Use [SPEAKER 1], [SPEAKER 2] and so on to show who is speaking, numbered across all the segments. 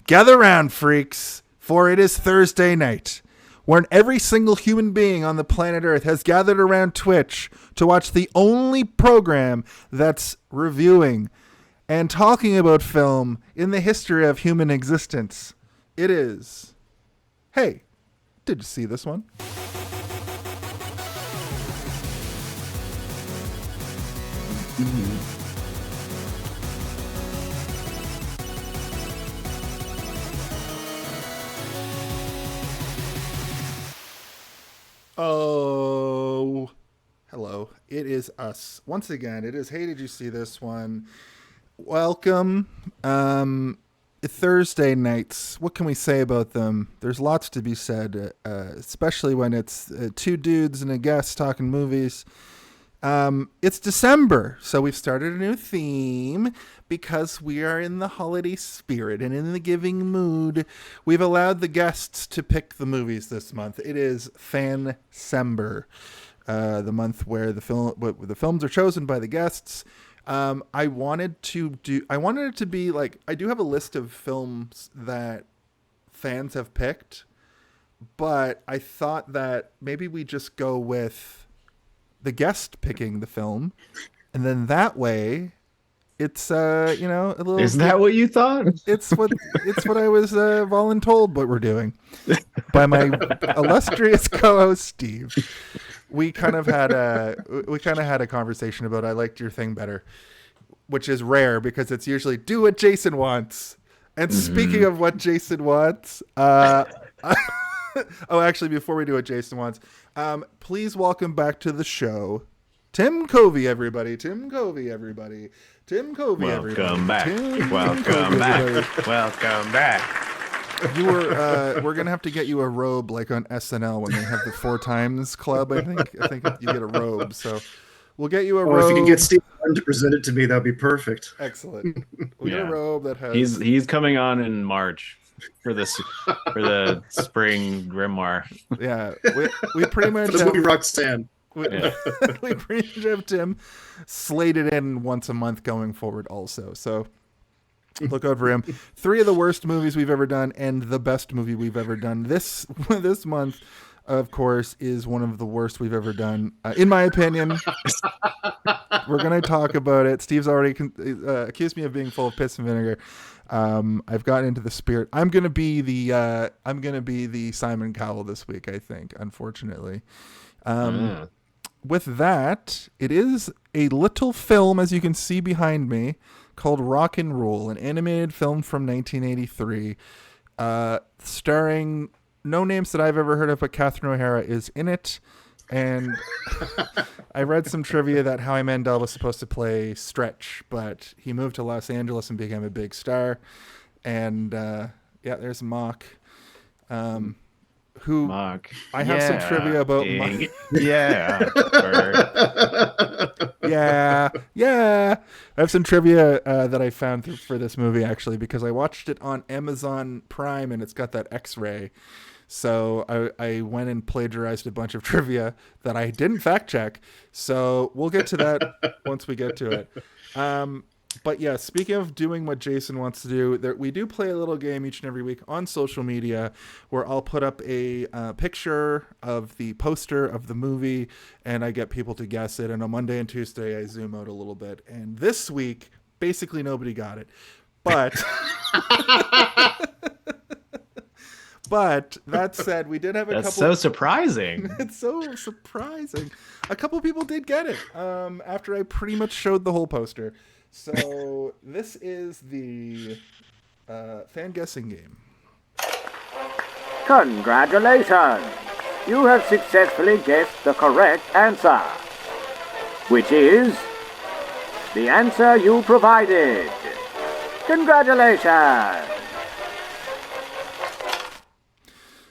[SPEAKER 1] Gather round, freaks, for it is Thursday night, when every single human being on the planet Earth has gathered around Twitch to watch the only program that's reviewing and talking about film in the history of human existence. It is. Hey, did you see this one? Oh, hello. It is us. Once again, it is, hey, did you see this one? Welcome. Thursday nights. What can we say about them? There's lots to be said, especially when it's two dudes and a guest talking movies. It's December, so we've started a new theme because we are in the holiday spirit and in the giving mood. We've allowed the guests to pick the movies this month. It is Fan-Cember, the month where the films are chosen by the guests. I wanted it to be like, I do have a list of films that fans have picked, but I thought that maybe we just go with the guest picking the film, and then that way it's a little.
[SPEAKER 2] Isn't that what you thought?
[SPEAKER 1] It's what I was voluntold what we're doing by my illustrious co-host Steve. We kind of had a conversation about, I liked your thing better, which is rare because it's usually do what Jason wants. And speaking of what Jason wants, actually, before we do what Jason wants, please welcome back to the show, Tim Covey, everybody. Tim Covey, everybody. Tim Covey, everybody.
[SPEAKER 2] Welcome back. Welcome back.
[SPEAKER 1] We're gonna have to get you a robe like on SNL when they have the 4 Times Club. I think you get a robe, so we'll get you a robe.
[SPEAKER 3] If you can get Steve to present it to me, that'd be perfect.
[SPEAKER 1] Excellent. We'll get a robe that has.
[SPEAKER 2] He's coming on in March for the spring grimoire.
[SPEAKER 1] Yeah, we pretty much
[SPEAKER 3] For the movie Roxanne.
[SPEAKER 1] We pretty much have Tim slated in once a month going forward also. So look out for him. 3 of the worst movies we've ever done and the best movie we've ever done. This month, of course, is one of the worst we've ever done, in my opinion. We're going to talk about it. Steve's already accused me of being full of piss and vinegar. I've gotten into the spirit. I'm going to be the Simon Cowell this week, I think, unfortunately. With that, it is a little film, as you can see behind me, called Rock and Roll, an animated film from 1983, starring no names that I've ever heard of, but Catherine O'Hara is in it. And I read some trivia that Howie Mandel was supposed to play Stretch, but he moved to Los Angeles and became a big star. And there's Mock.
[SPEAKER 2] Mock.
[SPEAKER 1] I have some trivia about Mock. Yeah. I have some trivia that I found for this movie, actually, because I watched it on Amazon Prime and it's got that X-ray. So I went and plagiarized a bunch of trivia that I didn't fact check. So we'll get to that once we get to it. But yeah, speaking of doing what Jason wants to do, we do play a little game each and every week on social media where I'll put up a picture of the poster of the movie and I get people to guess it. And on Monday and Tuesday, I zoom out a little bit. And this week, basically nobody got it. But but that said, we did have a couple.
[SPEAKER 2] That's so surprising.
[SPEAKER 1] It's so surprising. A couple people did get it after I pretty much showed the whole poster. So this is the fan guessing game.
[SPEAKER 4] Congratulations! You have successfully guessed the correct answer, which is the answer you provided. Congratulations!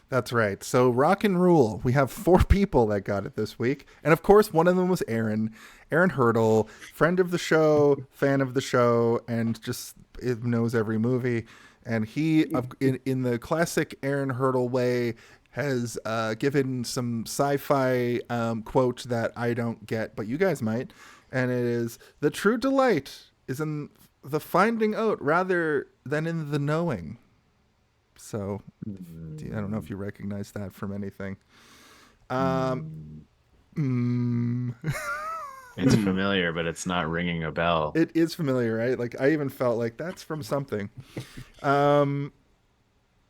[SPEAKER 1] That's right. So Rock and Rule. We have 4 people that got it this week. And of course, one of them was Aaron Hurdle, friend of the show, fan of the show, and just knows every movie. And he, in the classic Aaron Hurdle way, has given some sci-fi quote that I don't get, but you guys might. And it is, the true delight is in the finding out rather than in the knowing. So I don't know if you recognize that from anything.
[SPEAKER 2] It's familiar, but it's not ringing a bell.
[SPEAKER 1] It is familiar, right? Like I even felt like that's from something.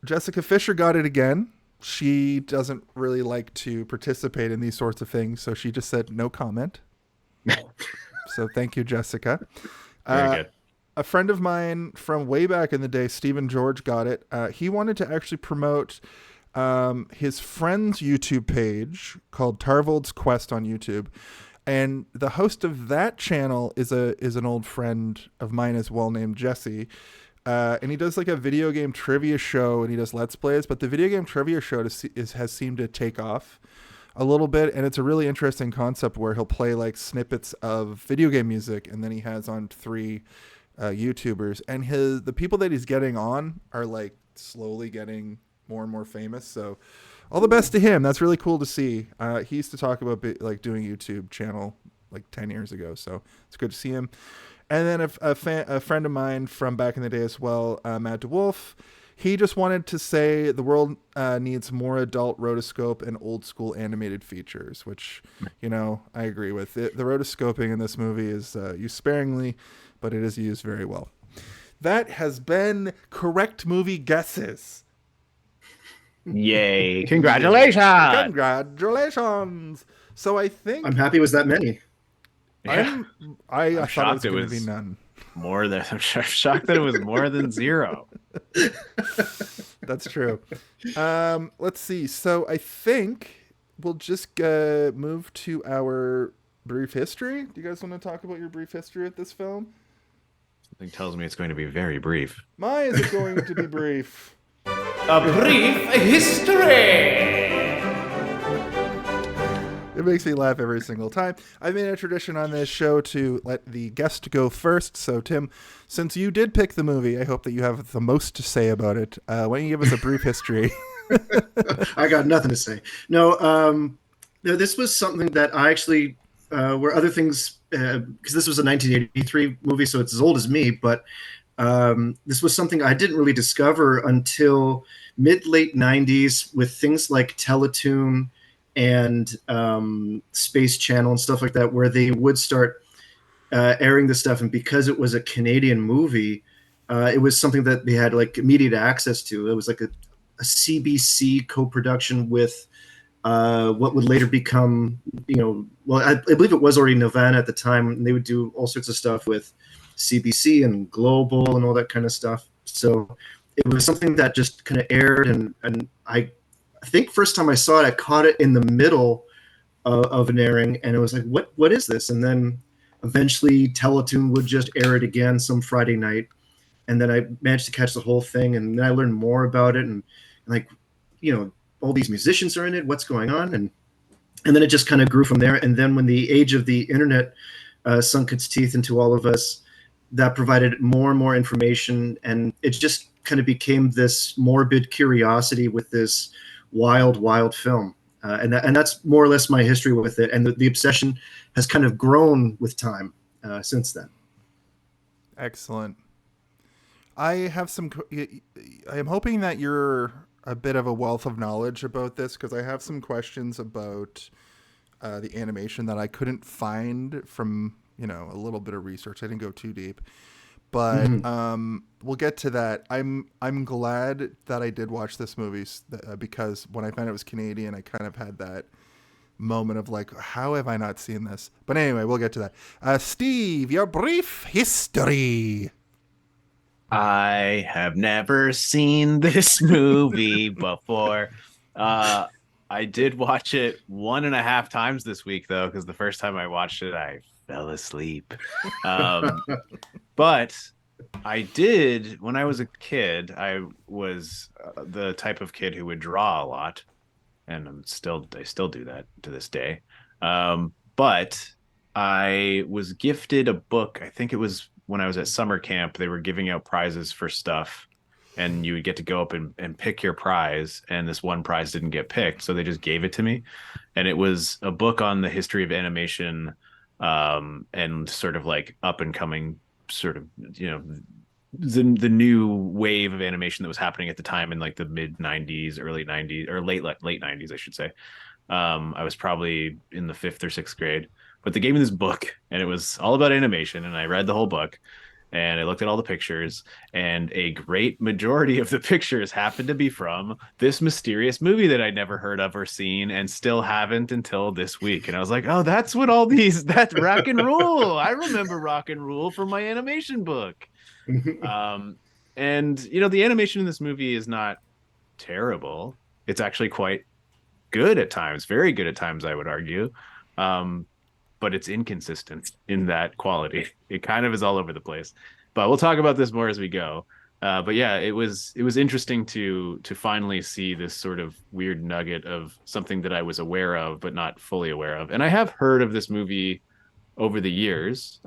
[SPEAKER 1] Jessica Fisher got it again. She doesn't really like to participate in these sorts of things, so she just said no comment. So thank you, Jessica.
[SPEAKER 2] Very good.
[SPEAKER 1] A friend of mine from way back in the day, Stephen George, got it. He wanted to actually promote his friend's YouTube page called Tarvold's Quest on YouTube. And the host of that channel is an old friend of mine as well, named Jesse. And he does like a video game trivia show, and he does Let's Plays. But the video game trivia show has seemed to take off a little bit, and it's a really interesting concept where he'll play like snippets of video game music, and then he has on 3 YouTubers, and the people that he's getting on are like slowly getting more and more famous. So all the best to him. That's really cool to see. He used to talk about like doing a YouTube channel like 10 years ago, so it's good to see him. And then a friend of mine from back in the day as well, Matt DeWolf, he just wanted to say the world needs more adult rotoscope and old school animated features, which, I agree with. The rotoscoping in this movie is used sparingly, but it is used very well. That has been Correct Movie Guesses.
[SPEAKER 2] Yay. Congratulations.
[SPEAKER 1] Congratulations. So I think
[SPEAKER 3] I'm happy it was that many.
[SPEAKER 2] Yeah.
[SPEAKER 1] I thought it
[SPEAKER 2] shocked
[SPEAKER 1] was going to be none.
[SPEAKER 2] I'm shocked that it was more than 0.
[SPEAKER 1] That's true. Let's see. So I think we'll just move to our brief history. Do you guys want to talk about your brief history with this film?
[SPEAKER 2] Something tells me it's going to be very brief.
[SPEAKER 1] Mine is going to be brief.
[SPEAKER 5] A brief history.
[SPEAKER 1] It makes me laugh every single time. I've made a tradition on this show to let the guest go first. So, Tim, since you did pick the movie, I hope that you have the most to say about it. Why don't you give us a brief history?
[SPEAKER 3] I got nothing to say. No, this was something that I actually, where other things, because this was a 1983 movie, so it's as old as me, but this was something I didn't really discover until mid-late 90s with things like Teletoon and Space Channel and stuff like that, where they would start airing this stuff. And because it was a Canadian movie, it was something that they had like immediate access to. It was like a CBC co-production with what would later become, I believe it was already Nirvana at the time, and they would do all sorts of stuff with CBC and Global and all that kind of stuff. So it was something that just kind of aired, and I think first time I saw it, I caught it in the middle of an airing, and it was like, what is this? And then eventually Teletoon would just air it again some Friday night, and then I managed to catch the whole thing, and then I learned more about it, and like, all these musicians are in it, what's going on, and then it just kind of grew from there. And then when the age of the internet sunk its teeth into all of us, that provided more and more information, and it just kind of became this morbid curiosity with this wild film, and that's more or less my history with it, and the obsession has kind of grown with time since then.
[SPEAKER 1] Excellent. I am hoping that you're a bit of a wealth of knowledge about this, because I have some questions about the animation that I couldn't find from a little bit of research. I didn't go too deep, but we'll get to that. I'm glad that I did watch this movie because when I found it was Canadian, I kind of had that moment of like, how have I not seen this? But anyway, we'll get to that. Steve, your brief history.
[SPEAKER 2] I have never seen this movie before. I did watch it 1.5 times this week, though, because the first time I watched it, I fell asleep. But I did, when I was a kid, I was the type of kid who would draw a lot, and I still do that to this day. But I was gifted a book. I think it was when I was at summer camp. They were giving out prizes for stuff, and you would get to go up and pick your prize, and this one prize didn't get picked, so they just gave it to me. And it was a book on the history of animation, and sort of like up and coming sort of the new wave of animation that was happening at the time in like the mid 90s, early 90s, or late 90s, I should say. I was probably in the 5th or 6th grade, but they gave me this book and it was all about animation. And I read the whole book and I looked at all the pictures, and a great majority of the pictures happened to be from this mysterious movie that I'd never heard of or seen and still haven't until this week. And I was like, oh, that's what all these, that's Rock and Rule. I remember Rock and Rule from my animation book. Um, and, the animation in this movie is not terrible. It's actually quite good at times, very good at times, I would argue. But it's inconsistent in that quality. It kind of is all over the place. But we'll talk about this more as we go. But yeah, it was interesting to finally see this sort of weird nugget of something that I was aware of but not fully aware of. And I have heard of this movie over the years.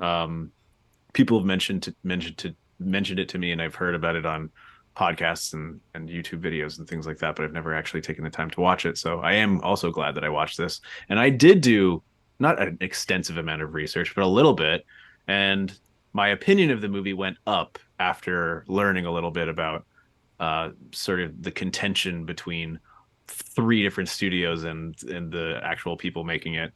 [SPEAKER 2] People have mentioned it to me, and I've heard about it on podcasts and YouTube videos and things like that, but I've never actually taken the time to watch it. So I am also glad that I watched this. And I did do not an extensive amount of research, but a little bit. And my opinion of the movie went up after learning a little bit about sort of the contention between 3 different studios and the actual people making it.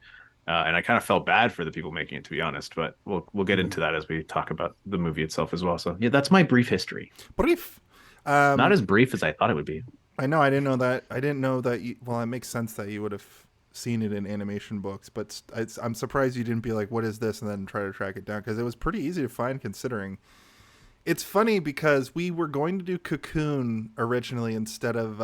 [SPEAKER 2] And I kind of felt bad for the people making it, to be honest. But we'll get into that as we talk about the movie itself as well. So yeah, that's my brief history.
[SPEAKER 1] Brief.
[SPEAKER 2] Not as brief as I thought it would be.
[SPEAKER 1] I know. I didn't know that. I didn't know that. Well, it makes sense that you would have seen it in animation books, but I'm surprised you didn't be like, "What is this?" and then try to track it down, because it was pretty easy to find. Considering it's funny because we were going to do Cocoon originally instead of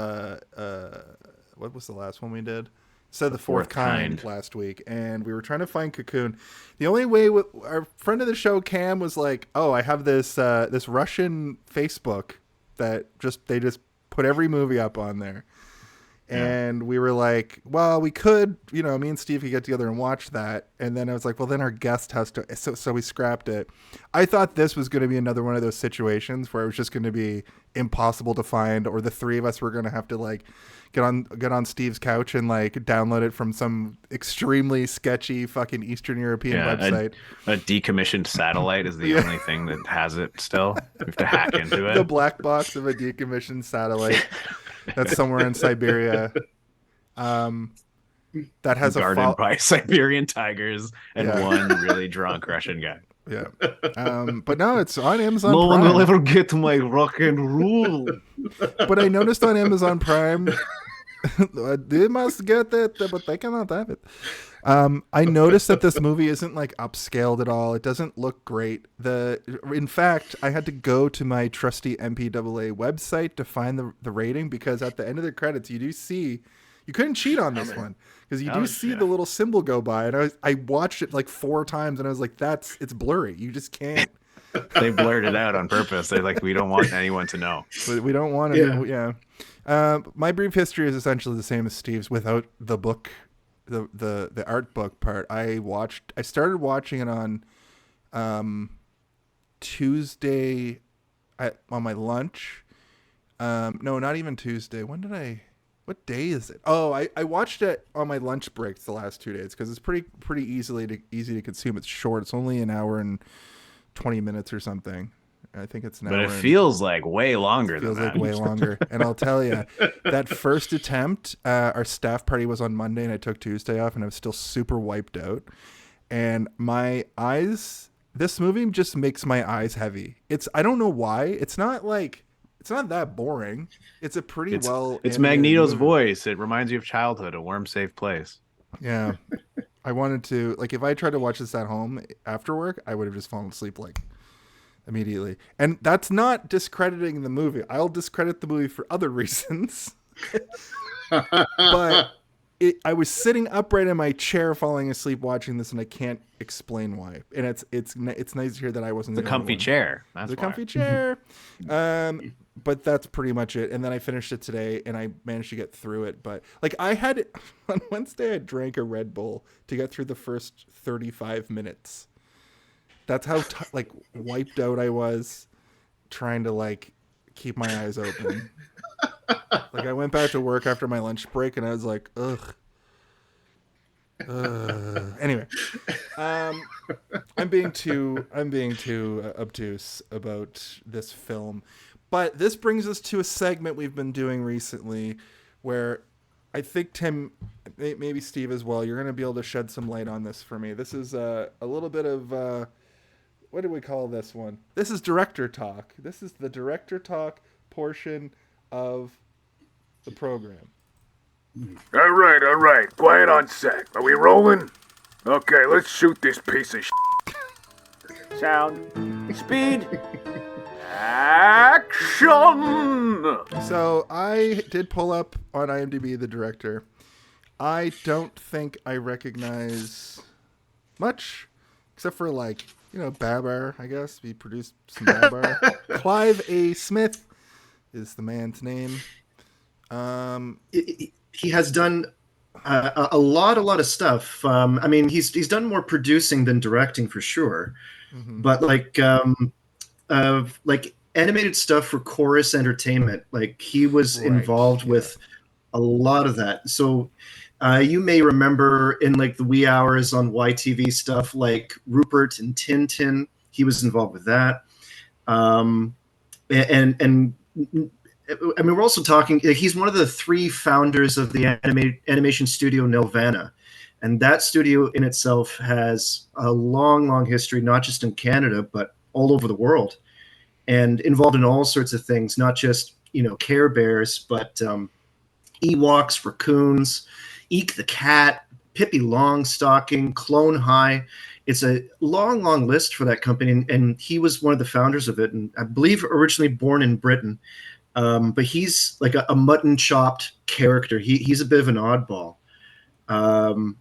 [SPEAKER 1] what was the last one we did? Said the fourth kind last week, and we were trying to find Cocoon. The only way our friend of the show Cam was like, "Oh, I have this this Russian Facebook that they just put every movie up on there." And we were like, well, we could, me and Steve could get together and watch that. And then I was like, well, then our guest has to. So we scrapped it. I thought this was going to be another one of those situations where it was just going to be impossible to find, or the 3 of us were going to have to like get on Steve's couch and like download it from some extremely sketchy fucking Eastern European website.
[SPEAKER 2] A decommissioned satellite is the only thing that has it still. We have to hack into it.
[SPEAKER 1] The black box of a decommissioned satellite. That's somewhere in Siberia. That has
[SPEAKER 2] guarded by Siberian tigers and one really drunk Russian guy.
[SPEAKER 1] Yeah. But no, it's on Amazon
[SPEAKER 2] No
[SPEAKER 1] Prime.
[SPEAKER 2] one will ever get my rock and roll.
[SPEAKER 1] But I noticed on Amazon Prime, they must get it, but they cannot have it. I noticed that this movie isn't like upscaled at all. It doesn't look great. In fact, I had to go to my trusty MPAA website to find the rating, because at the end of the credits, you do see, you couldn't cheat on this one, because you do see the little symbol go by, and I watched it like 4 times, and I was like, it's blurry. You just can't.
[SPEAKER 2] They blurred it out on purpose. They're like, we don't want anyone to know.
[SPEAKER 1] We don't want to. Yeah. My brief history is essentially the same as Steve's without the book. The art book part. I started watching it on Tuesday on my lunch. No, not even Tuesday. What day is it? Oh, I watched it on my lunch breaks the last 2 days, because it's pretty easy to consume. It's short. It's only an hour and 20 minutes or something. I think it's an hour.
[SPEAKER 2] But it feels like way longer than that.
[SPEAKER 1] Feels like way longer. And I'll tell you, that first attempt, our staff party was on Monday, and I took Tuesday off, and I was still super wiped out. And my eyes, this movie just makes my eyes heavy. I don't know why. It's not that boring. It's a pretty
[SPEAKER 2] It's Magneto's voice. It reminds you of childhood, a warm, safe place.
[SPEAKER 1] Yeah. I wanted to, like, if I tried to watch this at home after work, I would have just fallen asleep like immediately. And that's not discrediting the movie. I'll discredit the movie for other reasons. But I was sitting upright in my chair falling asleep watching this, and I can't explain why. And it's nice to hear that I wasn't
[SPEAKER 2] the comfy chair. That's
[SPEAKER 1] the comfy chair. But that's pretty much it. And then I finished it today, and I managed to get through it. But like, I had on Wednesday, I drank a Red Bull to get through the first 35 minutes. That's how wiped out I was trying to like keep my eyes open. Like, I went back to work after my lunch break, and I was like, ugh. Anyway, I'm being too obtuse about this film, but this brings us to a segment we've been doing recently, where I think Tim, maybe Steve as well, you're going to be able to shed some light on this for me. This is a little bit of what do we call this one? This is director talk. This is the director talk portion of the program.
[SPEAKER 6] All right. Quiet on set. Are we rolling? Okay, let's shoot this piece of
[SPEAKER 4] Sound. Speed. Action!
[SPEAKER 1] So I did pull up on IMDb the director. I don't think I recognize much, except for Babar, I guess. We produced some Babar. Clive A. Smith is the man's name.
[SPEAKER 3] He has done a lot of stuff. He's done more producing than directing for sure. Mm-hmm. But animated stuff for Chorus Entertainment, he was involved with a lot of that. So you may remember in the wee hours on YTV stuff like Rupert and Tintin. He was involved with that. We're also talking, he's one of the 3 founders of the animation studio Nelvana. And that studio in itself has a long history, not just in Canada, but all over the world, and involved in all sorts of things, not just, Care Bears, but Ewoks, raccoons, Eek the Cat, Pippi Longstocking, Clone High. It's a long list for that company, and he was one of the founders of it, and I believe originally born in Britain. But he's like a mutton chopped character. He's a bit of an oddball. The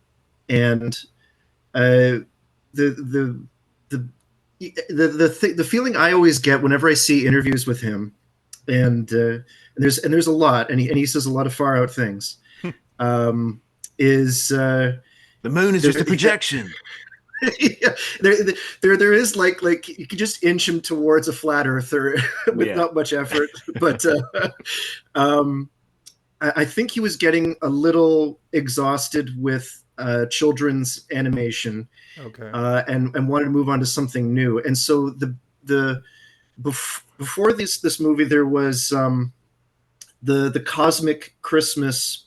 [SPEAKER 3] feeling I always get whenever I see interviews with him, and there's a lot, and he says a lot of far out things, is
[SPEAKER 2] the moon is just a projection.
[SPEAKER 3] Yeah, there is like you could just inch him towards a flat earther with not much effort, but I think he was getting a little exhausted with children's animation, and wanted to move on to something new. And so before this movie, there was the Cosmic Christmas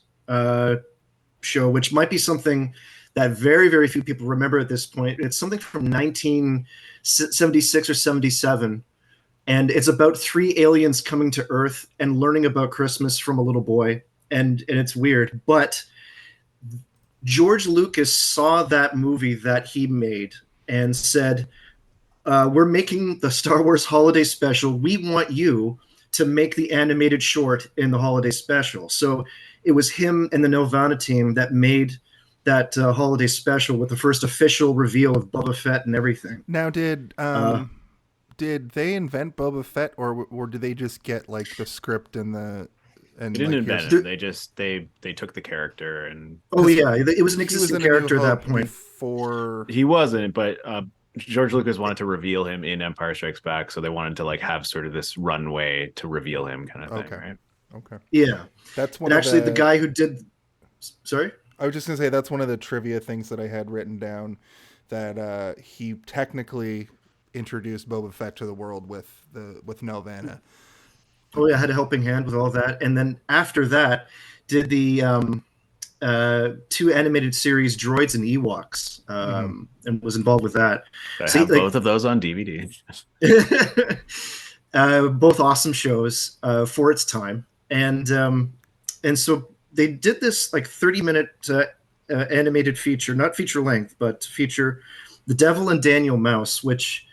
[SPEAKER 3] show, which might be something that very few people remember at this point. It's something from 1976 or 77, and it's about 3 aliens coming to Earth and learning about Christmas from a little boy, and it's weird. But George Lucas saw that movie that he made and said, we're making the Star Wars holiday special. We want you to make the animated short in the holiday special. So it was him and the Nelvana team that made that holiday special with the first official reveal of Boba Fett and everything.
[SPEAKER 1] Now, did they invent Boba Fett, or did they just get the script and the? And
[SPEAKER 2] they didn't invent him. They just they took the character and.
[SPEAKER 3] Oh yeah, it was an existing character at that point.
[SPEAKER 1] Before
[SPEAKER 2] he wasn't, but George Lucas wanted to reveal him in Empire Strikes Back, so they wanted to have sort of this runway to reveal him, kind of thing, right?
[SPEAKER 1] Okay.
[SPEAKER 3] Yeah,
[SPEAKER 1] that's one.
[SPEAKER 3] And actually, the guy who did. Sorry.
[SPEAKER 1] I was just gonna say that's one of the trivia things that I had written down, that he technically introduced Boba Fett to the world with Nelvana.
[SPEAKER 3] Oh yeah, had a helping hand with all that, and then after that, did the 2 animated series Droids and Ewoks, and was involved with that.
[SPEAKER 2] I have both of those on DVD.
[SPEAKER 3] Both awesome shows for its time, and so. They did this 30-minute animated feature, not feature length, but feature, The Devil and Daniel Mouse, which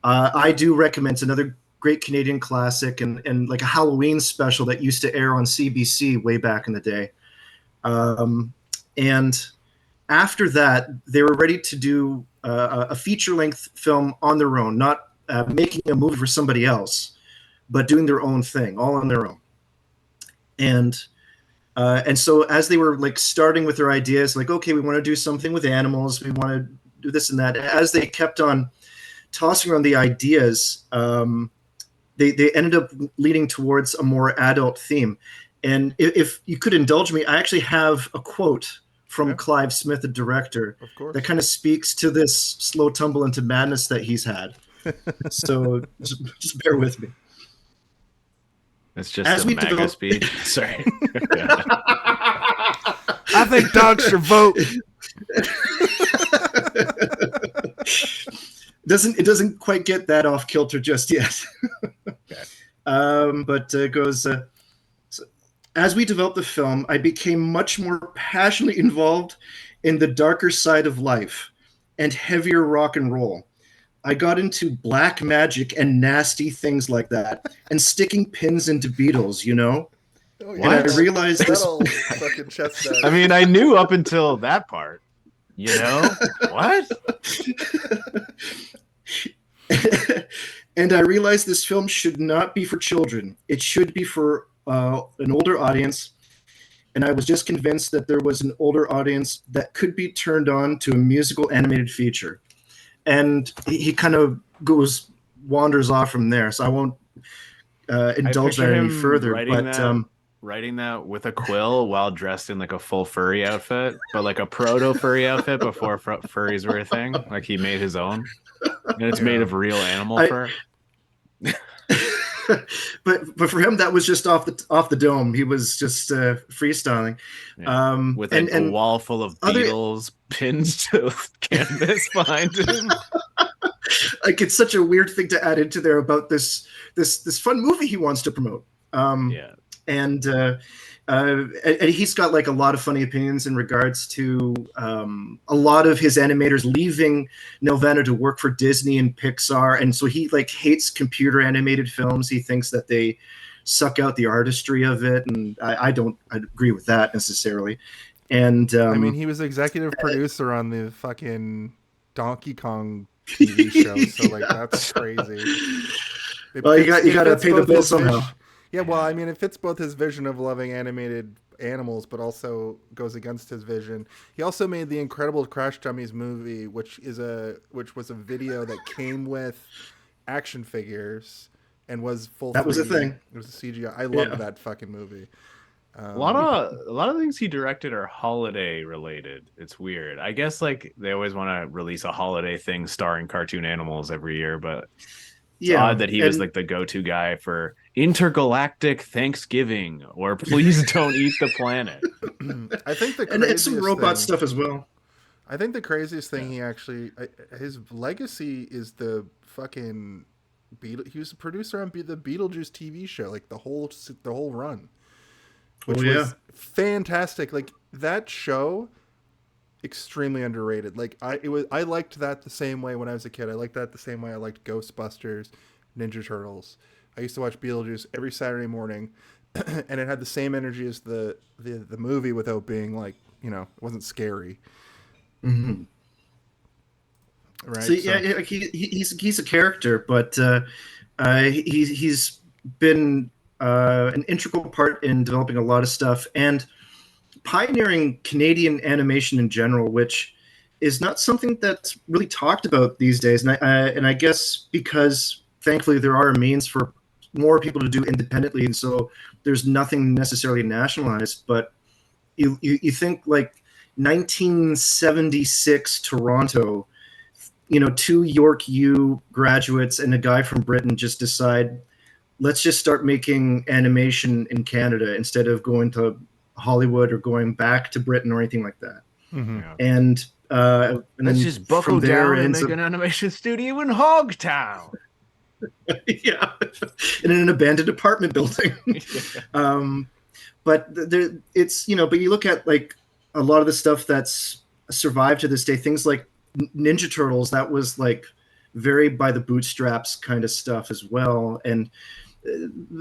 [SPEAKER 3] I do recommend. It's another great Canadian classic, and a Halloween special that used to air on CBC way back in the day. And after that, they were ready to do a feature-length film on their own, not making a movie for somebody else, but doing their own thing, all on their own. And so as they were starting with their ideas, okay, we want to do something with animals, we want to do this and that. As they kept on tossing around the ideas, they ended up leading towards a more adult theme. And if you could indulge me, I actually have a quote from Clive Smith, the director,
[SPEAKER 1] Of course.
[SPEAKER 3] that kind of speaks to this slow tumble into madness that he's had. So just bear with me.
[SPEAKER 2] It's just
[SPEAKER 3] As
[SPEAKER 2] a
[SPEAKER 3] we
[SPEAKER 2] MAGA
[SPEAKER 3] develop-
[SPEAKER 2] speech. Sorry.
[SPEAKER 1] I think dogs should vote.
[SPEAKER 3] It doesn't quite get that off kilter just yet.
[SPEAKER 2] Okay.
[SPEAKER 3] But it goes. So as we developed the film, I became much more passionately involved in the darker side of life and heavier rock and roll. I got into black magic and nasty things like that, and sticking pins into Beatles, you know?
[SPEAKER 1] Oh,
[SPEAKER 3] And I realized this.
[SPEAKER 1] Metal fucking chestnut.
[SPEAKER 2] I mean, I knew up until that part. You know? What?
[SPEAKER 3] And I realized this film should not be for children. It should be for an older audience. And I was just convinced that there was an older audience that could be turned on to a musical animated feature. And he kind of wanders off from there. So I won't indulge that any further.
[SPEAKER 2] Writing that with a quill while dressed in like a full furry outfit, but like a proto furry outfit before furries were a thing. Like he made his own, and it's made of real animal fur.
[SPEAKER 3] but for him, that was just off the dome. He was just freestyling.
[SPEAKER 2] Yeah. With a wall full of Beatles pinned to canvas behind him.
[SPEAKER 3] Like, it's such a weird thing to add into there about this fun movie he wants to promote. And he's got like a lot of funny opinions in regards to a lot of his animators leaving Nelvana to work for Disney and Pixar, and so he like hates computer animated films. He thinks that they suck out the artistry of it, and I don't agree with that necessarily. And
[SPEAKER 1] I mean, he was executive producer on the fucking Donkey Kong TV show, so like that's crazy.
[SPEAKER 3] Well, you got to pay the bill somehow.
[SPEAKER 1] Yeah, well, I mean, it fits both his vision of loving animated animals, but also goes against his vision. He also made the Incredible Crash Dummies movie, which was a video that came with action figures and was full.
[SPEAKER 3] That
[SPEAKER 1] 3D.
[SPEAKER 3] Was a thing.
[SPEAKER 1] It was a CGI. I love that fucking movie.
[SPEAKER 2] A lot of things he directed are holiday related. It's weird. I guess like they always want to release a holiday thing starring cartoon animals every year, but it's odd that he was like the go-to guy for intergalactic Thanksgiving or please don't eat the planet.
[SPEAKER 1] I think
[SPEAKER 3] and some robot stuff as well.
[SPEAKER 1] I think the craziest thing his legacy is the fucking he was a producer on the Beetlejuice TV show, like the whole run, which was fantastic. Like that show, extremely underrated. Like I liked that the same way when I was a kid. I liked that the same way I liked Ghostbusters, Ninja Turtles. I used to watch Beetlejuice every Saturday morning, and it had the same energy as the movie without being like, you know, it wasn't scary.
[SPEAKER 3] Mm-hmm.
[SPEAKER 1] Right.
[SPEAKER 3] So yeah, he's a character, but he's been an integral part in developing a lot of stuff and pioneering Canadian animation in general, which is not something that's really talked about these days. And I guess because thankfully there are means for more people to do independently, and so there's nothing necessarily nationalized. But you think like 1976 Toronto, you know, 2 York U graduates and a guy from Britain just decide, let's just start making animation in Canada instead of going to Hollywood or going back to Britain or anything like that.
[SPEAKER 1] Mm-hmm.
[SPEAKER 3] And
[SPEAKER 2] let's just buckle down and make an animation studio in Hogtown.
[SPEAKER 3] Yeah, in an abandoned apartment building. But it's, you know, but you look at like a lot of the stuff that's survived to this day, things like Ninja Turtles, that was like very by the bootstraps kind of stuff as well. And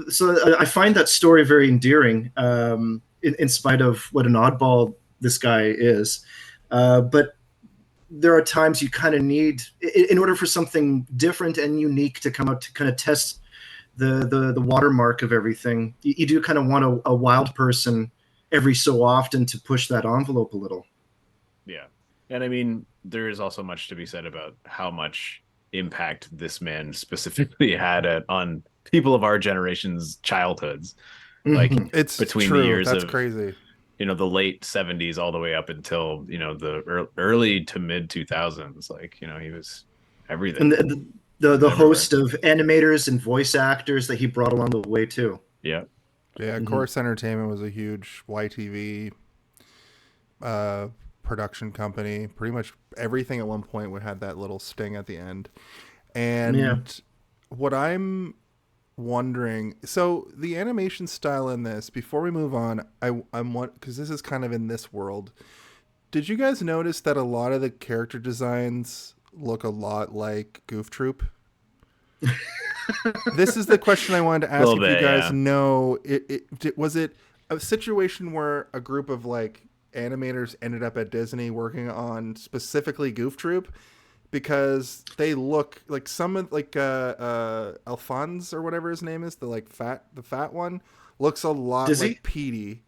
[SPEAKER 3] so I find that story very endearing, in spite of what an oddball this guy is. But there are times you kind of need, in order for something different and unique to come out to kind of test the watermark of everything, you do kind of want a wild person every so often to push that envelope a little.
[SPEAKER 2] Yeah. And I mean, there is also much to be said about how much impact this man specifically had on people of our generation's childhoods. Like
[SPEAKER 1] it's
[SPEAKER 2] between
[SPEAKER 1] true.
[SPEAKER 2] the years
[SPEAKER 1] That's
[SPEAKER 2] of
[SPEAKER 1] crazy.
[SPEAKER 2] the late 70s all the way up until, the early to mid 2000s. Like, he was everything.
[SPEAKER 3] And the host of animators and voice actors that he brought along the way too.
[SPEAKER 2] Yeah.
[SPEAKER 1] Yeah, Chorus Entertainment was a huge YTV production company. Pretty much everything at one point would have that little sting at the end. And what I'm wondering, so the animation style in this, before we move on, I'm because this is kind of in this world. Did you guys notice that a lot of the character designs look a lot like Goof Troop? This is the question I wanted to ask if you guys know. Was it a situation where a group of like animators ended up at Disney working on specifically Goof Troop? Because they look like some of like Alphonse or whatever his name is, the fat one, looks a lot like Petey,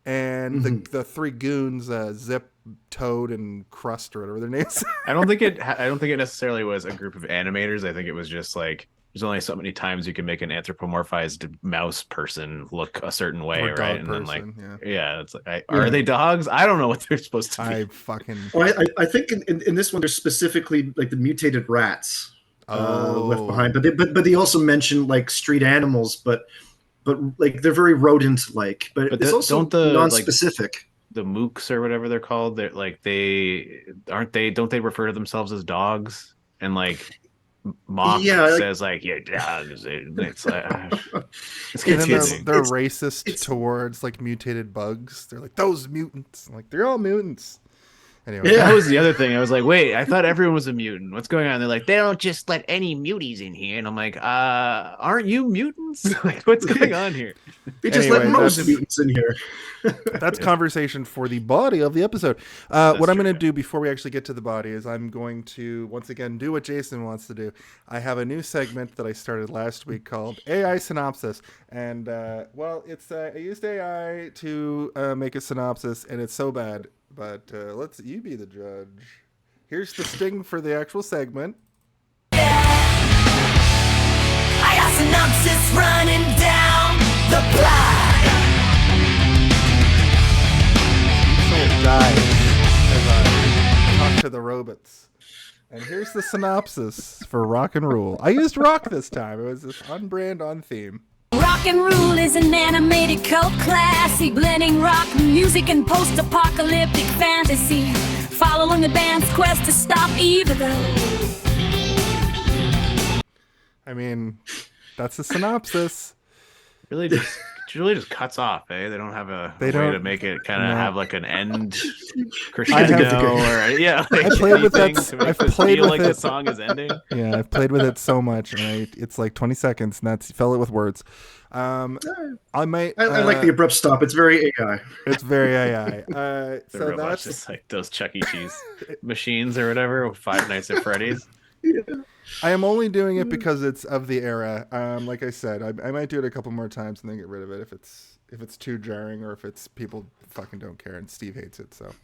[SPEAKER 1] and the three goons, Zip, Toad, and Crust or whatever their names.
[SPEAKER 2] I don't think it necessarily was a group of animators. I think it was just like there's only so many times you can make an anthropomorphized mouse person look a certain way,
[SPEAKER 1] or
[SPEAKER 2] right? And
[SPEAKER 1] person,
[SPEAKER 2] then it's like, are they dogs? I don't know what they're supposed to be.
[SPEAKER 3] I think in this one there's specifically like the mutated rats left behind, but they also mention like street animals, but like they're very rodent like, but it's also non-specific.
[SPEAKER 2] The mooks or whatever they're called, they're like don't they refer to themselves as dogs? And like Mock says like, yeah, dogs. It's like it's confusing.
[SPEAKER 1] They're racist towards like mutated bugs. They're like, those mutants. I'm like, they're all mutants. Anyway,
[SPEAKER 2] that was the other thing. I was like, wait, I thought everyone was a mutant. What's going on? They're like, they don't just let any muties in here. And I'm like, aren't you mutants? Like, what's going on here?
[SPEAKER 3] They just let most mutants in here.
[SPEAKER 1] That's conversation for the body of the episode. What I'm going to do before we actually get to the body is I'm going to, once again, do what Jason wants to do. I have a new segment that I started last week called AI Synopsis. And, I used AI to make a synopsis, and it's so bad. But let's you be the judge. Here's the sting for the actual segment.
[SPEAKER 7] I got synopsis running down the plot.
[SPEAKER 1] So died as I talk to the robots. And here's the synopsis for Rock and Rule. I used rock this time. It was this on brand, on theme.
[SPEAKER 7] Rock and Rule is an animated cult classic, blending rock music and post-apocalyptic fantasy, following the band's quest to stop evil.
[SPEAKER 1] I mean, that's the synopsis.
[SPEAKER 2] Really just cuts off, eh? They don't have a way to make it kind of have like an end crescendo
[SPEAKER 1] I played with that. I've played with it.
[SPEAKER 2] The song is ending.
[SPEAKER 1] Yeah, I've played with it so much, and it's like 20 seconds, and fill it with words. I
[SPEAKER 3] like the abrupt stop. It's very AI.
[SPEAKER 1] It's very AI.
[SPEAKER 2] So that's just like those Chuck E. Cheese machines or whatever. Five Nights at Freddy's.
[SPEAKER 3] Yeah.
[SPEAKER 1] I am only doing it because it's of the era. Like I said, I might do it a couple more times and then get rid of it if it's too jarring or if it's people fucking don't care and Steve hates it. So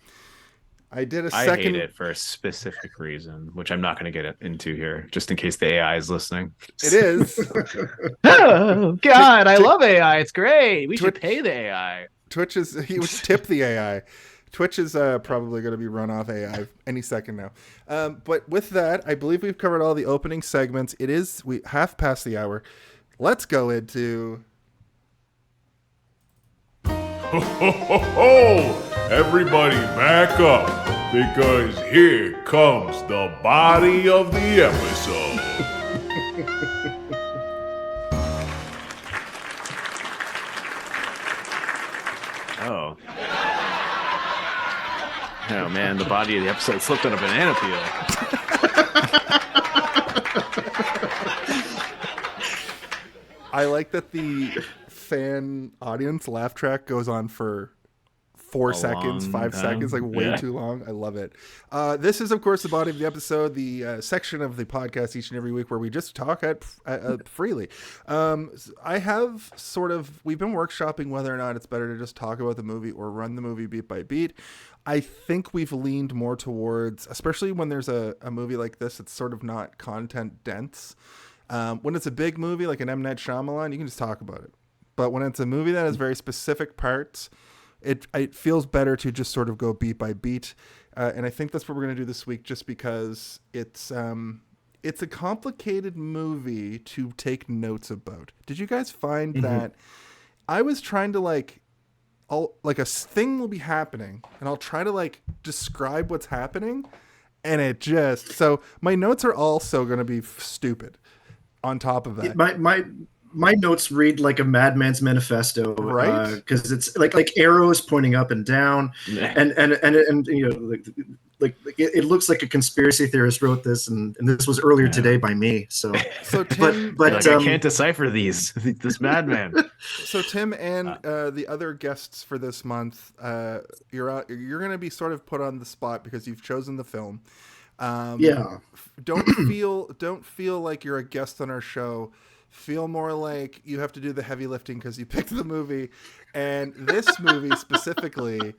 [SPEAKER 1] I did a second. I
[SPEAKER 2] hate it for a specific reason, which I'm not going to get into here, just in case the AI is listening.
[SPEAKER 1] It is.
[SPEAKER 2] Oh God, I love AI. It's great. We should pay the AI.
[SPEAKER 1] He would tip the AI. Twitch is probably going to be run off AI any second now. But with that, I believe we've covered all the opening segments. We half past the hour. Let's go into.
[SPEAKER 6] Ho, ho, ho, ho! Everybody back up, because here comes the body of the episode.
[SPEAKER 2] Oh. Oh man, the body of the episode slipped on a banana peel.
[SPEAKER 1] I like that the fan audience laugh track goes on for 4 seconds, 5 seconds, like way too long. I love it. This is, of course, the body of the episode, the section of the podcast each and every week where we just talk freely. We've been workshopping whether or not it's better to just talk about the movie or run the movie beat by beat. I think we've leaned more towards, especially when there's a movie like this, it's sort of not content dense. When it's a big movie like an M. Night Shyamalan, you can just talk about it. But when it's a movie that has very specific parts it feels better to just sort of go beat by beat. And I think that's what we're going to do this week, just because it's a complicated movie to take notes about. Did you guys find that I was trying to a thing will be happening and I'll try to describe what's happening, and so my notes are also going to be stupid on top of that.
[SPEAKER 3] My notes read like a madman's manifesto,
[SPEAKER 1] right?
[SPEAKER 3] Because it's like arrows pointing up and down, and it looks like a conspiracy theorist wrote this, and this was earlier today by me. So
[SPEAKER 1] Tim,
[SPEAKER 2] but I can't decipher this madman.
[SPEAKER 1] So Tim and the other guests for this month, you're going to be sort of put on the spot because you've chosen the film. Don't feel like you're a guest on our show. Feel more like you have to do the heavy lifting because you picked the movie. And this movie specifically,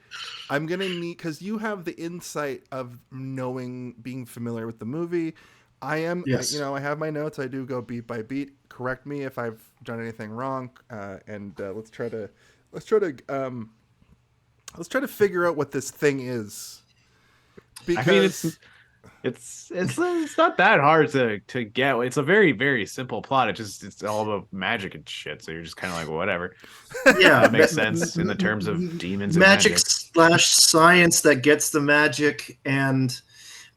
[SPEAKER 1] I'm going to need, because you have the insight of being familiar with the movie. I am,
[SPEAKER 3] yes.
[SPEAKER 1] I have my notes. I do go beat by beat. Correct me if I've done anything wrong. And let's try to figure out what this thing is. Because
[SPEAKER 2] it's not that hard to get. It's a very, very simple plot. It's all about magic and shit. So you're just kind of like, whatever.
[SPEAKER 3] Yeah,
[SPEAKER 2] that makes sense in the terms of demons.
[SPEAKER 3] Magic
[SPEAKER 2] and
[SPEAKER 3] / science that gets the magic, and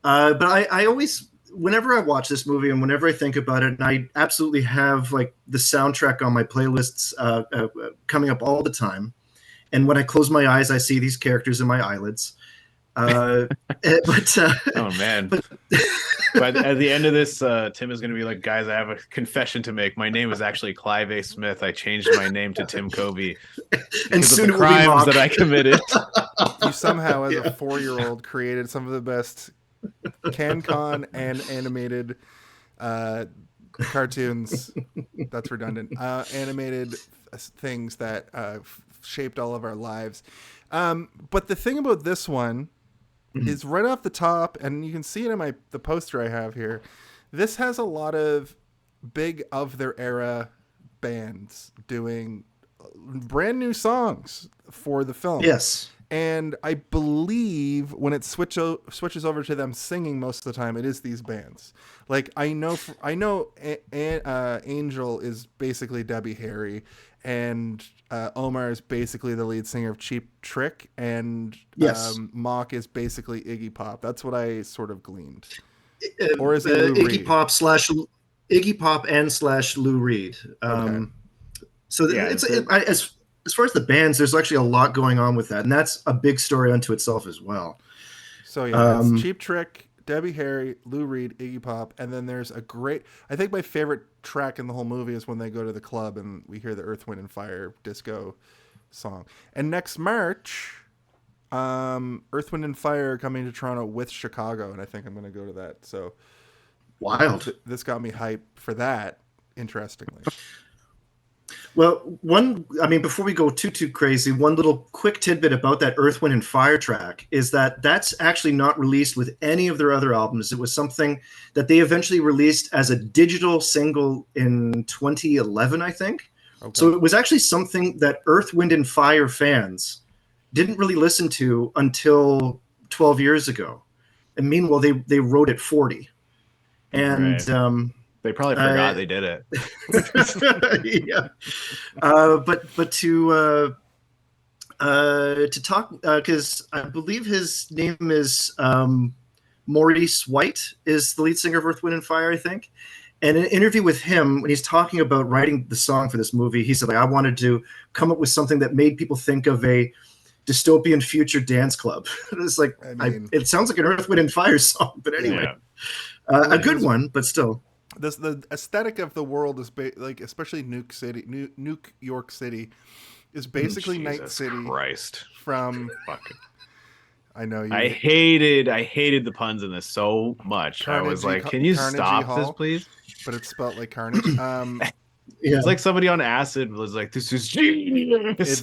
[SPEAKER 3] but I always, whenever I watch this movie and whenever I think about it, and I absolutely have the soundtrack on my playlists coming up all the time. And when I close my eyes, I see these characters in my eyelids. Oh
[SPEAKER 2] man! But at the end of this, Tim is going to be like, "Guys, I have a confession to make. My name is actually Clive A. Smith. I changed my name to Tim Covey
[SPEAKER 3] and soon
[SPEAKER 2] of the crimes that I committed."
[SPEAKER 1] You somehow, as a 4-year-old, created some of the best CanCon and animated cartoons. That's redundant. Animated things that shaped all of our lives. But the thing about this one is right off the top, and you can see it in the poster I have here. This has a lot of big of their era bands doing brand new songs for the film.
[SPEAKER 3] Yes.
[SPEAKER 1] And I believe when it switches over to them singing most of the time, it is these bands. I know Angel is basically Debbie Harry, and Omar is basically the lead singer of Cheap Trick, and
[SPEAKER 3] yes.
[SPEAKER 1] Mock is basically Iggy Pop. That's what I sort of gleaned. Or is it Lou
[SPEAKER 3] Iggy
[SPEAKER 1] Reed?
[SPEAKER 3] Iggy Pop and / Lou Reed?
[SPEAKER 1] Okay.
[SPEAKER 3] So as far as the bands, there's actually a lot going on with that, and that's a big story unto itself as well.
[SPEAKER 1] So it's Cheap Trick, Debbie Harry, Lou Reed, Iggy Pop, and then there's I think my favorite track in the whole movie is when they go to the club and we hear the Earth, Wind, and Fire disco song. And next March, Earth, Wind, and Fire are coming to Toronto with Chicago, and I think I'm going to go to that. So
[SPEAKER 3] wild.
[SPEAKER 1] This got me hyped for that, interestingly.
[SPEAKER 3] Well, before we go too crazy, one little quick tidbit about that Earth, Wind, and Fire track is that that's actually not released with any of their other albums. It was something that they eventually released as a digital single in 2011, I think. Okay. So it was actually something that Earth, Wind, and Fire fans didn't really listen to until 12 years ago. And meanwhile, they wrote it 40. And...
[SPEAKER 2] Right. They probably forgot they did it.
[SPEAKER 3] Yeah, but to talk, because I believe his name is Maurice White, is the lead singer of Earth, Wind, and Fire, I think. And in an interview with him, when he's talking about writing the song for this movie, he said, I wanted to come up with something that made people think of a dystopian future dance club. It's like, it sounds like an Earth, Wind, and Fire song, but anyway, a good one, but still.
[SPEAKER 1] The aesthetic of the world is especially Nuke York City is basically Night City.
[SPEAKER 2] Christ.
[SPEAKER 1] From
[SPEAKER 2] fucking.
[SPEAKER 1] I know you.
[SPEAKER 2] I hated the puns in this so much.
[SPEAKER 1] Carnegie,
[SPEAKER 2] I was like, can you stop this, please?
[SPEAKER 1] But it's spelled like Carnage.
[SPEAKER 2] It's like somebody on acid was like, "This is genius."
[SPEAKER 3] Because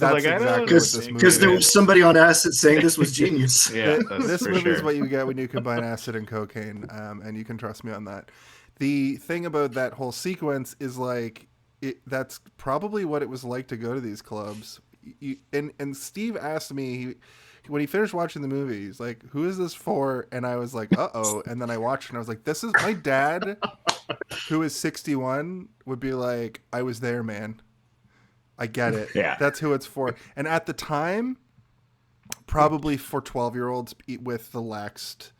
[SPEAKER 3] there was somebody on acid saying this was genius.
[SPEAKER 1] This movie is what you get when you combine acid and cocaine, and you can trust me on that. The thing about that whole sequence is that's probably what it was like to go to these clubs. and Steve asked me when he finished watching the movie, he's like, "Who is this for?" And I was like, "Uh-oh." And then I watched and I was like, "This is my dad, who is 61, would be like, I was there, man. I get it.
[SPEAKER 2] Yeah.
[SPEAKER 1] That's who it's for." And at the time, probably for 12-year-olds with the laxed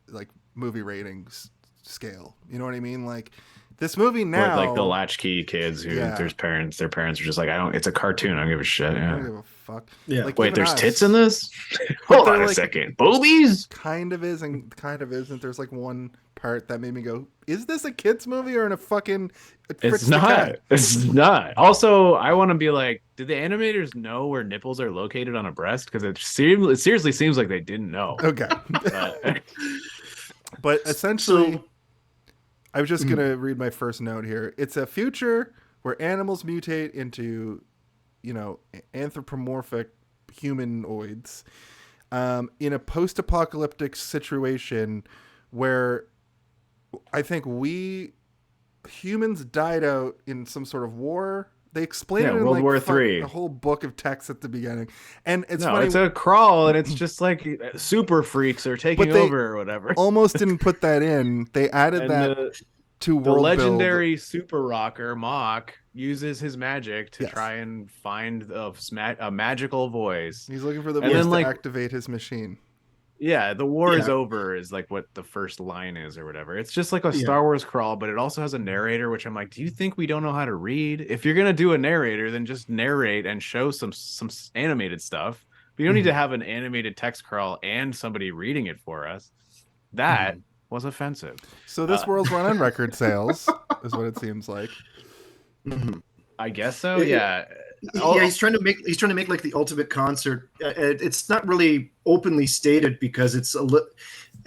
[SPEAKER 1] like movie ratings scale. You know what I mean? Like this movie now,
[SPEAKER 2] With, like the latchkey kids who their parents are just like, it's a cartoon. I don't give a shit.
[SPEAKER 1] I
[SPEAKER 2] Yeah.
[SPEAKER 1] don't give a fuck.
[SPEAKER 3] Yeah.
[SPEAKER 1] Like,
[SPEAKER 2] Wait,
[SPEAKER 1] even
[SPEAKER 2] there's
[SPEAKER 1] us,
[SPEAKER 2] tits in this? Hold on a
[SPEAKER 1] like-
[SPEAKER 2] second. Boobies?
[SPEAKER 1] Kind of is and kind of isn't. There's like one part that made me go, "Is this a kids movie or in a fucking?"
[SPEAKER 2] It's not. It's not. Also, I want to be like, did the animators know where nipples are located on a breast? Because it seriously seems like they didn't know.
[SPEAKER 1] Okay. But essentially, I was just gonna read my first note here. It's a future where animals mutate into, anthropomorphic humanoids, in a post-apocalyptic situation where I think humans died out in some sort of war. They explain it in
[SPEAKER 2] World War
[SPEAKER 1] III.
[SPEAKER 2] III.
[SPEAKER 1] A whole book of text at the beginning, and it's
[SPEAKER 2] no,
[SPEAKER 1] funny.
[SPEAKER 2] it's a crawl, and it's just like super freaks are taking
[SPEAKER 1] they
[SPEAKER 2] over or whatever.
[SPEAKER 1] Almost didn't put that in. They added
[SPEAKER 2] And
[SPEAKER 1] that to
[SPEAKER 2] the
[SPEAKER 1] world
[SPEAKER 2] legendary super rocker Mock uses his magic to
[SPEAKER 1] Yes.
[SPEAKER 2] try and find a magical voice.
[SPEAKER 1] He's looking for the
[SPEAKER 2] And
[SPEAKER 1] voice
[SPEAKER 2] then,
[SPEAKER 1] to
[SPEAKER 2] like-
[SPEAKER 1] activate his machine.
[SPEAKER 2] Yeah, the war is
[SPEAKER 3] Yeah.
[SPEAKER 2] over is like what the first line is or whatever. It's just like a Star Wars crawl, but it also has a narrator, which I'm like, do you think we don't know how to read? If you're gonna do a narrator, then just narrate and show some animated stuff. But you don't need to have an animated text crawl and somebody reading it for us. That was offensive.
[SPEAKER 1] So this world's run on record sales, is what it seems like.
[SPEAKER 2] I guess so.
[SPEAKER 3] It-
[SPEAKER 2] Yeah.
[SPEAKER 3] Yeah, he's trying to make like the ultimate concert. It's not really openly stated because it's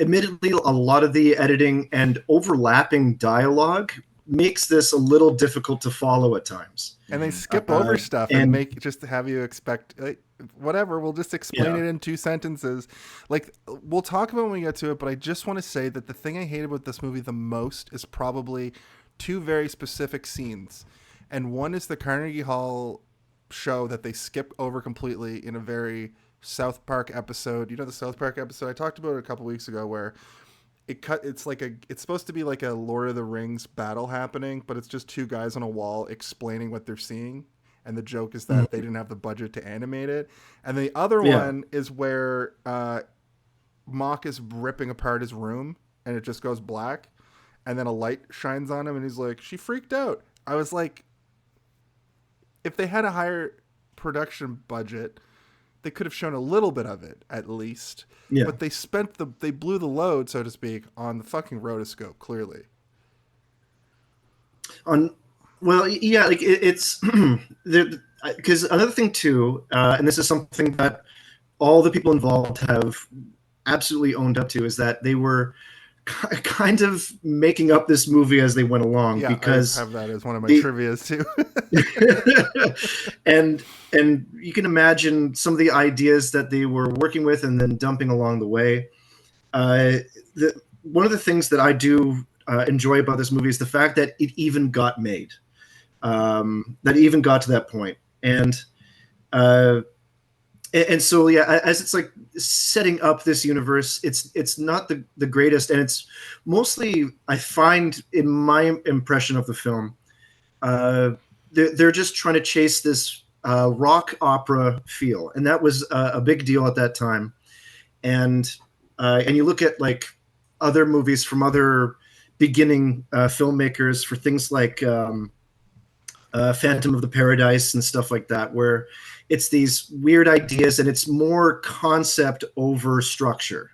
[SPEAKER 3] admittedly a lot of the editing and overlapping dialogue makes this a little difficult to follow at times.
[SPEAKER 1] And they skip over stuff and make just to have you expect whatever. We'll just explain it in 2 sentences. Like we'll talk about when we get to it, but I just want to say that the thing I hate about this movie the most is probably 2 very specific scenes. And one is the Carnegie Hall show that they skip over completely in a very South Park episode. You know the South Park episode I talked about it a couple weeks ago where it's supposed to be like a Lord of the Rings battle happening, but it's just 2 guys on a wall explaining what they're seeing, and the joke is that they didn't have the budget to animate it. And the other one is where Mock is ripping apart his room and it just goes black and then a light shines on him and he's like, "She freaked out." I was like, if they had a higher production budget, they could have shown a little bit of it at least.
[SPEAKER 3] Yeah.
[SPEAKER 1] But they blew the load, so to speak, on the fucking rotoscope, clearly.
[SPEAKER 3] It's because another thing too, and this is something that all the people involved have absolutely owned up to, is that they were kind of making up this movie as they went along.
[SPEAKER 1] Yeah,
[SPEAKER 3] because
[SPEAKER 1] I have that as one of my trivias too.
[SPEAKER 3] and you can imagine some of the ideas that they were working with and then dumping along the way. One of the things that I do enjoy about this movie is the fact that it even got made, that it even got to that point. And so, yeah, as it's like setting up this universe, it's not the greatest. And it's mostly, I find in my impression of the film, they're just trying to chase this rock opera feel. And that was a big deal at that time. And you look at like other movies from other beginning filmmakers for things like Phantom of the Paradise and stuff like that, where it's these weird ideas and it's more concept over structure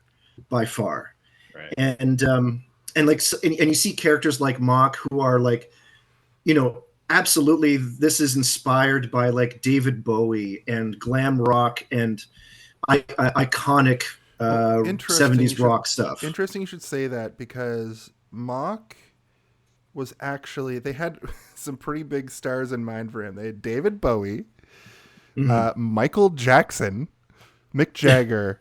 [SPEAKER 3] by far.
[SPEAKER 2] Right.
[SPEAKER 3] And you see characters like Mock who are like, absolutely this is inspired by like David Bowie and glam rock and iconic 70s rock stuff.
[SPEAKER 1] Interesting you should say that, because Mock was actually, they had some pretty big stars in mind for him. They had David Bowie, Michael Jackson, Mick Jagger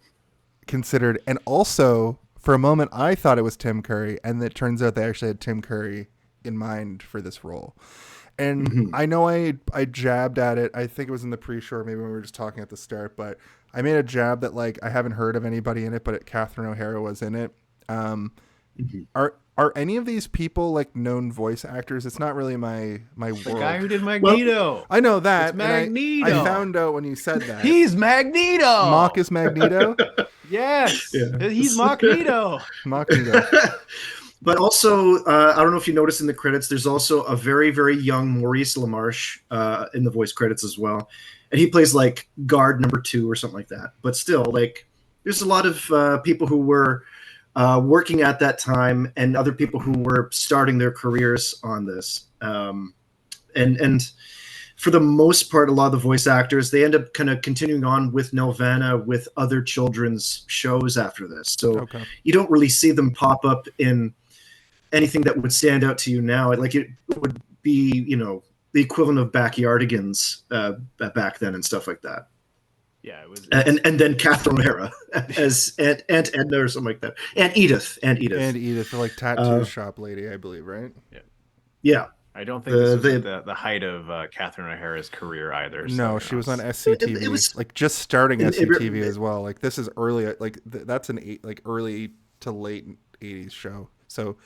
[SPEAKER 1] considered, and also for a moment I thought it was Tim Curry, and it turns out they actually had Tim Curry in mind for this role. And I know I jabbed at it. I think it was in the pre-show, maybe when we were just talking at the start, but I made a jab that like I haven't heard of anybody in it, but Catherine O'Hara was in it. Are any of these people like known voice actors? It's not really my world.
[SPEAKER 2] The guy who did Magneto.
[SPEAKER 1] Well, I know that.
[SPEAKER 2] It's Magneto.
[SPEAKER 1] I found out when you said that.
[SPEAKER 2] He's Magneto.
[SPEAKER 1] Mock is Magneto.
[SPEAKER 2] Yes, he's Magneto.
[SPEAKER 1] Magneto.
[SPEAKER 3] But also, I don't know if you noticed in the credits, there's also a very, very young Maurice LaMarche in the voice credits as well. And he plays like guard number 2 or something like that. But still, like, there's a lot of people who were working at that time and other people who were starting their careers on this. And for the most part, a lot of the voice actors, they end up kind of continuing on with Nelvana with other children's shows after this. So you don't really see them pop up in anything that would stand out to you now. Like it would be, you know, the equivalent of Backyardigans back then and stuff like that.
[SPEAKER 2] Yeah, it was.
[SPEAKER 3] And then Catherine O'Hara as Aunt Edna or something like that. And Edith,
[SPEAKER 1] the like tattoo shop lady, I believe, right?
[SPEAKER 3] Yeah.
[SPEAKER 2] I don't think this was at the height of Catherine O'Hara's career either.
[SPEAKER 1] No, she was on SCTV. It was like just starting SCTV as well. Like this is early, like that's an early to late 80s show. So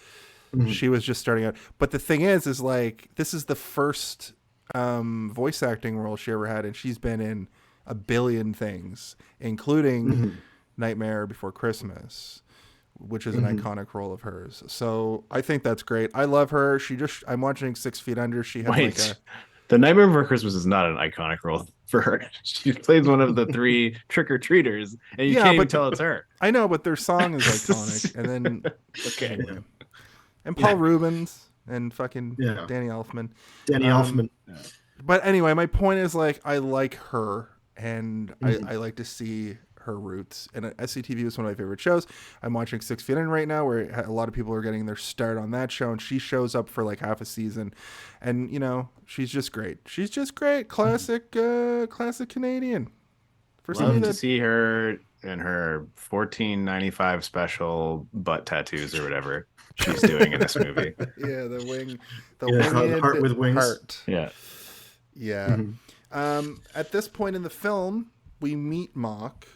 [SPEAKER 1] she was just starting out. But the thing is like this is the first voice acting role she ever had, and she's been in a billion things, including Nightmare Before Christmas, which is an iconic role of hers. So I think that's great. I love her. I'm watching 6 Feet Under. She had
[SPEAKER 2] The Nightmare Before Christmas is not an iconic role for her. She plays one of the 3 trick-or-treaters, and you can't even tell it's her.
[SPEAKER 1] I know, but their song is iconic. And then anyway. And Paul Rubens and fucking Danny Elfman. But anyway, my point is like I like her, and I like to see her roots. And SCTV was one of my favorite shows. I'm watching 6 Feet In right now, where a lot of people are getting their start on that show, and she shows up for like half a season, and you know she's just great. Classic Canadian.
[SPEAKER 2] Love to see her in her $14.95 special butt tattoos or whatever she's doing in this movie.
[SPEAKER 1] Yeah, the wing,
[SPEAKER 3] the heart with wings.
[SPEAKER 1] Heart.
[SPEAKER 2] Yeah.
[SPEAKER 1] At this point in the film, we meet Mock.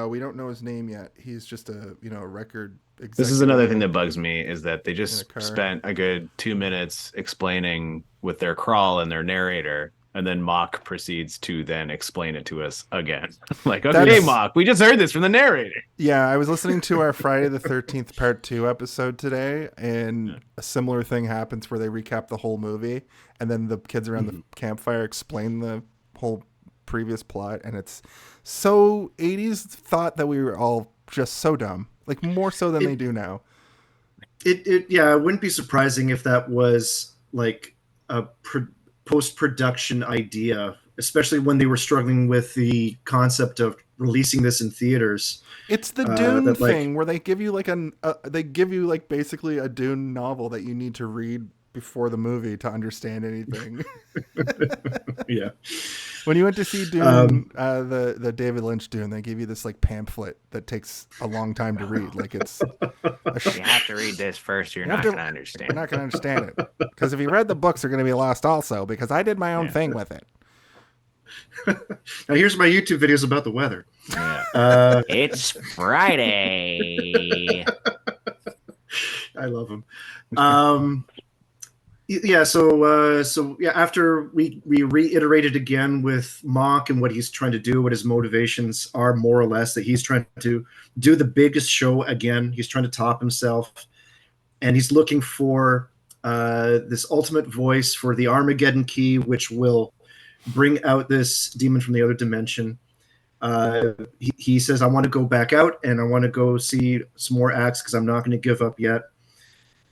[SPEAKER 1] We don't know his name yet. He's just a record executive.
[SPEAKER 2] This is another thing that bugs me, is that they just spent a good 2 minutes explaining with their crawl and their narrator, and then Mock proceeds to then explain it to us again. Like, okay, Mock, we just heard this from the narrator.
[SPEAKER 1] Yeah, I was listening to our Friday the 13th Part 2 episode today, and a similar thing happens where they recap the whole movie, and then the kids around the campfire explain the whole previous plot, and it's so 80s thought that we were all just so dumb, like more so than they do now.
[SPEAKER 3] It wouldn't be surprising if that was like a post-production idea, especially when they were struggling with the concept of releasing this in theaters.
[SPEAKER 1] It's the Dune thing where they give you like basically a Dune novel that you need to read before the movie to understand anything.
[SPEAKER 3] Yeah.
[SPEAKER 1] When you went to see Dune, the David Lynch Dune, they give you this like pamphlet that takes a long time to read. Like it's
[SPEAKER 2] you have to read this first. You're not going to understand.
[SPEAKER 1] You're not going to understand it, because if you read the books, they're going to be lost also. Because I did my own thing with it.
[SPEAKER 3] Now here's my YouTube videos about the weather.
[SPEAKER 2] Yeah. It's Friday.
[SPEAKER 3] I love them. So after we reiterated again with Mock and what he's trying to do, what his motivations are, more or less, that he's trying to do the biggest show again. He's trying to top himself, and he's looking for this ultimate voice for the Armageddon key, which will bring out this demon from the other dimension. He says, I want to go back out, and I want to go see some more acts because I'm not going to give up yet.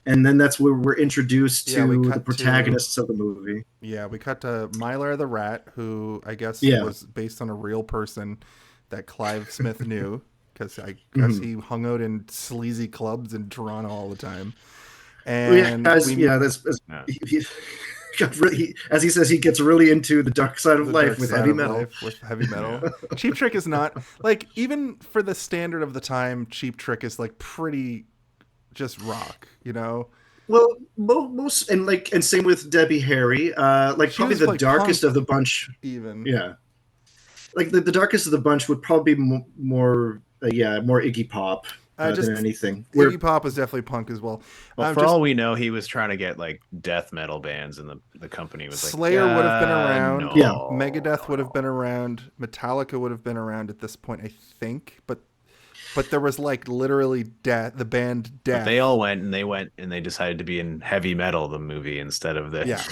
[SPEAKER 3] And then that's where we're introduced to the protagonists of the movie.
[SPEAKER 1] Yeah, we cut to Mylar the Rat, who I guess was based on a real person that Clive Smith knew, because I guess he hung out in sleazy clubs in Toronto all the time. And
[SPEAKER 3] as he says, he gets really into the dark side of life with heavy metal.
[SPEAKER 1] Cheap Trick is not, like, even for the standard of the time, Cheap Trick is like pretty just rock, you know?
[SPEAKER 3] Well, most and same with Debbie Harry. Like
[SPEAKER 1] She
[SPEAKER 3] probably
[SPEAKER 1] was
[SPEAKER 3] the
[SPEAKER 1] like
[SPEAKER 3] darkest
[SPEAKER 1] punk
[SPEAKER 3] of the bunch.
[SPEAKER 1] even.
[SPEAKER 3] Yeah, like the darkest of the bunch would probably be more more Iggy Pop
[SPEAKER 1] Just
[SPEAKER 3] than anything.
[SPEAKER 1] Iggy Pop was definitely punk as well.
[SPEAKER 2] Well, for
[SPEAKER 1] Just
[SPEAKER 2] all we know, he was trying to get like death metal bands, and the company was like,
[SPEAKER 1] Slayer would have been around.
[SPEAKER 2] No,
[SPEAKER 3] Yeah.
[SPEAKER 1] Megadeth would have been around. Metallica would have been around at this point, I think. But there was like literally the band Death.
[SPEAKER 2] But they all went and they decided to be in heavy metal, the movie, instead of this.
[SPEAKER 1] Yeah.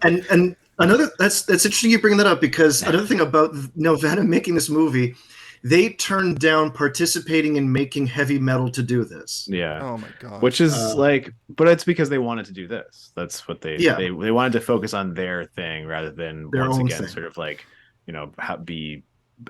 [SPEAKER 3] And another that's interesting you bring that up, because another thing about Venom making this movie, they turned down participating in making heavy metal to do this.
[SPEAKER 2] Yeah.
[SPEAKER 1] Oh my god.
[SPEAKER 2] Which is but it's because they wanted to do this. That's what they wanted to focus on their thing rather than
[SPEAKER 3] Their
[SPEAKER 2] once
[SPEAKER 3] own
[SPEAKER 2] again
[SPEAKER 3] thing.
[SPEAKER 2] sort of like, be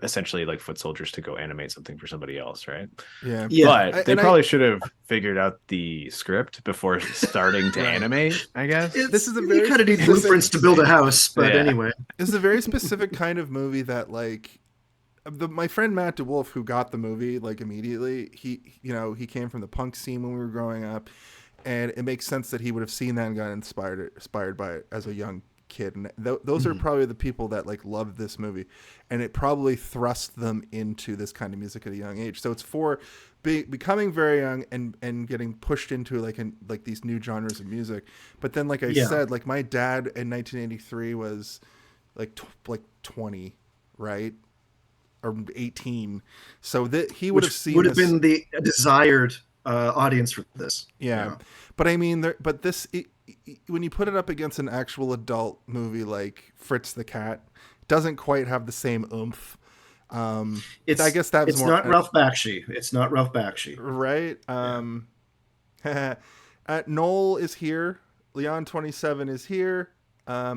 [SPEAKER 2] essentially like foot soldiers to go animate something for somebody else, right?
[SPEAKER 1] Yeah.
[SPEAKER 2] But they probably should have figured out the script before starting to animate, I guess.
[SPEAKER 1] This is a
[SPEAKER 3] You
[SPEAKER 1] very
[SPEAKER 3] kind of need blueprints to build a house, but anyway.
[SPEAKER 1] This is a very specific kind of movie that like my friend Matt DeWolf, who got the movie like immediately, he came from the punk scene when we were growing up, and it makes sense that he would have seen that and got inspired by it as a young kid. And those are probably the people that like loved this movie, and it probably thrust them into this kind of music at a young age. So it's for becoming very young and getting pushed into like these new genres of music. But then, like I said, like my dad in 1983 was like 20, right? Or 18, so that he would have seen
[SPEAKER 3] would have been the desired audience for this.
[SPEAKER 1] Yeah. But I mean, when you put it up against an actual adult movie like Fritz the Cat, it doesn't quite have the same oomph. I guess that's
[SPEAKER 3] it's
[SPEAKER 1] more.
[SPEAKER 3] Not Ralph Bakshi. It's not Ralph Bakshi,
[SPEAKER 1] right? Noel is here. Leon 27 is here.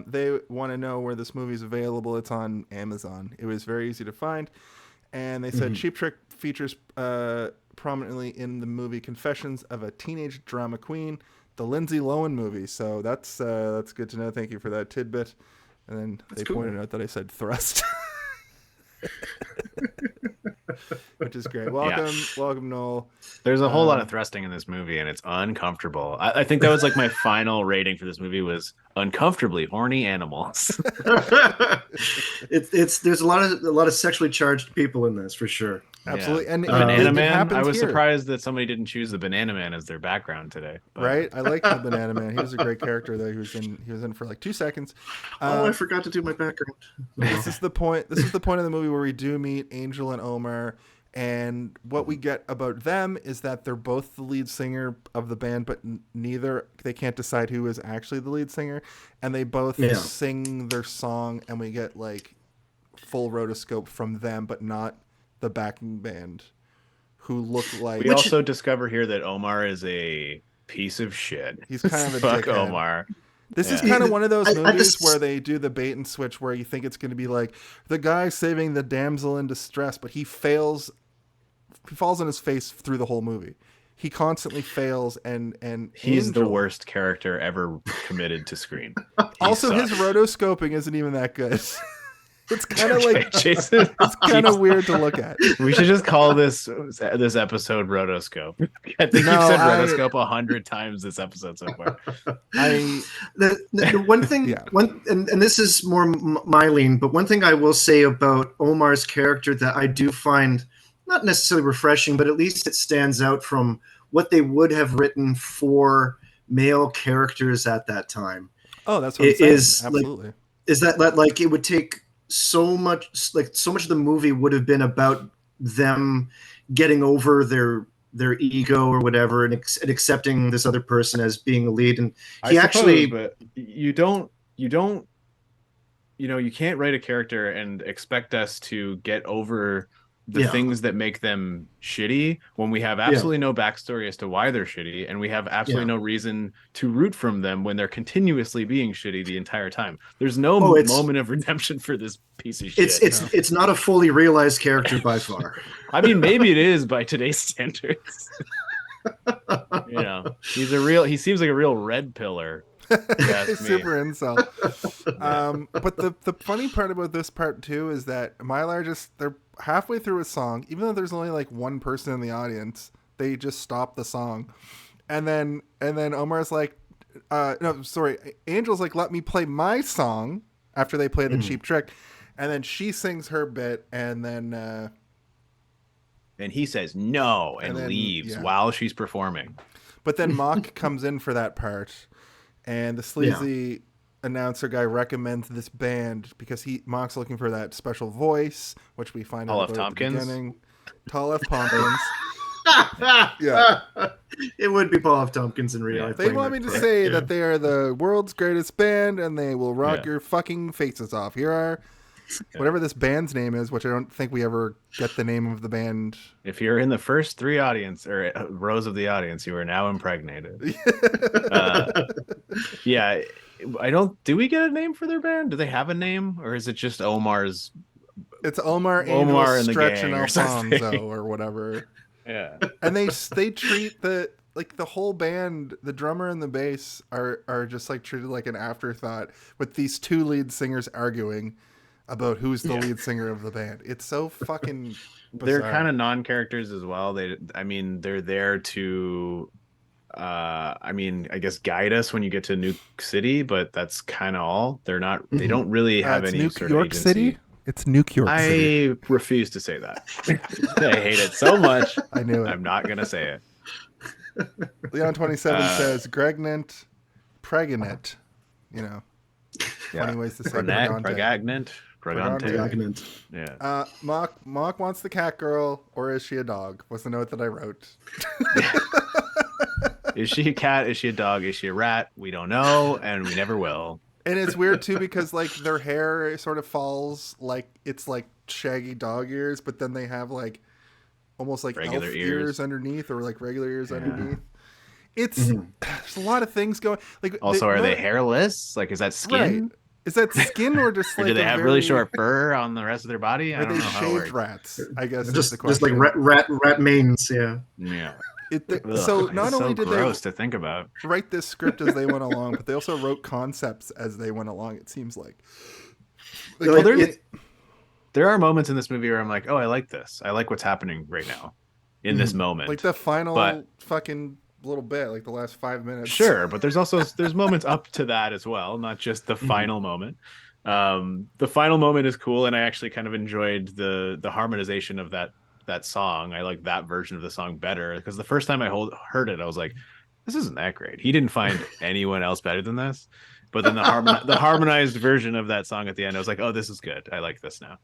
[SPEAKER 1] They want to know where this movie is available. It's on Amazon. It was very easy to find, and they said Cheap Trick features prominently in the movie Confessions of a Teenage Drama Queen, the Lindsay Lohan movie. So that's good to know. Thank you for that tidbit. And then they pointed out that I said thrust, which is great. Welcome, Noel.
[SPEAKER 2] There's a whole lot of thrusting in this movie, and it's uncomfortable. I think that was like my final rating for this movie was uncomfortably horny animals.
[SPEAKER 3] There's a lot of sexually charged people in this for sure.
[SPEAKER 1] Absolutely.
[SPEAKER 2] Yeah.
[SPEAKER 1] And
[SPEAKER 2] Banana Man. I was
[SPEAKER 1] here.
[SPEAKER 2] surprised that somebody didn't choose the Banana Man as their background today. But...
[SPEAKER 1] Right? I like the Banana Man. He was a great character though. He was in for like 2 seconds.
[SPEAKER 3] I forgot to do my background.
[SPEAKER 1] This is the point. This is the point of the movie where we do meet Angel and Omar, and what we get about them is that they're both the lead singer of the band, but they can't decide who is actually the lead singer, and they both sing their song, and we get like full rotoscope from them, but not the backing band, who look like.
[SPEAKER 2] We also discover here that Omar is a piece of shit.
[SPEAKER 1] He's kind of a
[SPEAKER 2] fuck
[SPEAKER 1] dickhead.
[SPEAKER 2] Omar.
[SPEAKER 1] This is kind of one of those movies where they do the bait and switch, where you think it's going to be like the guy saving the damsel in distress, but he fails. He falls on his face through the whole movie. He constantly fails, and
[SPEAKER 2] he's the worst character ever committed to screen.
[SPEAKER 1] Also, his rotoscoping isn't even that good. It's kind of like
[SPEAKER 2] Jason.
[SPEAKER 1] It's kind of weird to look at.
[SPEAKER 2] We should just call this episode Rotoscope. I think you've said Rotoscope 100 times this episode so far.
[SPEAKER 3] The one thing, and this is more my lean, but one thing I will say about Omar's character that I do find not necessarily refreshing, but at least it stands out from what they would have written for male characters at that time.
[SPEAKER 1] Oh, that's what it is. Absolutely.
[SPEAKER 3] Is that like it would take so much of the movie would have been about them getting over their ego or whatever and accepting this other person as being a lead, and
[SPEAKER 2] but you can't write a character and expect us to get over the things that make them shitty when we have absolutely no backstory as to why they're shitty, and we have absolutely no reason to root from them when they're continuously being shitty the entire time. There's no moment of redemption for this piece of shit.
[SPEAKER 3] It's not a fully realized character by far.
[SPEAKER 2] I mean, maybe it is by today's standards. He seems like a real red pillar.
[SPEAKER 1] Super incel. But the funny part about this part too is that they're halfway through a song, even though there's only like one person in the audience, they just stop the song And then Omar's like, no, sorry, Angel's like, let me play my song after they play the Cheap Trick, and then she sings her bit, and then
[SPEAKER 2] and he says no and
[SPEAKER 1] then,
[SPEAKER 2] leaves while she's performing.
[SPEAKER 1] But then Mock comes in for that part, and the sleazy announcer guy recommends this band because Mock's looking for that special voice, which we find out at the beginning. Tall F. Tompkins. Yeah,
[SPEAKER 3] it would be Paul F. Tompkins in real life.
[SPEAKER 1] They want me to say that they are the world's greatest band, and they will rock your fucking faces off. Here are whatever this band's name is, which I don't think we ever get the name of the band.
[SPEAKER 2] If you're in the first three audience or rows of the audience, you are now impregnated. Yeah, I don't. Do we get a name for their band? Do they have a name, or is it just Omar's?
[SPEAKER 1] It's Omar
[SPEAKER 2] and the
[SPEAKER 1] Stretch and
[SPEAKER 2] gang
[SPEAKER 1] Alfonso or whatever.
[SPEAKER 2] Yeah,
[SPEAKER 1] and they treat the whole band, the drummer and the bass are just like treated like an afterthought, with these two lead singers arguing about who's the lead singer of the band. It's so fucking bizarre.
[SPEAKER 2] They're kind of non-characters as well. They're there to I guess guide us when you get to Nuke City, but that's kind of all. They're not. They don't really have any
[SPEAKER 1] Nuke
[SPEAKER 2] sort
[SPEAKER 1] York
[SPEAKER 2] of agency.
[SPEAKER 1] City. It's Nuke York City.
[SPEAKER 2] I refuse to say that. I hate it so much.
[SPEAKER 1] I knew it.
[SPEAKER 2] I'm not gonna say it.
[SPEAKER 1] Leon 27 says Gregnant, Pregnant. 20 ways to say
[SPEAKER 2] Pregnant. Yeah.
[SPEAKER 1] Mock wants the cat girl, or is she a dog? Was the note that I wrote.
[SPEAKER 2] Is she a cat? Is she a dog? Is she a rat? We don't know, and we never will.
[SPEAKER 1] And it's weird too because like their hair sort of falls like it's like shaggy dog ears, but then they have like almost like
[SPEAKER 2] regular
[SPEAKER 1] elf ears underneath, or like regular ears underneath. It's there's a lot of things going. Like
[SPEAKER 2] also, are they hairless? Like, is that skin?
[SPEAKER 1] Right. Is that skin or just
[SPEAKER 2] or
[SPEAKER 1] like
[SPEAKER 2] do they have really short fur on the rest of their body? I
[SPEAKER 1] Are
[SPEAKER 2] don't
[SPEAKER 1] they
[SPEAKER 2] know how it works.
[SPEAKER 1] shaved rats? I guess
[SPEAKER 3] just
[SPEAKER 1] is the question.
[SPEAKER 3] like rat manes. Yeah.
[SPEAKER 2] Yeah.
[SPEAKER 1] So not only did
[SPEAKER 2] gross
[SPEAKER 1] they
[SPEAKER 2] to think about
[SPEAKER 1] write this script as they went along, but they also wrote concepts as they went along. It seems like.
[SPEAKER 2] There are moments in this movie where I'm like, oh, I like this. I like what's happening right now in this moment.
[SPEAKER 1] Like the final fucking little bit, like the last 5 minutes.
[SPEAKER 2] Sure, but there's moments up to that as well, not just the final moment. The final moment is cool, and I actually kind of enjoyed the harmonization of that song. I like that version of the song better because the first time I heard it, I was like, this isn't that great. He didn't find anyone else better than this. But then the harmonized version of that song at the end, I was like, oh, this is good. I like this now.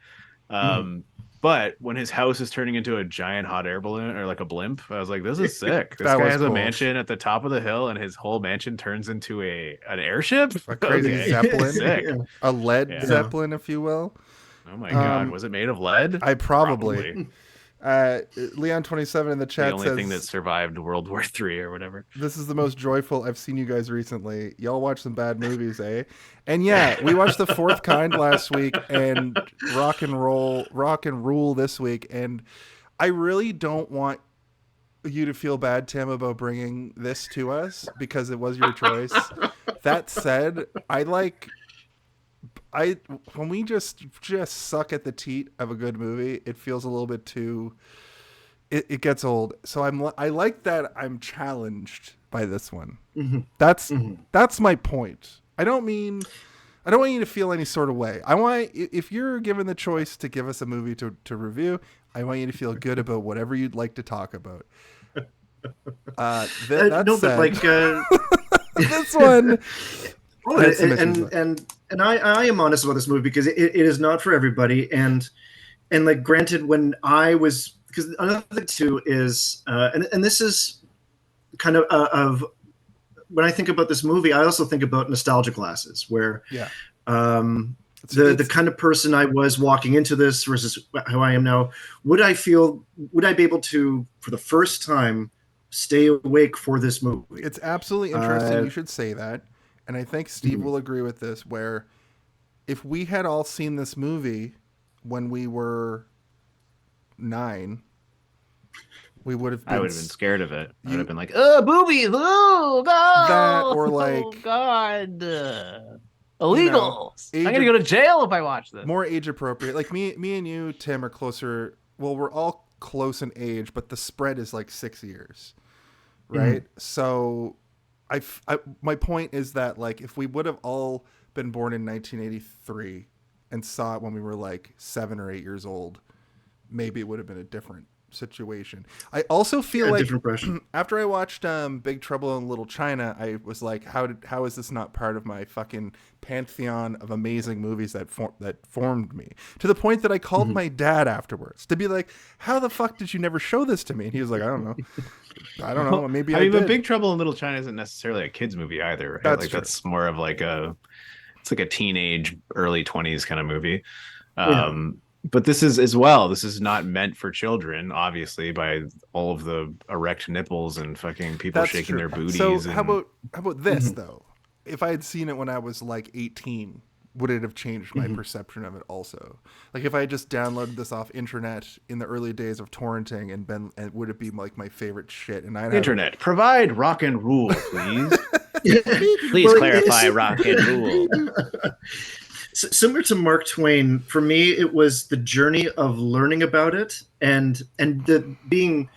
[SPEAKER 2] But when his house is turning into a giant hot air balloon or like a blimp, I was like, this is sick. This guy has a mansion at the top of the hill, and his whole mansion turns into an airship.
[SPEAKER 1] A crazy Zeppelin.
[SPEAKER 2] Sick.
[SPEAKER 1] A lead Zeppelin, if you will.
[SPEAKER 2] Oh my God. Was it made of lead?
[SPEAKER 1] I probably. Leon 27 in the chat
[SPEAKER 2] says the only thing that survived World War III or whatever.
[SPEAKER 1] This is the most joyful I've seen you guys recently. Y'all watch some bad movies, eh? And yeah, we watched The Fourth Kind last week and Rock and Rule this week, and I really don't want you to feel bad, Tim, about bringing this to us because it was your choice. That said, when we just suck at the teat of a good movie, it feels a little bit too. It gets old. So I like that I'm challenged by this one. Mm-hmm. That's my point. I don't want you to feel any sort of way. If you're given the choice to give us a movie to review, I want you to feel good about whatever you'd like to talk about. This one.
[SPEAKER 3] Oh, and I am honest about this movie because it is not for everybody, and like granted, when I was, because another thing too is and this is kind of when I think about this movie, I also think about nostalgia glasses, where the kind of person I was walking into this versus how I am now. Would I be able to, for the first time, stay awake for this movie?
[SPEAKER 1] It's absolutely interesting. You should say that. And I think Steve will agree with this, where if we had all seen this movie when we were 9, we would have been...
[SPEAKER 2] I would have been scared of it. I would have been like, oh, boobies! Oh, God!
[SPEAKER 1] That, or like...
[SPEAKER 2] Oh, God! Illegal! I'm going to go to jail if I watch this.
[SPEAKER 1] More age appropriate. Like me and you, Tim, are closer... Well, we're all close in age, but the spread is like 6 years. right? So my point is that like if we would have all been born in 1983 and saw it when we were like 7 or 8 years old, maybe it would have been a different situation. I also feel like
[SPEAKER 3] different pressure.
[SPEAKER 1] after I watched Big Trouble in Little China, I was like, how is this not part of my fucking pantheon of amazing movies that formed me? To the point that I called my dad afterwards to be like, how the fuck did you never show this to me? And he was like, I don't know. Maybe I
[SPEAKER 2] mean,
[SPEAKER 1] did.
[SPEAKER 2] but Big Trouble in Little China isn't necessarily a kids movie either, right?
[SPEAKER 1] That's
[SPEAKER 2] like
[SPEAKER 1] true.
[SPEAKER 2] that's more of like it's like a teenage, early 20s kind of movie. But this is as well. This is not meant for children, obviously, by all of the erect nipples and fucking people
[SPEAKER 1] That's
[SPEAKER 2] shaking
[SPEAKER 1] true.
[SPEAKER 2] their booties.
[SPEAKER 1] So how about this though? If I had seen it when I was like 18, would it have changed my perception of it also? Like if I had just downloaded this off internet in the early days of torrenting and would it be like my favorite shit? And I'd
[SPEAKER 2] Internet, provide rock and rule, please. Please clarify rock and rule.
[SPEAKER 3] Similar to Mark Twain, for me, it was the journey of learning about it and the being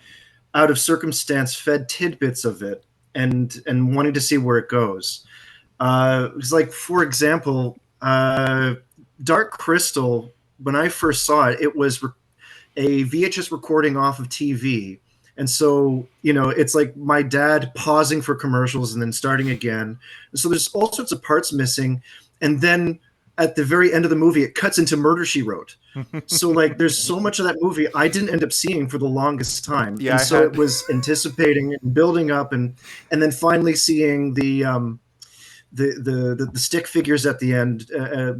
[SPEAKER 3] out of circumstance fed tidbits of it and wanting to see where it goes. It was like, for example, Dark Crystal. When I first saw it, it was a VHS recording off of TV. And so, it's like my dad pausing for commercials and then starting again. So there's all sorts of parts missing. And then at the very end of the movie, it cuts into Murder, She Wrote. So like there's so much of that movie I didn't end up seeing for the longest time.
[SPEAKER 1] Yeah,
[SPEAKER 3] and so it was anticipating and building up and then finally seeing the stick figures at the end,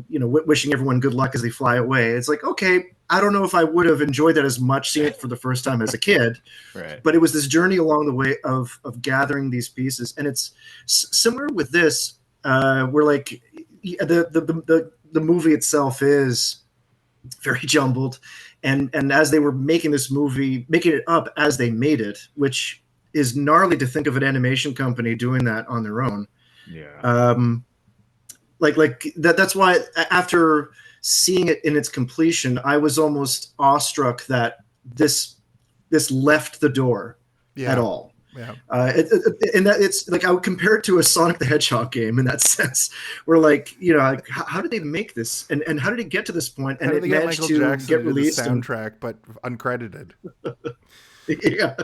[SPEAKER 3] wishing everyone good luck as they fly away. It's like, okay, I don't know if I would have enjoyed that as much seeing it for the first time as a kid,
[SPEAKER 2] right?
[SPEAKER 3] But it was this journey along the way of gathering these pieces. And it's similar with this, where like the movie itself is very jumbled. And as they were making this movie, making it up as they made it, which is gnarly to think of an animation company doing that on their own.
[SPEAKER 2] Yeah.
[SPEAKER 3] That's why after seeing it in its completion, I was almost awestruck that this left the door at all.
[SPEAKER 1] Yeah.
[SPEAKER 3] And that it's like I would compare it to a Sonic the Hedgehog game in that sense, where like how did they make this and how did it get to this point and it managed to get released
[SPEAKER 1] soundtrack but uncredited.
[SPEAKER 3] Yeah.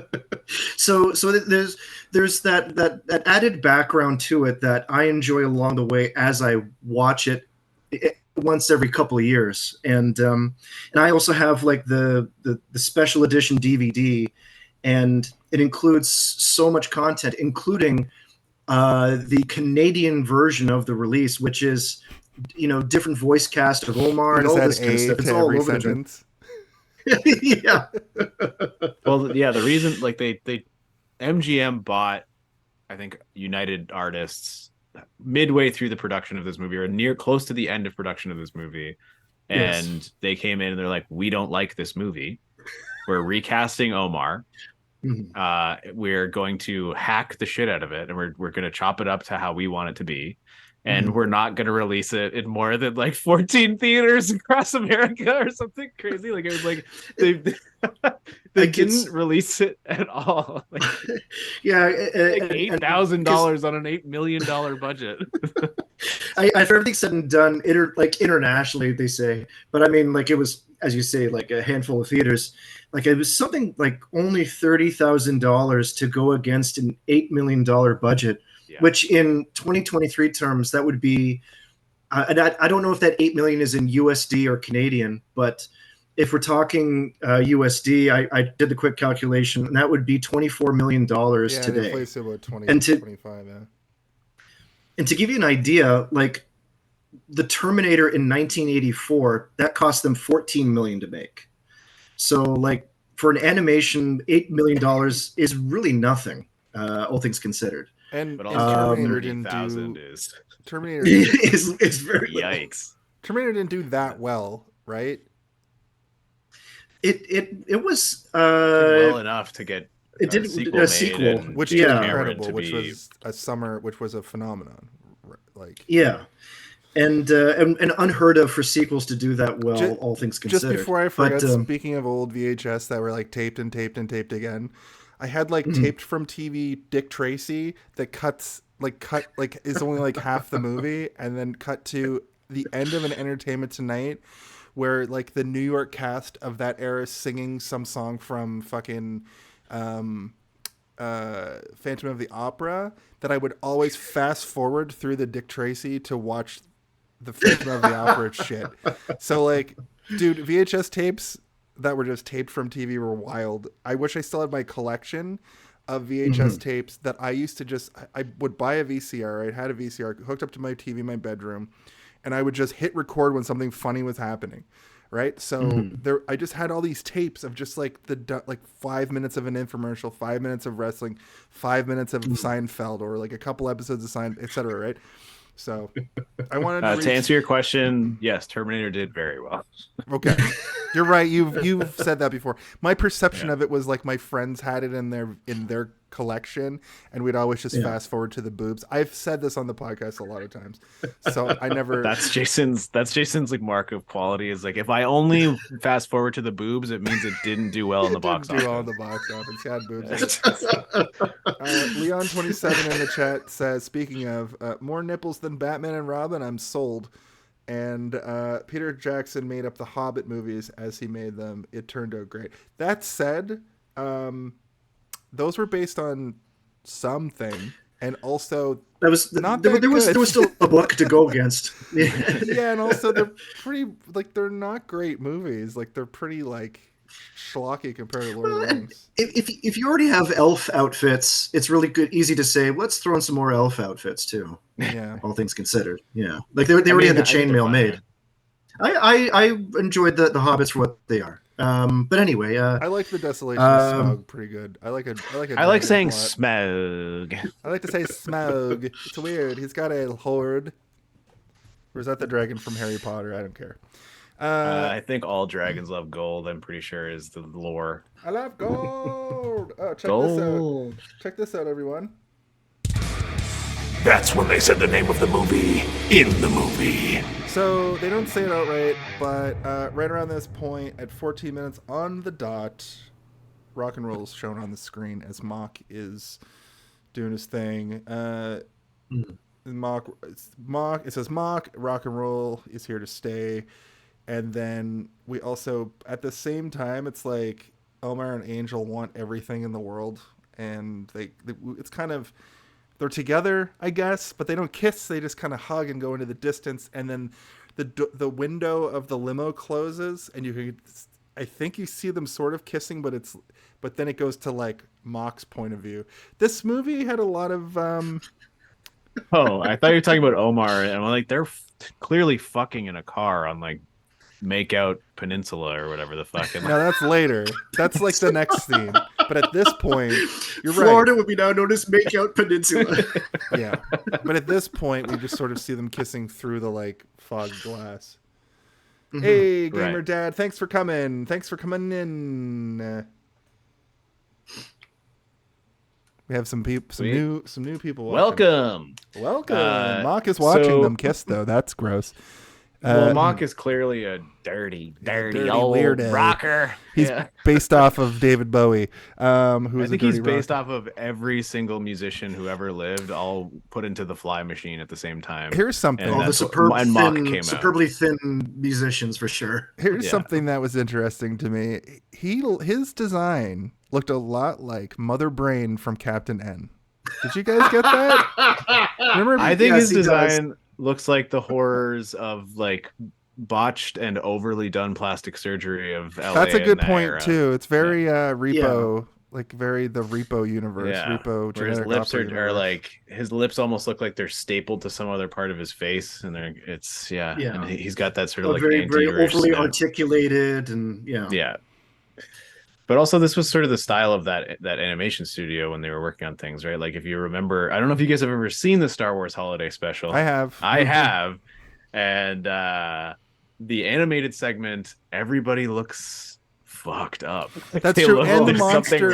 [SPEAKER 3] So there's that added background to it that I enjoy along the way as I watch it once every couple of years, and I also have like the special edition DVD, and it includes so much content, including the Canadian version of the release, which is different voice cast of Omar and all this kind of stuff. It's all over the yeah.
[SPEAKER 2] Well, yeah, the reason like they MGM bought, I think, United Artists midway through the production of this movie or close to the end of production of this movie. And they came in and they're like, we don't like this movie. We're recasting Omar. We're going to hack the shit out of it and we're going to chop it up to how we want it to be. And we're not going to release it in more than like 14 theaters across America or something crazy. Like it was like they didn't release it at all. Like,
[SPEAKER 3] yeah,
[SPEAKER 2] like $8,000 on an $8 million budget.
[SPEAKER 3] I for everything said and done, internationally they say, but I mean, like it was, as you say, like a handful of theaters. Like it was something like only $30,000 to go against an $8 million budget. Yeah. Which in 2023 terms, that would be, and I don't know if that 8 million is in USD or Canadian, but if we're talking USD, I did the quick calculation, and that would be $24 million today.
[SPEAKER 1] Yeah, about 20,
[SPEAKER 3] and
[SPEAKER 1] 25, yeah.
[SPEAKER 3] And to give you an idea, like the Terminator in 1984, that cost them $14 million to make. So like for an animation, $8 million is really nothing, all things considered.
[SPEAKER 1] And
[SPEAKER 2] but also
[SPEAKER 1] Terminator
[SPEAKER 2] 30,000 is
[SPEAKER 3] Terminator is very
[SPEAKER 2] yikes.
[SPEAKER 1] Terminator didn't do that well, right?
[SPEAKER 3] It was
[SPEAKER 2] well enough to get
[SPEAKER 3] it did a sequel,
[SPEAKER 1] which is incredible, which was a phenomenon, like
[SPEAKER 3] and unheard of for sequels to do that well, all things considered.
[SPEAKER 1] Just before I forget, speaking of old VHS that were like taped and taped and taped again, I had like taped from TV Dick Tracy that cut is only like half the movie, and then cut to the end of an Entertainment Tonight where like the New York cast of that era is singing some song from fucking Phantom of the Opera, that I would always fast forward through the Dick Tracy to watch the Phantom of the Opera shit. So like, dude, VHS tapes that were just taped from TV were wild. I wish I still had my collection of VHS tapes that I used to I would buy a VCR. I had a VCR hooked up to my TV in my bedroom, and I would just hit record when something funny was happening. Right. So I just had all these tapes of just like 5 minutes of an infomercial, 5 minutes of wrestling, 5 minutes of Seinfeld, or like a couple episodes of Seinfeld, etc. Right. So I wanted
[SPEAKER 2] to answer your question. Yes, Terminator did very well.
[SPEAKER 1] Okay, you're right. You've said that before. My perception of it was like my friends had it in their collection, and we'd always just fast forward to the boobs. I've said this on the podcast a lot of times, so I never.
[SPEAKER 2] That's Jason's like mark of quality, is like, if I only fast forward to the boobs, it means it didn't do well in the box office.
[SPEAKER 1] Do well in the box office. He had boobs. Leon 27 in the chat says, speaking of more nipples than Batman and Robin, I'm sold. And Peter Jackson made up the Hobbit movies as he made them. It turned out great. That said, those were based on something, and also
[SPEAKER 3] there was still a book to go against.
[SPEAKER 1] Yeah, and also they're pretty, like, they're not great movies. Like, they're pretty like schlocky compared to Lord of the Rings.
[SPEAKER 3] If you already have elf outfits, it's really easy to say, let's throw in some more elf outfits too.
[SPEAKER 1] Yeah, all
[SPEAKER 3] things considered. Yeah, like they already had the chainmail made. I enjoyed the Hobbits for what they are. But anyway,
[SPEAKER 1] I like the Desolation of Smaug pretty good. I like
[SPEAKER 2] saying Smaug.
[SPEAKER 1] I like to say Smaug. It's weird. He's got a horde. Or is that the dragon from Harry Potter? I don't care.
[SPEAKER 2] I think all dragons love gold. I'm pretty sure is the lore.
[SPEAKER 1] I love gold. Oh, check
[SPEAKER 2] gold.
[SPEAKER 1] This out. Check this out, everyone.
[SPEAKER 6] That's when they said the name of the movie in the movie.
[SPEAKER 1] So they don't say it outright, but right around this point, at 14 minutes on the dot, rock and roll is shown on the screen as Mock is doing his thing. Mock, it says Mock, rock and roll is here to stay. And then we also, at the same time, it's like Omar and Angel want everything in the world, and it's kind of, they're together, I guess, but they don't kiss. They just kind of hug and go into the distance, and then the window of the limo closes, and I think you see them sort of kissing, but then it goes to like Mock's point of view. This movie had a lot of.
[SPEAKER 2] Oh, I thought you were talking about Omar, and I'm like, they're clearly fucking in a car on like Makeout Peninsula or whatever the fuck.
[SPEAKER 1] No, that's later. That's like the next scene. But at this point, you're
[SPEAKER 3] Florida
[SPEAKER 1] right.
[SPEAKER 3] would be now known as Makeout Peninsula.
[SPEAKER 1] Yeah. But at this point, we just sort of see them kissing through the like fog glass. Mm-hmm. Hey, Gamer Dad, thanks for coming. Thanks for coming in. We have some new people.
[SPEAKER 2] Welcome.
[SPEAKER 1] Mock is watching them kiss, though. That's gross.
[SPEAKER 2] Well, Mock is clearly a dirty old
[SPEAKER 1] weirdo.
[SPEAKER 2] rocker.
[SPEAKER 1] He's based off of David Bowie,
[SPEAKER 2] I think he's based off of every single musician who ever lived, all put into the fly machine at the same time.
[SPEAKER 1] Here's something.
[SPEAKER 3] All the superbly thin musicians, for sure.
[SPEAKER 1] Here's something that was interesting to me. His design looked a lot like Mother Brain from Captain N. Did you guys get that? Remember?
[SPEAKER 2] I think his design looks like the horrors of like botched and overly done plastic surgery of LA.
[SPEAKER 1] That's a good point era. Too. It's very Repo, like very the Repo universe.
[SPEAKER 2] Yeah.
[SPEAKER 1] Repo.
[SPEAKER 2] Where his lips are like, his lips almost look like they're stapled to some other part of his face, and and he's got that sort of like
[SPEAKER 3] very overly articulated, and
[SPEAKER 2] yeah. But also, this was sort of the style of that animation studio when they were working on things, right? Like, if you remember, I don't know if you guys have ever seen the Star Wars Holiday Special.
[SPEAKER 1] I have.
[SPEAKER 2] And the animated segment, everybody looks fucked up.
[SPEAKER 1] That's true. And the monster.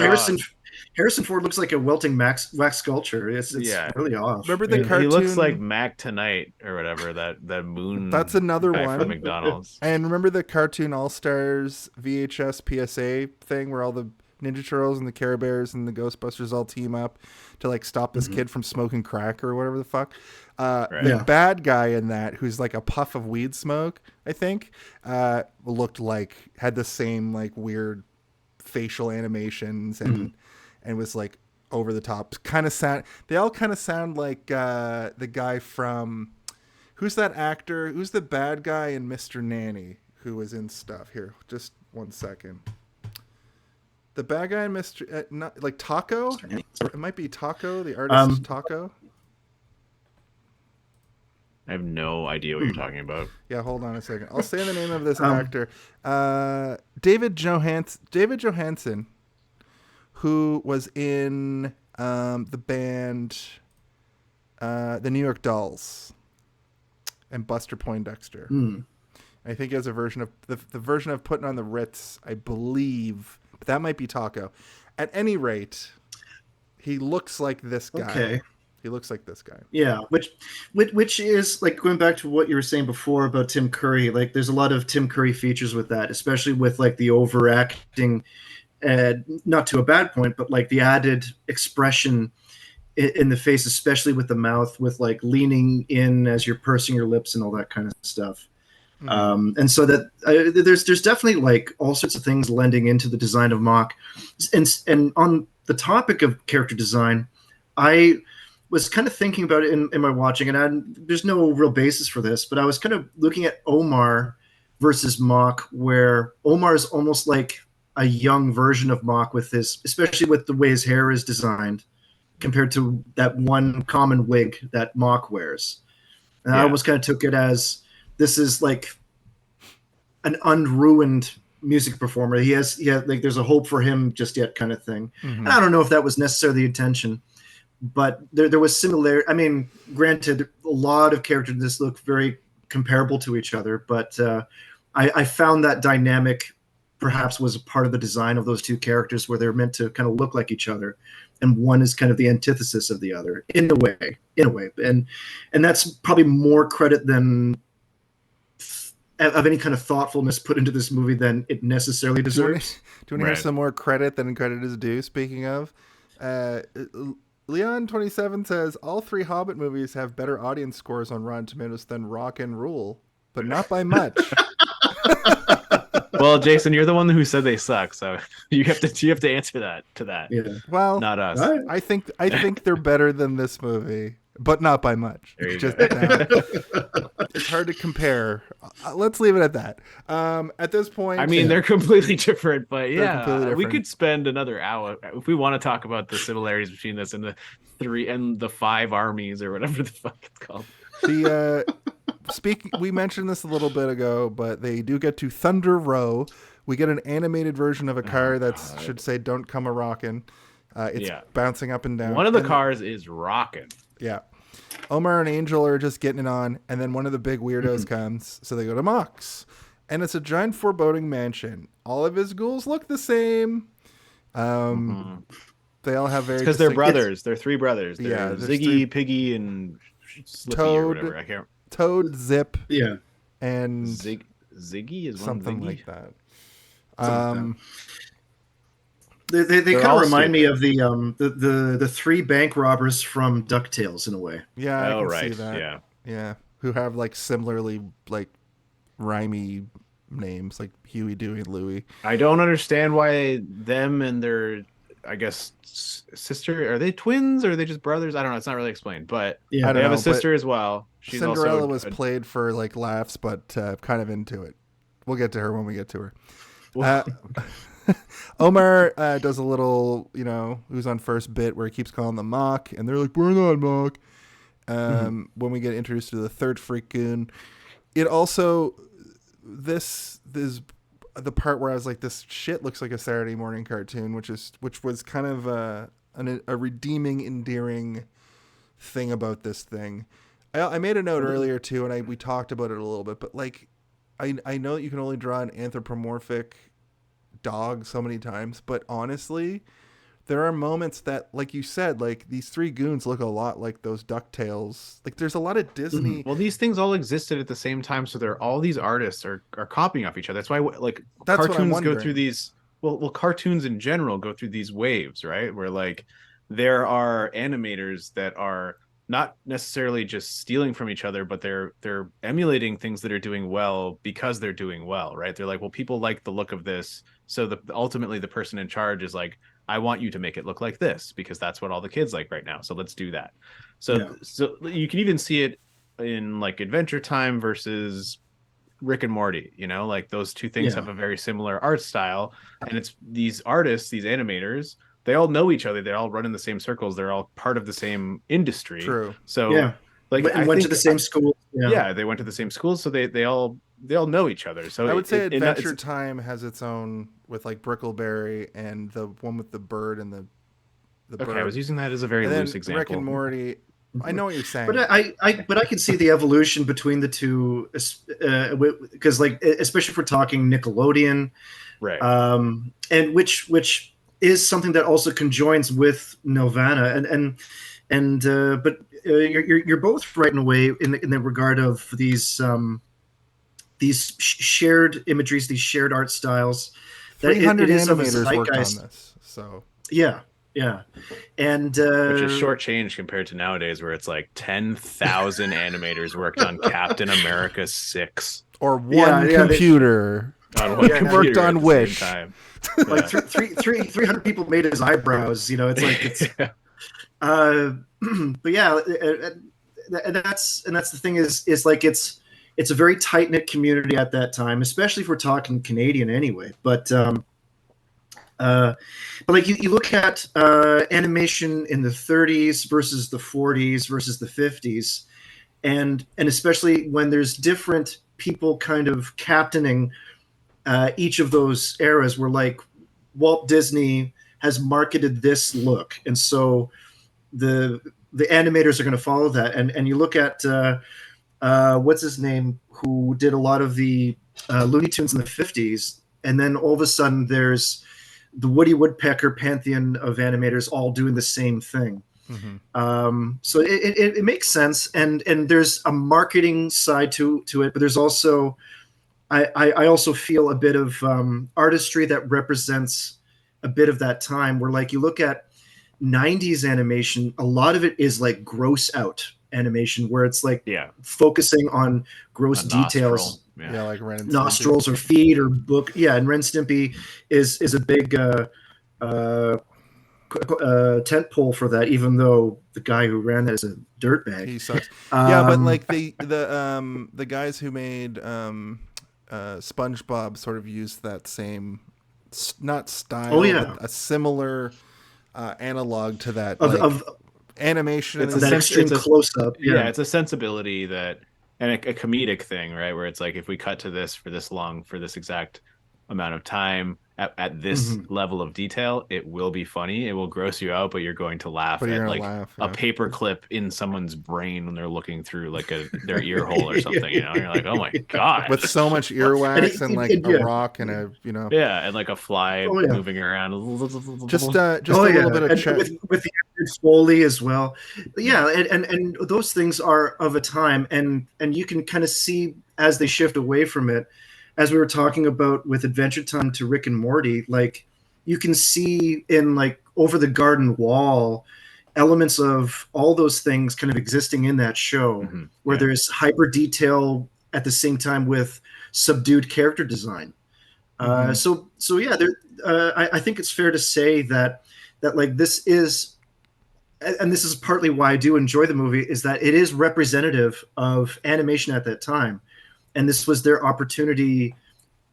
[SPEAKER 3] Harrison Ford looks like a wilting wax sculpture. It's really off.
[SPEAKER 1] Remember the cartoon?
[SPEAKER 2] He looks like Mac Tonight or whatever, that moon.
[SPEAKER 1] That's another one
[SPEAKER 2] from McDonald's.
[SPEAKER 1] And remember the cartoon All Stars VHS PSA thing where all the Ninja Turtles and the Care Bears and the Ghostbusters all team up to like stop this kid from smoking crack or whatever the fuck. The bad guy in that, who's like a puff of weed smoke, I think, looked like, had the same like weird facial animations and was like over the top. Kind of sound. They all kind of sound like the guy from, who's that actor? Who's the bad guy in Mr. Nanny who was in stuff? Here, just 1 second. The bad guy in Mr. Not like Taco. It might be Taco. The artist is Taco.
[SPEAKER 2] I have no idea what you're talking about.
[SPEAKER 1] Yeah, hold on a second. I'll say the name of this actor. David Johansen, who was in the band the New York Dolls and Buster Poindexter. I think he has a version of the version of Putting on the Ritz, I believe. But that might be Taco. At any rate, he looks like this guy.
[SPEAKER 3] Okay.
[SPEAKER 1] He looks like this guy.
[SPEAKER 3] Yeah, which is like going back to what you were saying before about Tim Curry. Like, there's a lot of Tim Curry features with that, especially with like the overacting, not to a bad point, but like the added expression in the face, especially with the mouth, with like leaning in as you're pursing your lips and all that kind of stuff. And so that there's definitely like all sorts of things lending into the design of Mock. And on the topic of character design, I was kind of thinking about it in my watching, and there's no real basis for this, but I was kind of looking at Omar versus Mock, where Omar is almost like a young version of Mock with his, especially with the way his hair is designed compared to that one common wig that Mock wears. And I almost kind of took it as, this is like an unruined music performer. He has like, there's a hope for him just yet kind of thing. And I don't know if that was necessarily the intention, but there was similarity. I mean, granted, a lot of characters in this look very comparable to each other, but I found that dynamic perhaps was a part of the design of those two characters, where they're meant to kind of look like each other, and one is kind of the antithesis of the other in a way. And that's probably more credit than of any kind of thoughtfulness put into this movie than it necessarily deserves.
[SPEAKER 1] Do you want to hear some more credit than credit is due? Speaking of, Leon27 says all three Hobbit movies have better audience scores on Rotten Tomatoes than Rock and Rule, but not by much.
[SPEAKER 2] Well, Jason, you're the one who said they suck, so you have to answer that to that.
[SPEAKER 3] Yeah.
[SPEAKER 1] Well,
[SPEAKER 2] not us.
[SPEAKER 1] I think they're better than this movie, but not by much. It's hard to compare. Let's leave it at that. At this point,
[SPEAKER 2] I mean, they're completely different, but we could spend another hour if we want to talk about the similarities between this and the 3 and the 5 armies or whatever the fuck it's called.
[SPEAKER 1] We mentioned this a little bit ago, but they do get to Thunder Row. We get an animated version of a car that should say "Don't come a rockin'." It's bouncing up and down.
[SPEAKER 2] One of the cars is rocking.
[SPEAKER 1] Yeah. Omar and Angel are just getting it on, and then one of the big weirdos comes, so they go to Mock's. And it's a giant foreboding mansion. All of his ghouls look the same. They all have very...
[SPEAKER 2] because they're brothers. They're 3 brothers. They're
[SPEAKER 1] Yeah,
[SPEAKER 2] Ziggy, Piggy, and Slippy
[SPEAKER 1] Toad,
[SPEAKER 2] or whatever. I can't...
[SPEAKER 1] Toad, Zip,
[SPEAKER 2] and Ziggy is
[SPEAKER 1] something
[SPEAKER 2] one
[SPEAKER 1] like that.
[SPEAKER 3] They kind of remind me of the 3 bank robbers from DuckTales in a way.
[SPEAKER 1] Yeah, I can see that. Yeah, who have like similarly like rhymey names like Huey, Dewey, and Louie.
[SPEAKER 2] I don't understand why them and their, I guess, sister, are they twins or are they just brothers? I don't know. It's not really explained, but they have a sister as well. She's
[SPEAKER 1] Cinderella
[SPEAKER 2] also
[SPEAKER 1] was played for like laughs, but kind of into it. We'll get to her when we get to her. Omar does a little, who's on first bit where he keeps calling them Mock, and they're like, we're not Mock. When we get introduced to the third freak goon, it also, this is the part where I was like, this shit looks like a Saturday morning cartoon, which was kind of a redeeming, endearing thing about this thing. I made a note earlier too, and we talked about it a little bit, but like, I know that you can only draw an anthropomorphic dog so many times, but honestly, there are moments that, like you said, like these 3 goons look a lot like those DuckTales. Like there's a lot of Disney.
[SPEAKER 2] Well, these things all existed at the same time, so all these artists are copying off each other. That's why cartoons go through these well, cartoons in general go through these waves, right? Where like there are animators that are not necessarily just stealing from each other, but they're emulating things that are doing well because they're doing well, right? They're like, well, people like the look of this, so ultimately the person in charge is like, I want you to make it look like this because that's what all the kids like right now. So let's do that. So you can even see it in like Adventure Time versus Rick and Morty, like those two things have a very similar art style. And it's these artists, these animators, they all know each other. They all run in the same circles. They're all part of the same industry.
[SPEAKER 1] True.
[SPEAKER 2] So like
[SPEAKER 3] and went to the same school.
[SPEAKER 2] Yeah, they went to the same school, so they all know each other. So
[SPEAKER 1] I would say Adventure Time has its own with like Brickleberry and the one with the bird and the
[SPEAKER 2] okay,
[SPEAKER 1] bird.
[SPEAKER 2] I was using that as a very loose example.
[SPEAKER 1] Rick and Morty. I know what you're saying,
[SPEAKER 3] but I can see the evolution between the two, because like especially if we're talking Nickelodeon,
[SPEAKER 2] right?
[SPEAKER 3] And which is something that also conjoins with Nelvana, but you're both right in a way in the regard of these shared imageries, these shared art styles.
[SPEAKER 1] 300 animators worked on this, so
[SPEAKER 3] yeah, and
[SPEAKER 2] which is shortchanged compared to nowadays, where it's like 10,000 animators worked on Captain America 6
[SPEAKER 1] or one computer. Worked on Wish.
[SPEAKER 3] Like 300 people made his eyebrows. It's like it's. But yeah, and that's the thing is like it's a very tight knit community at that time, especially if we're talking Canadian anyway. But like you look at animation in the 30s versus the 40s versus the 50s, and especially when there's different people kind of captaining each of those eras, where like Walt Disney has marketed this look, and so the animators are going to follow that. And you look at what's his name, who did a lot of the Looney Tunes in the 50s, and then all of a sudden there's the Woody Woodpecker pantheon of animators all doing the same thing. Mm-hmm. So it makes sense, and there's a marketing side to it, but there's also I also feel a bit of artistry that represents a bit of that time, where like you look at 90s animation, a lot of it is like gross out animation, where it's like focusing on gross details.
[SPEAKER 1] Like Ren and
[SPEAKER 3] nostrils Stimpy. Or feet or book. Yeah, and Ren and Stimpy is a big tent pole for that, even though the guy who ran that is a dirtbag.
[SPEAKER 1] He sucks. But like the guys who made SpongeBob sort of used that same not style, but a similar analog to that of animation.
[SPEAKER 2] It's
[SPEAKER 3] that extreme close up.
[SPEAKER 2] Yeah, it's a sensibility that, and a comedic thing, right? Where it's like, if we cut to this for this long, for this exact amount of time at this level of detail, it will be funny. It will gross you out, but you're going to laugh at like a paper clip in someone's brain when they're looking through like their ear hole or something, And you're like, oh my God.
[SPEAKER 1] With so much earwax and like a rock and a,
[SPEAKER 2] Yeah, and like a fly moving around.
[SPEAKER 1] Just a little bit of chat.
[SPEAKER 3] With the Foley as well. Yeah, and those things are of a time, and you can kind of see as they shift away from it, as we were talking about with Adventure Time to Rick and Morty, like you can see in like Over the Garden Wall elements of all those things kind of existing in that show, where there's hyper detail at the same time with subdued character design. So yeah, I think it's fair to say that like this is, and this is partly why I do enjoy the movie, is that it is representative of animation at that time. And this was their opportunity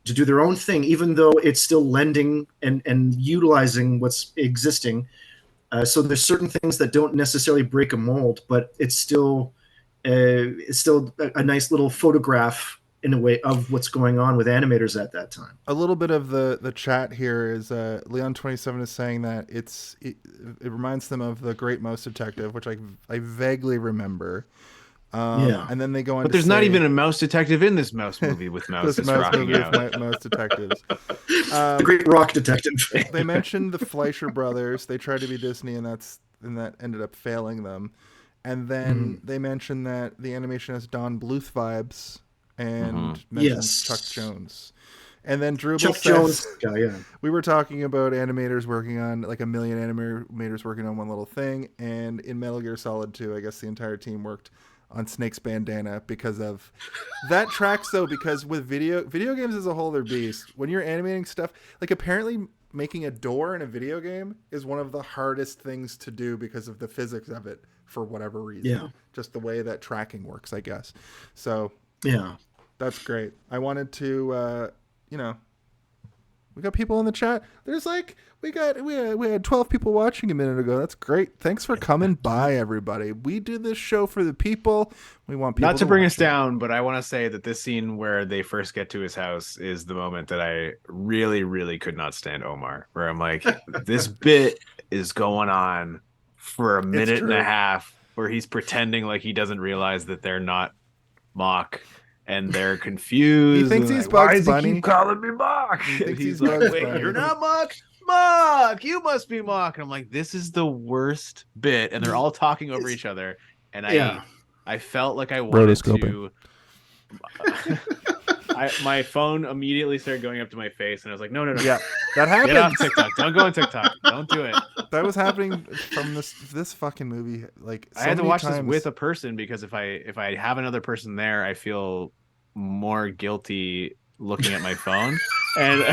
[SPEAKER 3] to do their own thing, even though it's still lending and utilizing what's existing. So there's certain things that don't necessarily break a mold, but it's still a nice little photograph in a way of what's going on with animators at that time.
[SPEAKER 1] A little bit of the chat here is Leon27 is saying that it reminds them of The Great Mouse Detective, which I vaguely remember. And then they go on.
[SPEAKER 2] But there's not even a mouse detective in this mouse movie with mouses rocking out.
[SPEAKER 1] Mouse detectives.
[SPEAKER 3] Great rock detective.
[SPEAKER 1] They mentioned the Fleischer brothers. They tried to be Disney, and that ended up failing them. And then they mentioned that the animation has Don Bluth vibes and mentioned Chuck Jones. And then Drupal
[SPEAKER 3] Chuck
[SPEAKER 1] says,
[SPEAKER 3] Jones guy, yeah.
[SPEAKER 1] we were talking about animators working on, like a million animators working on one little thing. And in Metal Gear Solid 2, I guess the entire team worked on Snake's bandana because of that tracks though, because with video games as a whole, they're beast. When you're animating stuff, like apparently making a door in a video game is one of the hardest things to do because of the physics of it for whatever reason.
[SPEAKER 3] Yeah.
[SPEAKER 1] Just the way that tracking works, I guess. So
[SPEAKER 3] Yeah.
[SPEAKER 1] that's great. I wanted to, we got people in the chat. There's like, we had 12 people watching a minute ago. That's great. Thanks for coming by, everybody. We do this show for the people. We want people
[SPEAKER 2] Not to bring us
[SPEAKER 1] watch it.
[SPEAKER 2] down, but I want to say that this scene where they first get to his house is the moment that I really, really could not stand Omar. Where I'm like, this bit is going on for a minute and a half, where he's pretending like he doesn't realize that they're not Mock, and they're confused.
[SPEAKER 1] He thinks
[SPEAKER 2] and
[SPEAKER 1] he's
[SPEAKER 2] like, why
[SPEAKER 1] Bugs
[SPEAKER 2] does he
[SPEAKER 1] Bunny.
[SPEAKER 2] keep calling me Mock?
[SPEAKER 1] He thinks he's
[SPEAKER 2] like,
[SPEAKER 1] Bugs
[SPEAKER 2] wait,
[SPEAKER 1] Bunny.
[SPEAKER 2] you're not Mock? Mock, you must be Mock. And I'm like, this is the worst bit, and they're all talking over each other, and I felt like I wanted to. My phone immediately started going up to my face, and I was like, no.
[SPEAKER 1] Yeah, that happened.
[SPEAKER 2] Get off TikTok. Don't go on TikTok. Don't do it.
[SPEAKER 1] That was happening from this fucking movie. Like so
[SPEAKER 2] I had to
[SPEAKER 1] many
[SPEAKER 2] watch
[SPEAKER 1] times.
[SPEAKER 2] this with a person, because if I have another person there, I feel more guilty looking at my phone, and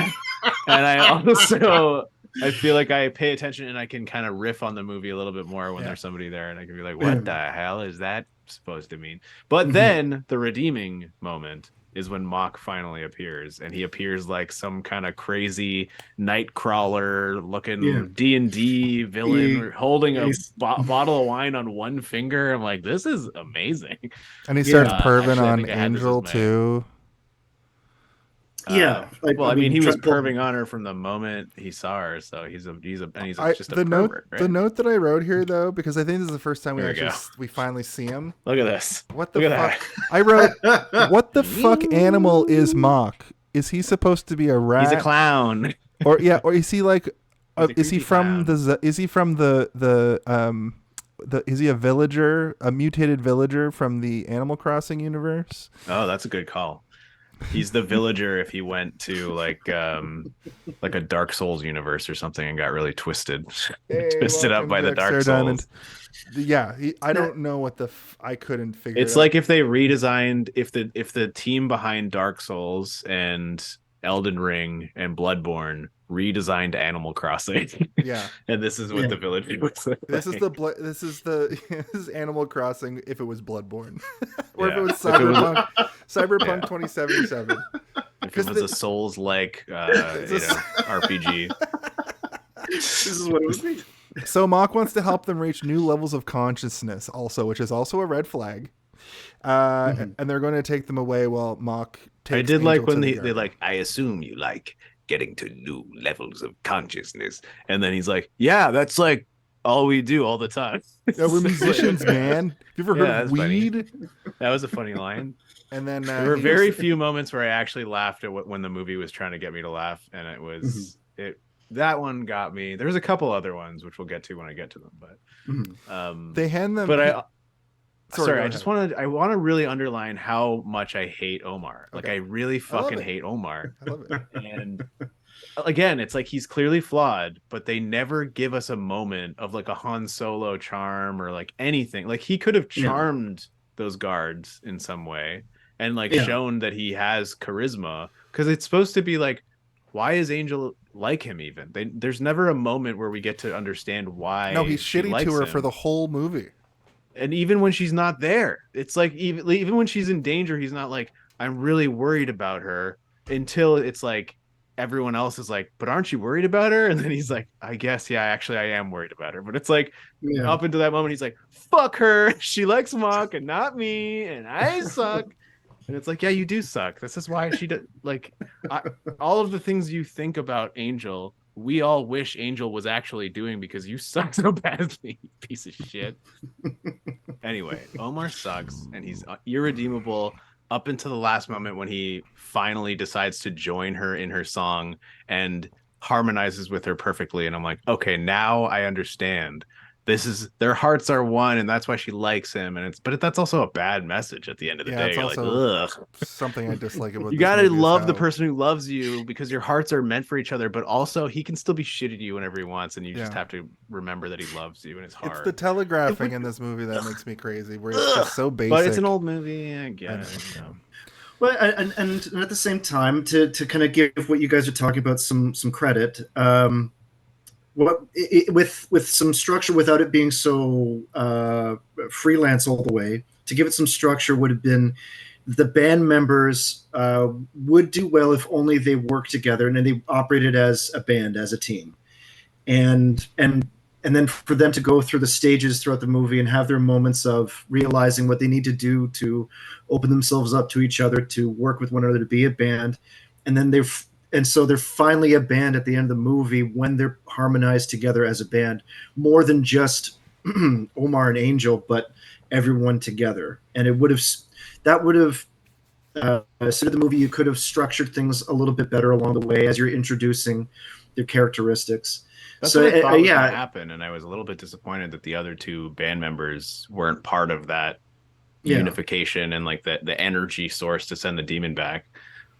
[SPEAKER 2] I also I feel like I pay attention and I can kind of riff on the movie a little bit more when there's somebody there, and I can be like, what the hell is that supposed to mean? But then the redeeming moment is when Mock finally appears, and he appears like some kind of crazy Nightcrawler looking D&D villain holding a bottle of wine on one finger. I'm like, this is amazing.
[SPEAKER 1] And he starts perving
[SPEAKER 2] actually, I
[SPEAKER 1] on
[SPEAKER 2] think I had this
[SPEAKER 1] Angel
[SPEAKER 2] as my-
[SPEAKER 1] too.
[SPEAKER 3] Yeah.
[SPEAKER 2] Well, I mean, he was
[SPEAKER 3] Trent Bolton.
[SPEAKER 2] perving on her from the moment he saw her, so he's just a
[SPEAKER 1] The
[SPEAKER 2] pervert, right?
[SPEAKER 1] the note that I wrote here though, because I think this is the first time
[SPEAKER 2] There
[SPEAKER 1] we finally see him.
[SPEAKER 2] Look at this.
[SPEAKER 1] What the
[SPEAKER 2] Look at
[SPEAKER 1] fuck?
[SPEAKER 2] that.
[SPEAKER 1] I wrote, what the fuck animal is Mock? Is he supposed to be a rat?
[SPEAKER 2] He's a clown.
[SPEAKER 1] Or is he like?
[SPEAKER 2] He's a
[SPEAKER 1] Is he
[SPEAKER 2] creepy
[SPEAKER 1] from
[SPEAKER 2] clown.
[SPEAKER 1] is he from is he a villager, a mutated villager from the Animal Crossing universe?
[SPEAKER 2] Oh, that's a good call. He's the villager if he went to like a Dark Souls universe or something and got really twisted up by the Dark Souls.
[SPEAKER 1] Diamond. Yeah, I don't know what I couldn't figure.
[SPEAKER 2] It's
[SPEAKER 1] it
[SPEAKER 2] like if they redesigned if the team behind Dark Souls and Elden Ring and Bloodborne redesigned Animal Crossing.
[SPEAKER 1] Yeah.
[SPEAKER 2] And this is what the village was like.
[SPEAKER 1] This is this is Animal Crossing if it was Bloodborne, or if
[SPEAKER 2] Yeah.
[SPEAKER 1] it was
[SPEAKER 2] If it was-
[SPEAKER 1] Cyberpunk
[SPEAKER 2] Yeah.
[SPEAKER 1] 2077.
[SPEAKER 2] If it was a Souls-like RPG.
[SPEAKER 3] This is what it would be.
[SPEAKER 1] So Mock wants to help them reach new levels of consciousness, also, which is also a red flag. And they're going to take them away while Mock takes.
[SPEAKER 2] I did
[SPEAKER 1] Angel
[SPEAKER 2] like when
[SPEAKER 1] to the
[SPEAKER 2] they
[SPEAKER 1] garden.
[SPEAKER 2] like, I assume you like getting to new levels of consciousness. And then he's like, yeah, that's like all we do all the time.
[SPEAKER 1] Yeah, we're musicians, man. You ever heard of
[SPEAKER 2] that's funny.
[SPEAKER 1] weed?
[SPEAKER 2] That was a funny line.
[SPEAKER 1] And then
[SPEAKER 2] There were very few moments where I actually laughed at when the movie was trying to get me to laugh, and it was that one got me. There's a couple other ones which we'll get to when I get to them, but
[SPEAKER 1] they hand them.
[SPEAKER 2] But
[SPEAKER 1] Sorry,
[SPEAKER 2] I want to really underline how much I hate Omar. Like, I really fucking hate Omar.
[SPEAKER 1] I love it.
[SPEAKER 2] And again, it's like he's clearly flawed, but they never give us a moment of like a Han Solo charm or like anything. Like, he could have charmed those guards in some way and like shown that he has charisma, because it's supposed to be like, why is Angel like him even? There's never a moment where we get to understand why.
[SPEAKER 1] No, he's
[SPEAKER 2] she
[SPEAKER 1] shitty
[SPEAKER 2] likes
[SPEAKER 1] to her
[SPEAKER 2] him.
[SPEAKER 1] for the whole movie.
[SPEAKER 2] And even when she's not there, it's like even when she's in danger, he's not like, I'm really worried about her, until it's like everyone else is like, but aren't you worried about her? And then he's like, I guess, yeah, actually I am worried about her. But it's like up until that moment, he's like, fuck her. She likes Mock and not me, and I suck. And it's like, yeah, you do suck. This is why she does. Like, all of the things you think about Angel, we all wish Angel was actually doing, because you suck so badly, you piece of shit. Anyway, Omar sucks, and he's irredeemable up until the last moment when he finally decides to join her in her song and harmonizes with her perfectly. And I'm like, okay, now I understand their hearts are one, and that's why she likes him. And that's also a bad message at the end of the day.
[SPEAKER 1] It's
[SPEAKER 2] You're like,
[SPEAKER 1] also
[SPEAKER 2] ugh.
[SPEAKER 1] something I dislike about
[SPEAKER 2] You
[SPEAKER 1] this
[SPEAKER 2] gotta
[SPEAKER 1] movie is
[SPEAKER 2] love the
[SPEAKER 1] how-
[SPEAKER 2] person who loves you because your hearts are meant for each other, but also he can still be shit at you whenever he wants, and you just
[SPEAKER 1] Yeah.
[SPEAKER 2] have to remember that he loves you, and it's hard.
[SPEAKER 1] It's the telegraphing in this movie that makes me crazy, where it's just so basic.
[SPEAKER 2] But it's an old movie, I guess.
[SPEAKER 3] Well, and at the same time, to kind of give what you guys are talking about some credit, with some structure without it being so freelance all the way, to give it some structure would have been the band members would do well if only they worked together and they operated as a band, as a team, and then for them to go through the stages throughout the movie and have their moments of realizing what they need to do to open themselves up to each other, to work with one another, to be a band. And so they're finally a band at the end of the movie when they're harmonized together as a band, more than just Omar and Angel, but everyone together. And that would have so the movie, you could have structured things a little bit better along the way as you're introducing their characteristics.
[SPEAKER 2] That's
[SPEAKER 3] So,
[SPEAKER 2] what I thought was
[SPEAKER 3] yeah.
[SPEAKER 2] gonna happen, and I was a little bit disappointed that the other two band members weren't part of that
[SPEAKER 3] Yeah.
[SPEAKER 2] unification and like the energy source to send the demon back.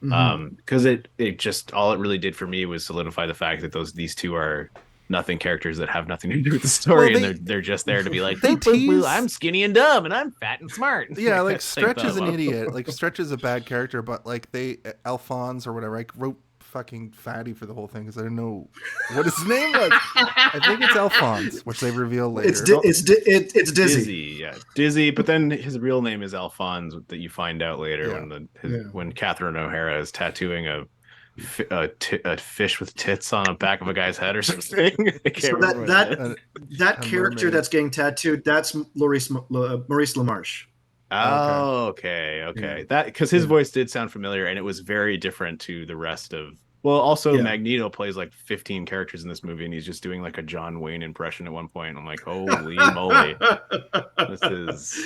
[SPEAKER 3] Mhm.
[SPEAKER 2] Because it just all it really did for me was solidify the fact that these two are nothing characters that have nothing to do with the story,
[SPEAKER 1] Well,
[SPEAKER 2] and they're just there to be like,
[SPEAKER 1] they
[SPEAKER 2] "Boop, boop, boop,
[SPEAKER 1] tease-
[SPEAKER 2] I'm skinny and dumb, and I'm fat and smart."
[SPEAKER 1] Yeah, like
[SPEAKER 2] That's
[SPEAKER 1] Stretch is an
[SPEAKER 2] them.
[SPEAKER 1] idiot. Like Stretch is a bad character, but like Alphonse or whatever, I wrote fucking Fatty for the whole thing because I didn't know what his name was. I think it's Alphonse, which they reveal later.
[SPEAKER 3] It's Dizzy.
[SPEAKER 2] Dizzy, yeah, Dizzy. But then his real name is Alphonse, that you find out later
[SPEAKER 1] Yeah.
[SPEAKER 2] when Catherine O'Hara is tattooing a fish with tits on the back of a guy's head or something. I can't
[SPEAKER 3] So
[SPEAKER 2] remember what it is.
[SPEAKER 3] that
[SPEAKER 1] a
[SPEAKER 3] character
[SPEAKER 1] mermaid.
[SPEAKER 3] that's getting tattooed, that's Maurice LaMarche.
[SPEAKER 2] Oh, okay. That because his voice did sound familiar, and it was very different to the rest of. Well, also
[SPEAKER 3] Yeah.
[SPEAKER 2] Magneto plays like 15 characters in this movie, and he's just doing like a John Wayne impression at one point. I'm like, holy moly, this is.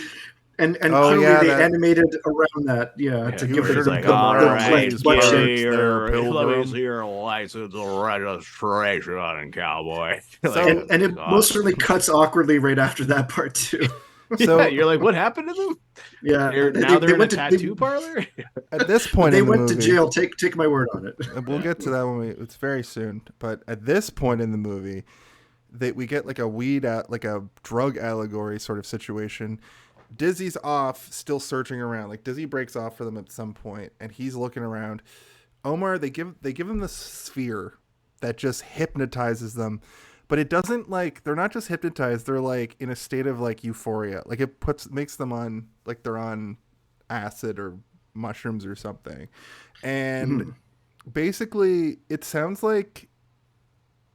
[SPEAKER 3] And
[SPEAKER 1] Oh,
[SPEAKER 3] clearly
[SPEAKER 1] yeah,
[SPEAKER 3] they
[SPEAKER 1] that-
[SPEAKER 3] animated around that, to
[SPEAKER 1] he
[SPEAKER 3] give
[SPEAKER 1] was
[SPEAKER 3] it
[SPEAKER 1] like,
[SPEAKER 3] the
[SPEAKER 1] all right,
[SPEAKER 3] butt
[SPEAKER 1] yeah.
[SPEAKER 3] shape.
[SPEAKER 1] There,
[SPEAKER 2] let me
[SPEAKER 1] Pilgrim.
[SPEAKER 2] see your license or registration on cowboy.
[SPEAKER 1] So-
[SPEAKER 3] And it most certainly cuts awkwardly right after that part too.
[SPEAKER 1] So
[SPEAKER 2] yeah, you're like, what happened to them?
[SPEAKER 3] Yeah,
[SPEAKER 2] They're in a
[SPEAKER 3] went to-
[SPEAKER 2] tattoo parlor.
[SPEAKER 1] at this point
[SPEAKER 3] They
[SPEAKER 1] in the
[SPEAKER 3] went
[SPEAKER 1] movie,
[SPEAKER 3] to jail. Take my word on it.
[SPEAKER 1] We'll get to that when it's very soon. But at this point in the movie, we get like a drug allegory sort of situation. Dizzy's off, still searching around. Like Dizzy breaks off for them at some point, and he's looking around. Omar, they give him the sphere that just hypnotizes them, but it doesn't they're not just hypnotized. They're like in a state of like euphoria. Like it makes them on like they're on acid or mushrooms or something, and basically it sounds like.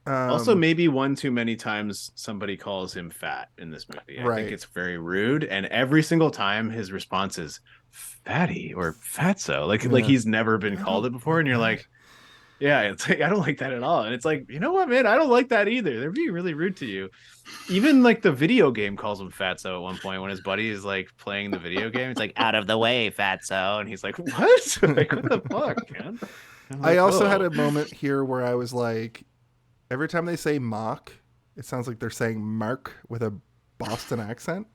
[SPEAKER 2] Also, maybe one too many times somebody calls him fat in this movie. I
[SPEAKER 1] Right.
[SPEAKER 2] think it's very rude, and every single time his response is "fatty" or "fatso," like he's never been called it before, and you're like, "Yeah, it's like I don't like that at all." And it's like, you know what, man, I don't like that either. They're being really rude to you. Even like the video game calls him fatso at one point when his buddy is like playing the video game. It's like "out of the way, fatso," and he's like, "What? Like what the fuck, man?" I'm like,
[SPEAKER 1] I also had
[SPEAKER 2] "Whoa."
[SPEAKER 1] a moment here where I was like, every time they say mock, it sounds like they're saying Mark with a Boston accent.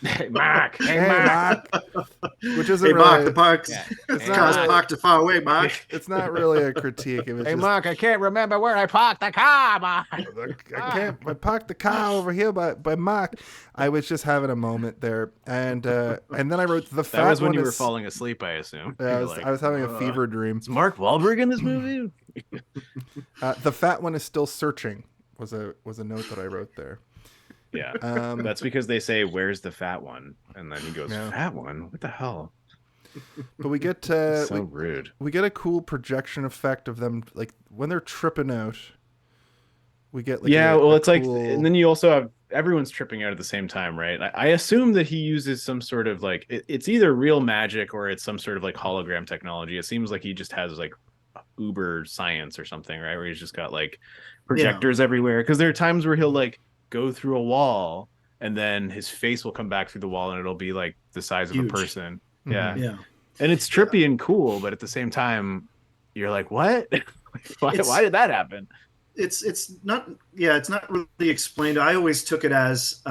[SPEAKER 2] Hey, Mark. Hey,
[SPEAKER 1] Hey,
[SPEAKER 2] Mark.
[SPEAKER 1] Mark. Which isn't
[SPEAKER 3] Hey,
[SPEAKER 1] really,
[SPEAKER 3] Mark, the park's
[SPEAKER 1] it's
[SPEAKER 3] car's
[SPEAKER 1] not,
[SPEAKER 3] parked far away, Mark.
[SPEAKER 1] it's not really a critique. It was
[SPEAKER 2] Hey,
[SPEAKER 1] just,
[SPEAKER 2] Mark, I can't remember where I parked the car, Mark.
[SPEAKER 1] I parked the car over here by Mark. I was just having a moment there, and then I wrote the fat
[SPEAKER 2] That was when
[SPEAKER 1] one
[SPEAKER 2] you were
[SPEAKER 1] is-
[SPEAKER 2] falling asleep, I assume.
[SPEAKER 1] Yeah,
[SPEAKER 2] You were
[SPEAKER 1] I was having a fever dream.
[SPEAKER 2] Is Mark Wahlberg in this movie?
[SPEAKER 1] The fat one is still searching. Was a note that I wrote there.
[SPEAKER 2] Yeah.
[SPEAKER 1] Um,
[SPEAKER 2] That's because they say, "Where's the fat one?" And then he goes,
[SPEAKER 1] Yeah.
[SPEAKER 2] "Fat one? What the hell?"
[SPEAKER 1] but we get
[SPEAKER 2] So rude.
[SPEAKER 1] we get a cool projection effect of them like when they're tripping out. We get like
[SPEAKER 2] It's like,
[SPEAKER 1] cool-
[SPEAKER 2] and then you also have everyone's tripping out at the same time, right? I assume that he uses some sort of like it's either real magic or it's some sort of like hologram technology. It seems like he just has like uber science or something, right? Where he's just got like projectors everywhere. Because there are times where he'll like go through a wall and then his face will come back through the wall and it'll be like the size of
[SPEAKER 3] Huge.
[SPEAKER 2] a person.
[SPEAKER 1] Mhm.
[SPEAKER 2] Yeah.
[SPEAKER 3] Yeah.
[SPEAKER 2] And it's trippy and cool, but at the same time, you're like, what? Why did that happen?
[SPEAKER 3] it's not it's not really explained. I always took it as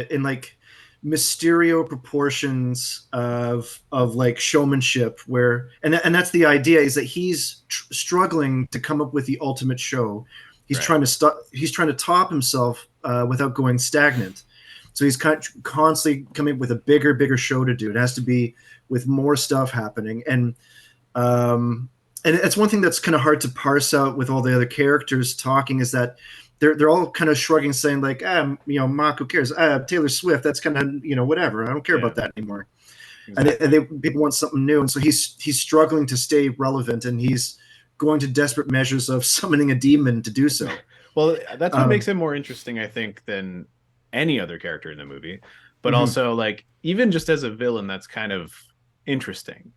[SPEAKER 3] in like Mysterio proportions of like showmanship, where and that's the idea, is that he's struggling to come up with the ultimate show. He's trying to top himself without going stagnant. So he's constantly coming up with a bigger show to do. It has to be with more stuff happening, and it's one thing that's kind of hard to parse out with all the other characters talking, is that they're all kind of shrugging, saying like, Mark, who cares? Taylor Swift, that's kind of, whatever. I don't care about that anymore. Exactly. And people want something new, and so he's struggling to stay relevant, and he's going to desperate measures of summoning a demon to do so.
[SPEAKER 2] Well, that's what makes him more interesting, I think, than any other character in the movie. But also, like, even just as a villain, that's kind of interesting.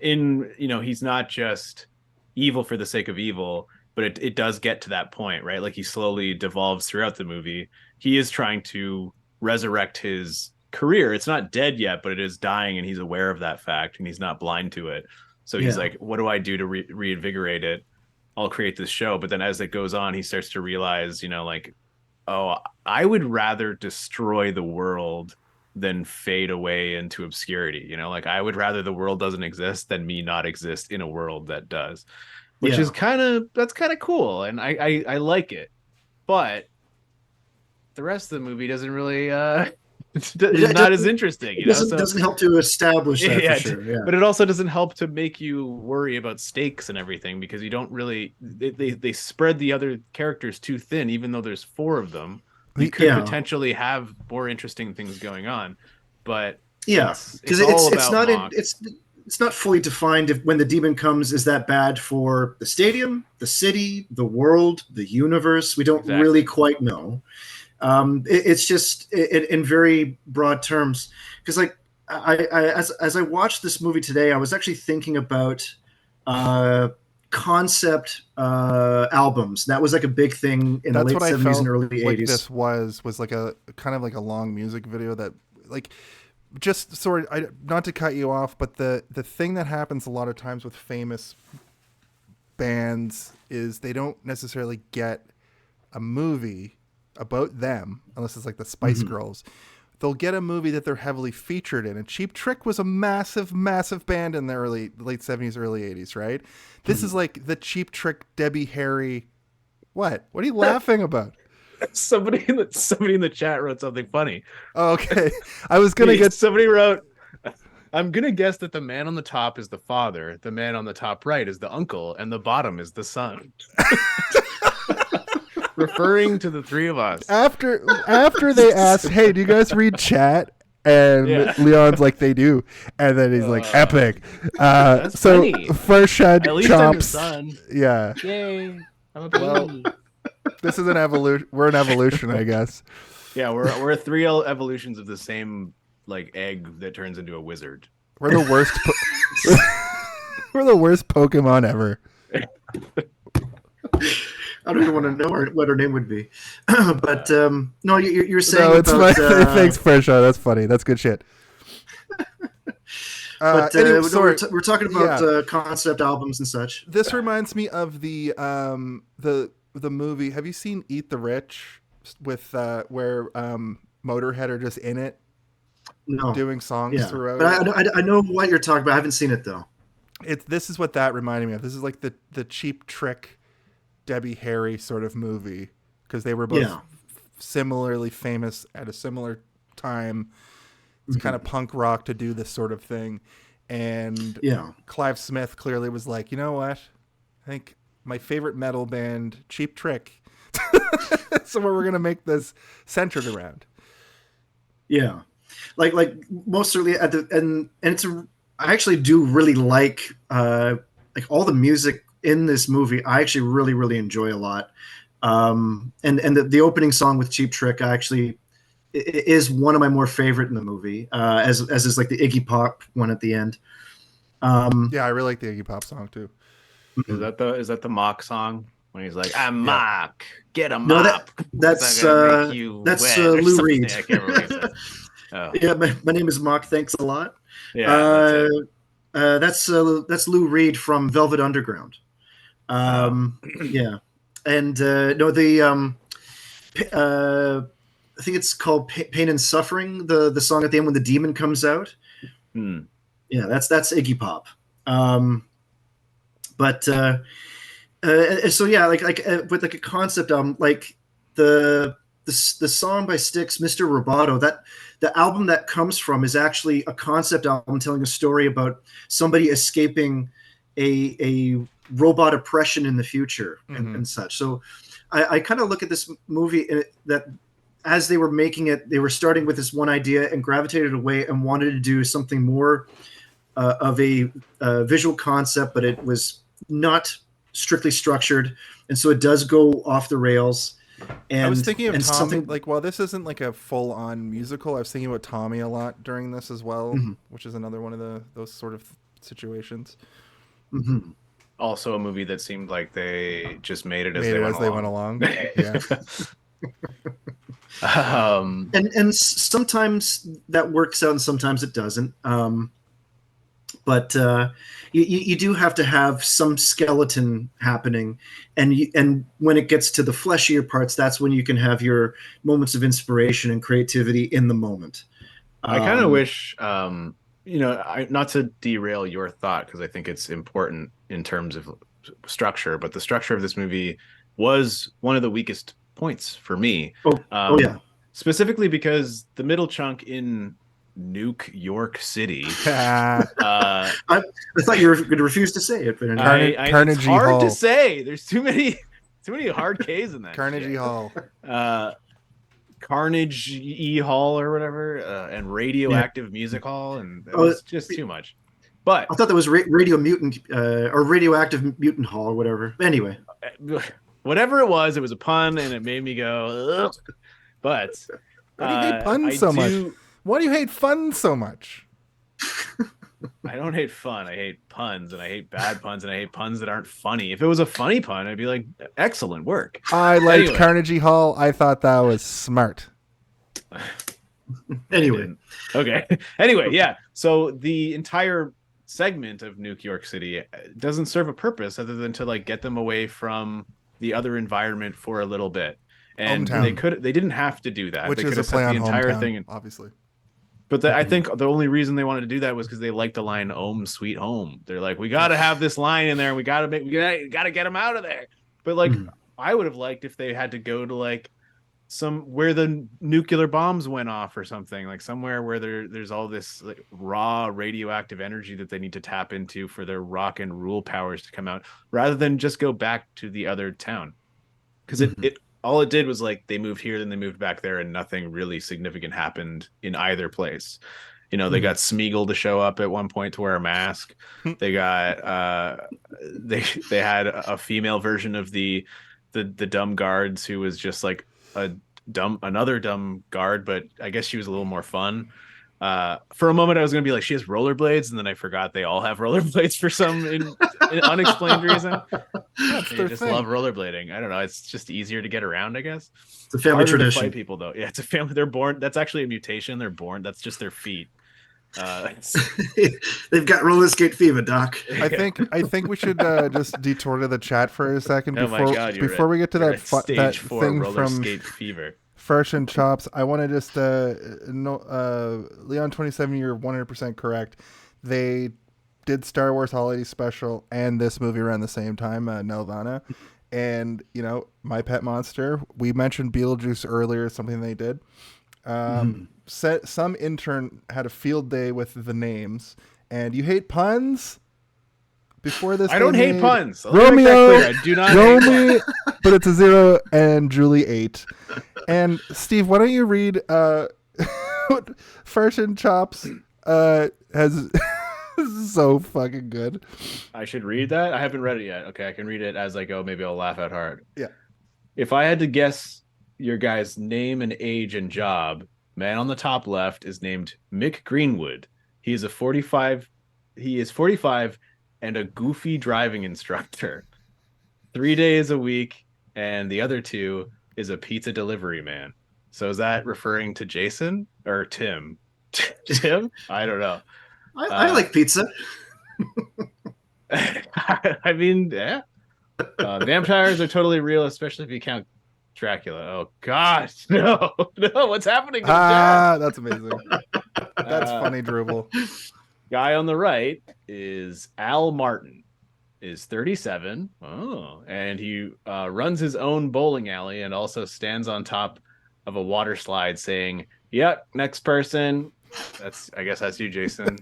[SPEAKER 2] He's not just evil for the sake of evil, but it does get to that point, right? Like, he slowly devolves throughout the movie. He is trying to resurrect his career. It's not dead yet, but it is dying, and he's aware of that fact, and he's not blind to it. So he's like, what do I do to reinvigorate it? I'll create this show. But then as it goes on, he starts to realize, like, oh, I would rather destroy the world than fade away into obscurity. Like, I would rather the world doesn't exist than me not exist in a world that does, which is that's kind of cool. And I like it, but the rest of the movie doesn't really, it's not as interesting.
[SPEAKER 3] It doesn't help to establish that for sure. Yeah.
[SPEAKER 2] But it also doesn't help to make you worry about stakes and everything, because you don't really, they spread the other characters too thin, even though there's 4 of them. You could potentially have more interesting things going on, but
[SPEAKER 3] because it's not fully defined. If when the demon comes, is that bad for the stadium, the city, the world, the universe? We don't really quite know. It's just in very broad terms, because like as I watched this movie today, I was actually thinking about concept albums. That was like a big thing in the late 70s and early 80s.
[SPEAKER 1] Like this was like a kind of like a long music video that, like, just sort of, not to cut you off, but the thing that happens a lot of times with famous bands is they don't necessarily get a movie about them, unless it's like the Spice Girls. They'll get a movie that they're heavily featured in. And Cheap Trick was a massive band in the late 70s, early 80s, right? This is like the Cheap Trick, Debbie Harry. What are you laughing about?
[SPEAKER 2] Somebody in the chat wrote something funny.
[SPEAKER 1] Oh, okay. I was going to get...
[SPEAKER 2] Somebody wrote, I'm going to guess that the man on the top is the father, the man on the top right is the uncle, and the bottom is the son. Referring to the 3 of us.
[SPEAKER 1] After they asked, hey, do you guys read chat? And Leon's like, they do. And then he's like, epic. So funny. First shed,
[SPEAKER 2] at least
[SPEAKER 1] chops.
[SPEAKER 2] I'm your son.
[SPEAKER 1] Yeah.
[SPEAKER 2] Yay. I'm a baby.
[SPEAKER 1] This is an evolution. We're an evolution, I guess.
[SPEAKER 2] Yeah, we're 3 evolutions of the same like egg that turns into a wizard.
[SPEAKER 1] We're the worst. We're the worst Pokemon ever.
[SPEAKER 3] I don't even want to know what her name would be. But no, you're saying.
[SPEAKER 1] No, it's about, thanks, Frershaw. That's funny. That's good shit.
[SPEAKER 3] But anyway, we're talking about concept albums and such.
[SPEAKER 1] This reminds me of the movie. Have you seen Eat the Rich with where Motorhead are just in it, doing songs throughout?
[SPEAKER 3] But I know what you're talking about. I haven't seen it though.
[SPEAKER 1] This is what that reminded me of. This is like the Cheap Trick, Debbie Harry sort of movie, because they were both similarly famous at a similar time. It's kind of punk rock to do this sort of thing. And Clive Smith clearly was like, you know what? I think my favorite metal band, Cheap Trick. So we're going to make this centered around.
[SPEAKER 3] Yeah. Like most certainly and it's I actually do really like all the music in this movie. I actually really, really enjoy a lot. And the opening song with Cheap Trick actually is one of my more favorite in the movie, as is like the Iggy Pop one at the end.
[SPEAKER 1] Yeah, I really like the Iggy Pop song too.
[SPEAKER 2] Is that the mock song when he's like, "I'm mock, get a mop."
[SPEAKER 3] That's Lou Reed.
[SPEAKER 2] I can't remember. Oh.
[SPEAKER 3] Yeah, my name is Mock. Thanks a lot.
[SPEAKER 2] Yeah,
[SPEAKER 3] that's Lou Reed from Velvet Underground. Yeah, and no, the I think it's called "Pain and Suffering." The song at the end when the demon comes out.
[SPEAKER 2] Hmm.
[SPEAKER 3] Yeah, that's Iggy Pop. But so yeah, with like a concept album, like the song by Styx, Mr. Roboto, that the album that comes from is actually a concept album telling a story about somebody escaping a robot oppression in the future and such. So I kind of look at this movie that as they were making it, they were starting with this one idea and gravitated away and wanted to do something more of a visual concept, but it was not strictly structured, and so it does go off the rails. And
[SPEAKER 1] I was thinking of Tommy,
[SPEAKER 3] something
[SPEAKER 1] like, well, this isn't like a full-on musical. I was thinking about Tommy a lot during this as well, which is another one of those sort of situations.
[SPEAKER 2] Also a movie that seemed like they just made it as
[SPEAKER 1] they went along. Yeah.
[SPEAKER 3] And sometimes that works out and sometimes it doesn't. But you do have to have some skeleton happening, and when it gets to the fleshier parts, that's when you can have your moments of inspiration and creativity in the moment.
[SPEAKER 2] I kind of wish, not to derail your thought, because I think it's important in terms of structure, but the structure of this movie was one of the weakest points for me.
[SPEAKER 3] Yeah.
[SPEAKER 2] Specifically because the middle chunk in Nuke York City.
[SPEAKER 3] I thought you were going to refuse to say it, but anyway.
[SPEAKER 2] It's hard to say. There's too many hard K's in that.
[SPEAKER 1] Carnegie Hall.
[SPEAKER 2] Carnegie Hall or whatever, and Radioactive Music Hall, and it was just too much. But
[SPEAKER 3] I thought that was Radio Mutant or Radioactive Mutant Hall or whatever. Anyway,
[SPEAKER 2] whatever it was a pun, and it made me go. Ugh. But
[SPEAKER 1] why do you hate puns so much? Why do you hate fun so much?
[SPEAKER 2] I don't hate fun. I hate puns, and I hate bad puns, and I hate puns that aren't funny. If it was a funny pun, I'd be like, excellent work.
[SPEAKER 1] I liked Carnegie Hall. I thought that was smart.
[SPEAKER 3] Anyway.
[SPEAKER 2] Okay. Anyway, yeah. So the entire segment of Nuke York City doesn't serve a purpose other than to like get them away from the other environment for a little bit. And
[SPEAKER 1] hometown.
[SPEAKER 2] they didn't have to do that.
[SPEAKER 1] Which
[SPEAKER 2] they
[SPEAKER 1] is a play on
[SPEAKER 2] the entire
[SPEAKER 1] hometown,
[SPEAKER 2] thing,
[SPEAKER 1] obviously.
[SPEAKER 2] But I think the only reason they wanted to do that was because they liked the line "Home Sweet Home." They're like, we got to have this line in there. We got to get them out of there. But like, I would have liked if they had to go to like where the nuclear bombs went off or something, like somewhere where there's all this like raw radioactive energy that they need to tap into for their rock and rule powers to come out, rather than just go back to the other town. Because it all it did was like they moved here, then they moved back there, and nothing really significant happened in either place. They got Smeagol to show up at one point to wear a mask. They got they had a female version of the dumb guards who was just like another dumb guard, but I guess she was a little more fun. For a moment I was gonna be like, she has rollerblades, and then I forgot they all have rollerblades for some unexplained reason. They just love rollerblading. I don't know, it's just easier to get around, I guess.
[SPEAKER 3] It's a family tradition.
[SPEAKER 2] To fight people though. Yeah, it's a family. They're born. That's actually a mutation. They're born. That's just their feet.
[SPEAKER 3] They've got roller skate fever, Doc.
[SPEAKER 1] I think we should just detour to the chat for a second before we get to that thing from
[SPEAKER 2] skate fever.
[SPEAKER 1] Fresh and Chops. I want to just Leon 27, you're 100% correct. They did Star Wars Holiday Special and this movie around the same time, Nelvana. And My Pet Monster. We mentioned Beetlejuice earlier, something they did. Some intern had a field day with the names, and you hate puns. Before this,
[SPEAKER 2] I don't hate puns.
[SPEAKER 1] Romeo,
[SPEAKER 2] I do not hate puns.
[SPEAKER 1] But it's a 0 and Julie 8. And Steve, why don't you read what Fresh and Chops has so fucking good.
[SPEAKER 2] I should read that? I haven't read it yet. Okay, I can read it as I go. Maybe I'll laugh out hard.
[SPEAKER 1] Yeah.
[SPEAKER 2] If I had to guess your guy's name and age and job, man on the top left is named Mick Greenwood. He is 45 and a goofy driving instructor. 3 days a week, and the other 2 is a pizza delivery man. So is that referring to Jason or Tim? Tim? I don't know.
[SPEAKER 3] I like pizza.
[SPEAKER 2] I mean, yeah. Vampires are totally real, especially if you count Dracula. Oh gosh, no, no, what's happening to the chat?
[SPEAKER 1] That's amazing. That's funny, Dribble.
[SPEAKER 2] Guy on the right is Al Martin, is 37. Oh, and he runs his own bowling alley and also stands on top of a water slide saying, "Yep, next person." I guess that's you, Jason.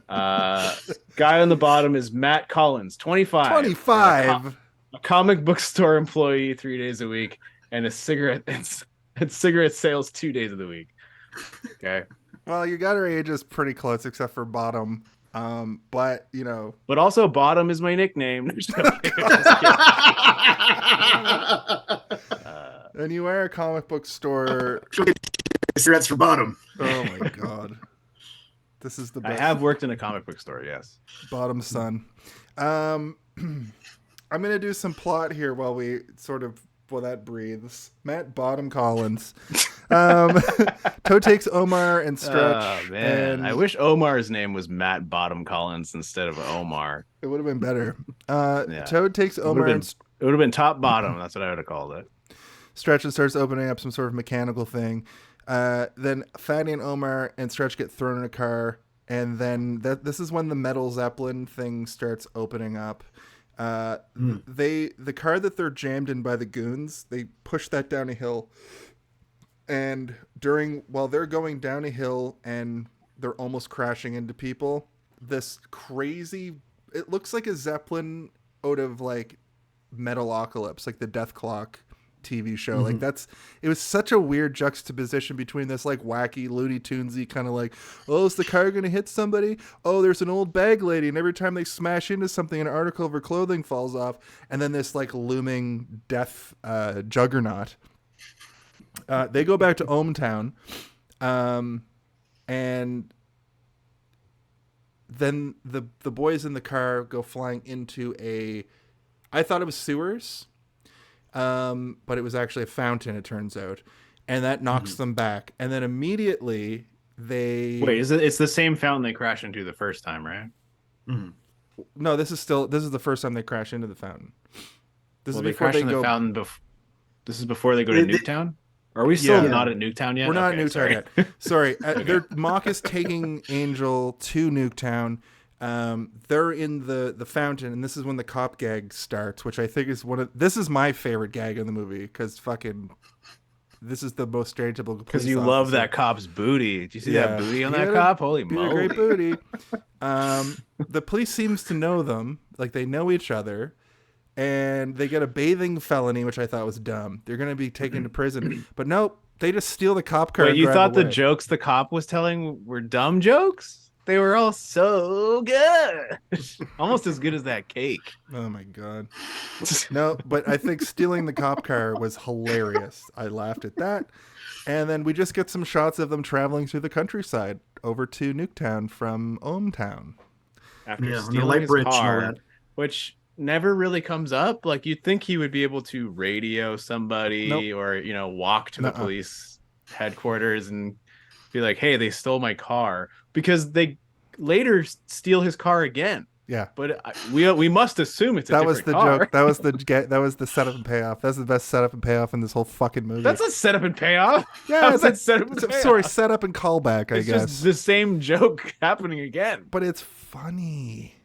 [SPEAKER 2] Guy on the bottom is Matt Collins, 25.
[SPEAKER 1] 25.
[SPEAKER 2] A comic book store employee 3 days a week, and a cigarette and cigarette sales 2 days of the week. Okay.
[SPEAKER 1] Well, you got our ages pretty close, except for Bottom. But you know.
[SPEAKER 2] But also, Bottom is my nickname.
[SPEAKER 1] And you are a comic book store.
[SPEAKER 3] Cigarettes for Bottom.
[SPEAKER 1] Oh my god. This is the best.
[SPEAKER 2] I have worked in a comic book store, yes.
[SPEAKER 1] Bottom son. I'm gonna do some plot here while that breathes. Matt Bottom Collins. Toe takes Omar and Stretch.
[SPEAKER 2] Oh man,
[SPEAKER 1] and
[SPEAKER 2] I wish Omar's name was Matt Bottom Collins instead of Omar.
[SPEAKER 1] it would have been better.
[SPEAKER 2] Yeah.
[SPEAKER 1] Toad takes Omar and
[SPEAKER 2] It would have been top bottom. That's what I would have called it.
[SPEAKER 1] Stretch and starts opening up some sort of mechanical thing. Then Fatty and Omar and Stretch get thrown in a car, and then this is when the metal Zeppelin thing starts opening up. The car that they're jammed in by the goons, they push that down a hill, and while they're going down a hill and they're almost crashing into people, this crazy, it looks like a Zeppelin out of like Metalocalypse, like the Death Clock TV show. Like it was such a weird juxtaposition between this like wacky Looney Tunesy kind of like, oh, is the car gonna hit somebody? Oh, there's an old bag lady, and every time they smash into something, an article of her clothing falls off, and then this like looming death juggernaut. They go back to ohmTown, and then the boys in the car go flying into I thought it was sewers. But it was actually a fountain, it turns out, and that knocks them back. And then immediately
[SPEAKER 2] wait. It's the same fountain they crashed into the first time, right?
[SPEAKER 1] No, this is the first time they crash into the fountain. This is
[SPEAKER 2] they
[SPEAKER 1] before
[SPEAKER 2] crash
[SPEAKER 1] they
[SPEAKER 2] in
[SPEAKER 1] go.
[SPEAKER 2] The fountain. This is before they go to Nuketown. Are we still not at Nuketown yet?
[SPEAKER 1] We're not at Nuketown
[SPEAKER 2] sorry.
[SPEAKER 1] yet. Sorry, Mock is taking Angel to Nuketown. They're in the fountain, and this is when the cop gag starts, which I think is this is my favorite gag in the movie, because this is the most changeable.
[SPEAKER 2] Because you love that cop's booty. Did you see that booty on that cop? Holy moly!
[SPEAKER 1] Great booty. The police seems to know them, like they know each other, and they get a bathing felony, which I thought was dumb. They're going to be taken to prison, but nope, they just steal the cop car.
[SPEAKER 2] Wait,
[SPEAKER 1] and
[SPEAKER 2] you
[SPEAKER 1] drive
[SPEAKER 2] thought
[SPEAKER 1] away.
[SPEAKER 2] the jokes the cop was telling were dumb jokes? They were all so good. Almost as good as that cake.
[SPEAKER 1] Oh my god. No, but I think stealing the cop car was hilarious. I laughed at that. And then we just get some shots of them traveling through the countryside over to Nuketown from ohmTown.
[SPEAKER 2] After
[SPEAKER 3] on the
[SPEAKER 2] stealing
[SPEAKER 3] light
[SPEAKER 2] his
[SPEAKER 3] bridge and all
[SPEAKER 2] car,
[SPEAKER 3] that.
[SPEAKER 2] which never really comes up. Like, you'd think he would be able to radio somebody or, walk to the police headquarters and be like, hey, they stole my car. Because they later steal his car again.
[SPEAKER 1] Yeah,
[SPEAKER 2] but we must assume it's a
[SPEAKER 1] that was the
[SPEAKER 2] car.
[SPEAKER 1] joke. That was the setup and payoff. That's the best setup and payoff in this whole fucking movie.
[SPEAKER 2] That's a setup and payoff.
[SPEAKER 1] Yeah,
[SPEAKER 2] it's setup and payoff?
[SPEAKER 1] Sorry, setup and callback. I guess
[SPEAKER 2] it's just the same joke happening again.
[SPEAKER 1] But it's funny.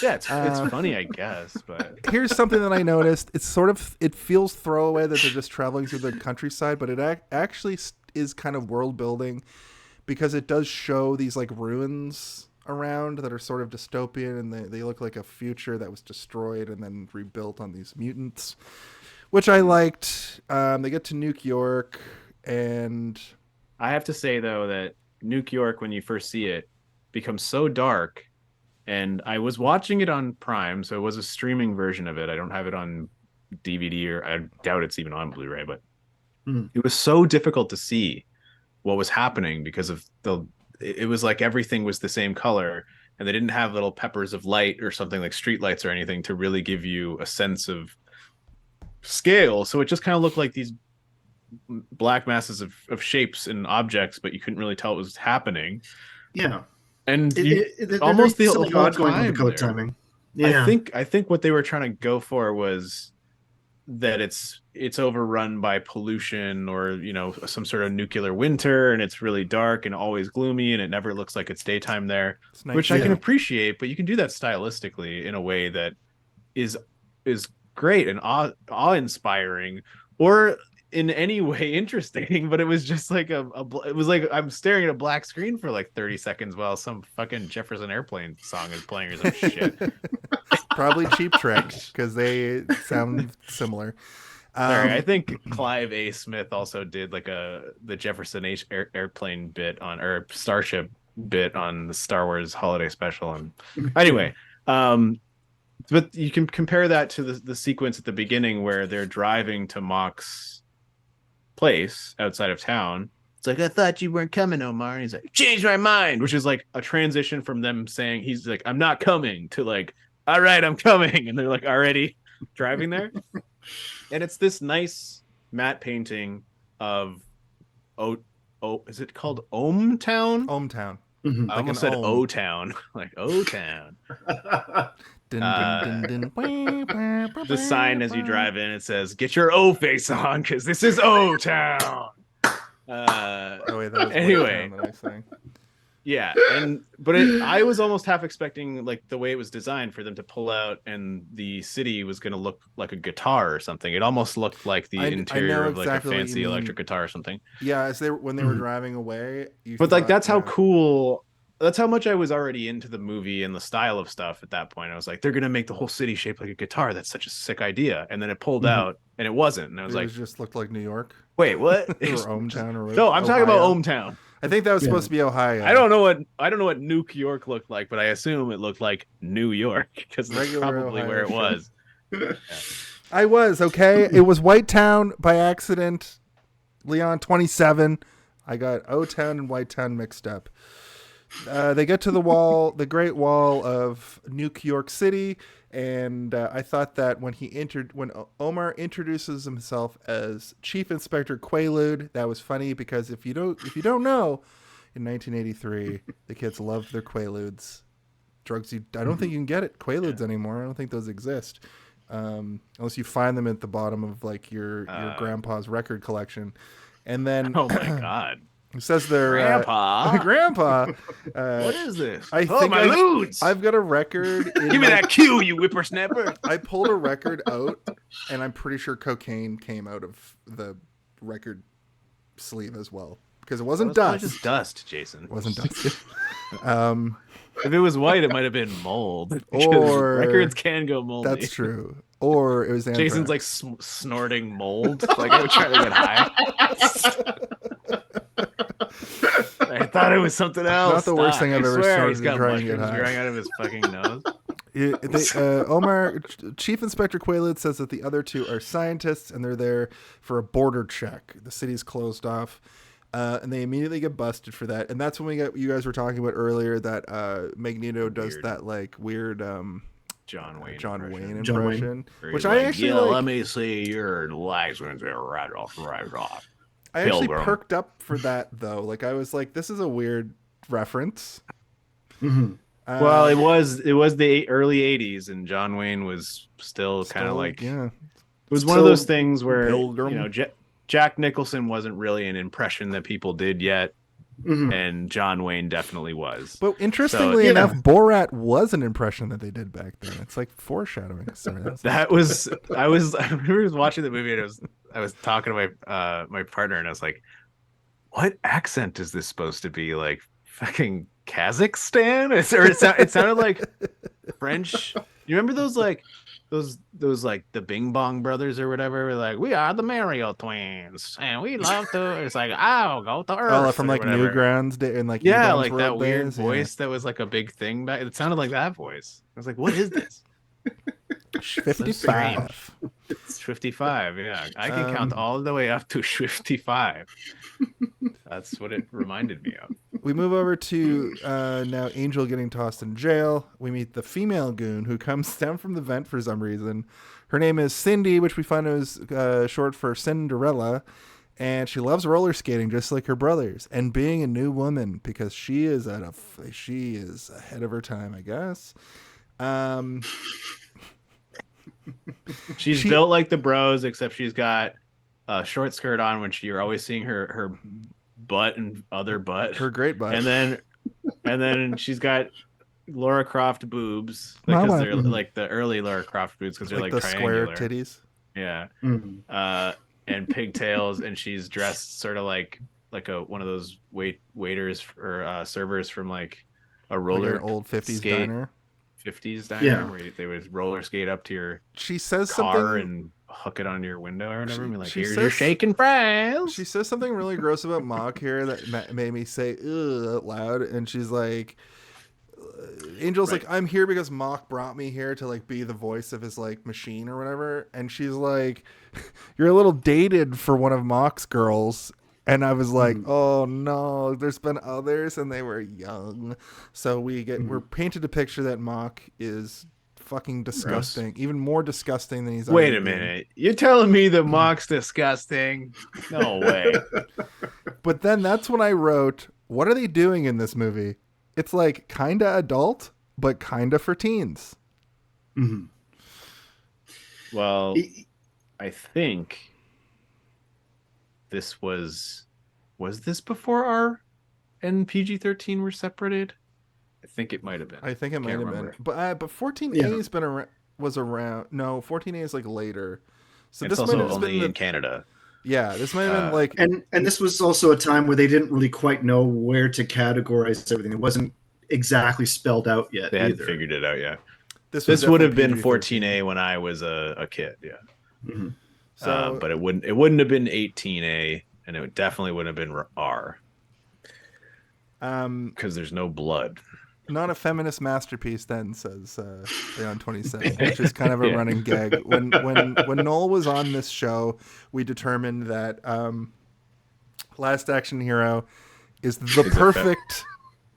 [SPEAKER 2] Yeah, it's funny, I guess. But
[SPEAKER 1] here's something that I noticed. It feels throwaway that they're just traveling through the countryside, but it actually is kind of world building, because it does show these like ruins around that are sort of dystopian, and they look like a future that was destroyed and then rebuilt on these mutants, which I liked. They get to Nuke York, and
[SPEAKER 2] I have to say though that Nuke York, when you first see it, becomes so dark. And I was watching it on Prime, so it was a streaming version of it. I don't have it on DVD, or I doubt it's even on Blu-ray, but it was so difficult to see what was happening because of it was like everything was the same color, and they didn't have little peppers of light or something like street lights or anything to really give you a sense of scale. So it just kind of looked like these black masses of shapes and objects, but you couldn't really tell what was happening.
[SPEAKER 3] Yeah.
[SPEAKER 2] And
[SPEAKER 3] It
[SPEAKER 2] almost the whole
[SPEAKER 3] odd going on
[SPEAKER 2] time
[SPEAKER 3] the code
[SPEAKER 2] there.
[SPEAKER 3] timing. Yeah.
[SPEAKER 2] I think what they were trying to go for was that it's overrun by pollution or some sort of nuclear winter, and it's really dark and always gloomy, and it never looks like it's daytime there,
[SPEAKER 1] It's night
[SPEAKER 2] which I can
[SPEAKER 1] show.
[SPEAKER 2] appreciate. But you can do that stylistically in a way that is great and awe inspiring, or in any way interesting. But it was just like it was like I'm staring at a black screen for like 30 seconds while some fucking Jefferson Airplane song is playing or some shit.
[SPEAKER 1] Probably Cheap Trick because they sound similar.
[SPEAKER 2] Sorry, I think Clive A. Smith also did like the Jefferson Airplane bit on, or Starship bit on the Star Wars Holiday Special. And anyway, but you can compare that to the sequence at the beginning where they're driving to Mock's place outside of town. It's like, I thought you weren't coming, Omar. And he's like, changed my mind, which is like a transition from them saying he's like, I'm not coming, to like, all right, I'm coming. And they're like already driving there. And it's this nice matte painting of is it called Ohm Town?
[SPEAKER 1] Ohm Town.
[SPEAKER 3] Mhm.
[SPEAKER 2] I almost said O Town. Like O Town. The sign as you drive in, it says, get your O face on, because this is O Town.
[SPEAKER 1] Oh wait, that was
[SPEAKER 2] Anyway.
[SPEAKER 1] White Town that I sang.
[SPEAKER 2] Yeah, but I was almost half expecting, like, the way it was designed, for them to pull out and the city was going to look like a guitar or something. It almost looked like the interior of like
[SPEAKER 1] exactly
[SPEAKER 2] a
[SPEAKER 1] what
[SPEAKER 2] fancy
[SPEAKER 1] you mean.
[SPEAKER 2] electric guitar or something.
[SPEAKER 1] Yeah, as when they were driving away.
[SPEAKER 2] But like, that's how
[SPEAKER 1] yeah.
[SPEAKER 2] cool. That's how much I was already into the movie and the style of stuff at that point. I was like, they're going to make the whole city shaped like a guitar. That's such a sick idea. And then it pulled out and it wasn't. And I was
[SPEAKER 1] It
[SPEAKER 2] like,
[SPEAKER 1] just looked like New York
[SPEAKER 2] wait, what?
[SPEAKER 1] or Ohm Town or
[SPEAKER 2] No, I'm talking about
[SPEAKER 1] Ohio.
[SPEAKER 2] Ohm Town.
[SPEAKER 1] I think that was supposed to be Ohio.
[SPEAKER 2] I don't know what Nuke York looked like, but I assume it looked like New York, because that's
[SPEAKER 1] Regular
[SPEAKER 2] probably
[SPEAKER 1] Ohio,
[SPEAKER 2] where it
[SPEAKER 1] sure.
[SPEAKER 2] was.
[SPEAKER 1] I was okay. It was White Town by accident. Leon 27. I got O Town and White Town mixed up. They get to the wall, the Great Wall of New York City, and I thought that when Omar introduces himself as Chief Inspector Quaalude, that was funny, because if you don't know, in 1983, the kids loved their Quaaludes. Drugs I don't think you can get it Quaaludes anymore. I don't think those exist, unless you find them at the bottom of like your grandpa's record collection. And then
[SPEAKER 2] Oh my god.
[SPEAKER 1] it says their
[SPEAKER 2] Grandpa?
[SPEAKER 1] grandpa.
[SPEAKER 2] What is this?
[SPEAKER 1] I think
[SPEAKER 2] my lewds!
[SPEAKER 1] I've got a record.
[SPEAKER 2] Give me that cue, you whippersnapper.
[SPEAKER 1] I pulled a record out, and I'm pretty sure cocaine came out of the record sleeve as well, because it wasn't dust.
[SPEAKER 2] Just dust, Jason.
[SPEAKER 1] It wasn't dust.
[SPEAKER 2] If it was white, it might have been mold. because
[SPEAKER 1] Or-
[SPEAKER 2] records can go moldy.
[SPEAKER 1] That's true. Or it was anthrax.
[SPEAKER 2] Jason's like snorting mold. Like, I was trying to get high. I thought it was something else.
[SPEAKER 1] Not the worst thing I've ever
[SPEAKER 2] swear, he's
[SPEAKER 1] snorted
[SPEAKER 2] got
[SPEAKER 1] trying to get
[SPEAKER 2] mushrooms
[SPEAKER 1] high.
[SPEAKER 2] growing out of his fucking nose.
[SPEAKER 1] Omar, Chief Inspector Quaalude says that the other two are scientists, and they're there for a border check. The city's closed off, and they immediately get busted for that. And that's when you guys were talking about earlier that Magneto does that like weird
[SPEAKER 2] John Wayne
[SPEAKER 1] impression,
[SPEAKER 3] John Wayne.
[SPEAKER 1] which I actually like.
[SPEAKER 2] let me see your legs when they're right off.
[SPEAKER 1] I actually
[SPEAKER 2] Pilgrim.
[SPEAKER 1] perked up for that though. Like I was like, this is a weird reference.
[SPEAKER 3] Mhm.
[SPEAKER 2] Well, it was the early '80s, and John Wayne was still kind of like,
[SPEAKER 1] yeah.
[SPEAKER 2] it was one of
[SPEAKER 3] So-
[SPEAKER 2] those things where
[SPEAKER 1] Pilgrim.
[SPEAKER 2] Jack Nicholson wasn't really an impression that people did yet,
[SPEAKER 3] Mhm.
[SPEAKER 2] and John Wayne definitely was.
[SPEAKER 1] But interestingly
[SPEAKER 3] yeah.
[SPEAKER 1] enough, Borat was an impression that they did back then. It's like foreshadowing. Sorry,
[SPEAKER 2] I remember watching the movie, and I was talking to my partner, and I was like, what accent is this supposed to be? Like fucking Kazakhstan? It sounded like French. You remember those like those like the Bing Bong brothers or whatever? We're like, we are the Mario twins, and we love to. It's like, I'll go to Earth.
[SPEAKER 1] Oh, from
[SPEAKER 2] or
[SPEAKER 1] like
[SPEAKER 2] whatever.
[SPEAKER 1] Newgrounds Day and like
[SPEAKER 2] Yeah,
[SPEAKER 1] Newgrounds
[SPEAKER 2] like that
[SPEAKER 1] World
[SPEAKER 2] weird
[SPEAKER 1] days, yeah.
[SPEAKER 2] voice that was like a big thing back. It sounded like that voice. I was like, what is this?
[SPEAKER 1] 55.
[SPEAKER 2] It's 55. Yeah, I can count all the way up to 55. That's what it reminded me of.
[SPEAKER 1] We move over to now Angel getting tossed in jail. We meet the female goon who comes down from the vent for some reason. Her name is Cindy, which we find is short for Cinderella. And she loves roller skating just like her brothers and being a new woman because she is ahead of her time, I guess.
[SPEAKER 2] She's built like the bros, except she's got a short skirt on when you're always seeing her butt and other butt.
[SPEAKER 1] Her great butt.
[SPEAKER 2] And then she's got Laura Croft boobs because they're like the early Laura Croft boobs because they're like
[SPEAKER 1] the
[SPEAKER 2] triangular.
[SPEAKER 1] square titties.
[SPEAKER 2] Yeah. And pigtails, and she's dressed sort of like one of those waiters or servers from like a roller
[SPEAKER 1] like an old 50s diner.
[SPEAKER 2] 50s diner where they would roller skate up to your car and hook it on your window or whatever. And be like, here's your shaking fries.
[SPEAKER 1] She says something really gross about Mock here that made me say ugh out loud. And she's like, Angel's like, I'm here because Mock brought me here to like be the voice of his like machine or whatever. And she's like, you're a little dated for one of Mock's girls. And I was like, oh no, there's been others and they were young. So we're painted a picture that Mock is fucking disgusting. Even more disgusting than he's
[SPEAKER 2] Wait a minute. You're telling me the Mock's disgusting? No way.
[SPEAKER 1] But then that's when I wrote, what are they doing in this movie? It's like kinda adult, but kinda for teens.
[SPEAKER 3] Mm-hmm.
[SPEAKER 2] Well, I think this was this before R and PG-13 were separated? I think it might have been.
[SPEAKER 1] I think it might have been. But 14A was around. No, 14A is like later. So
[SPEAKER 2] it's
[SPEAKER 1] this
[SPEAKER 2] also
[SPEAKER 1] might have
[SPEAKER 2] only
[SPEAKER 1] been
[SPEAKER 2] in Canada.
[SPEAKER 1] Yeah, this might have been like
[SPEAKER 3] and this was also a time where they didn't really quite know where to categorize everything. It wasn't exactly spelled out yet.
[SPEAKER 2] They hadn't figured it out yet.
[SPEAKER 1] This
[SPEAKER 2] would have been 14A when I was a kid. Yeah.
[SPEAKER 3] Mm-hmm.
[SPEAKER 2] So, but it wouldn't have been 18A, and it definitely wouldn't have been R. Because there's no blood.
[SPEAKER 1] Not a feminist masterpiece, then, says Leon 27, which is kind of a running gag. When Noel was on this show, we determined that Last Action Hero is the perfect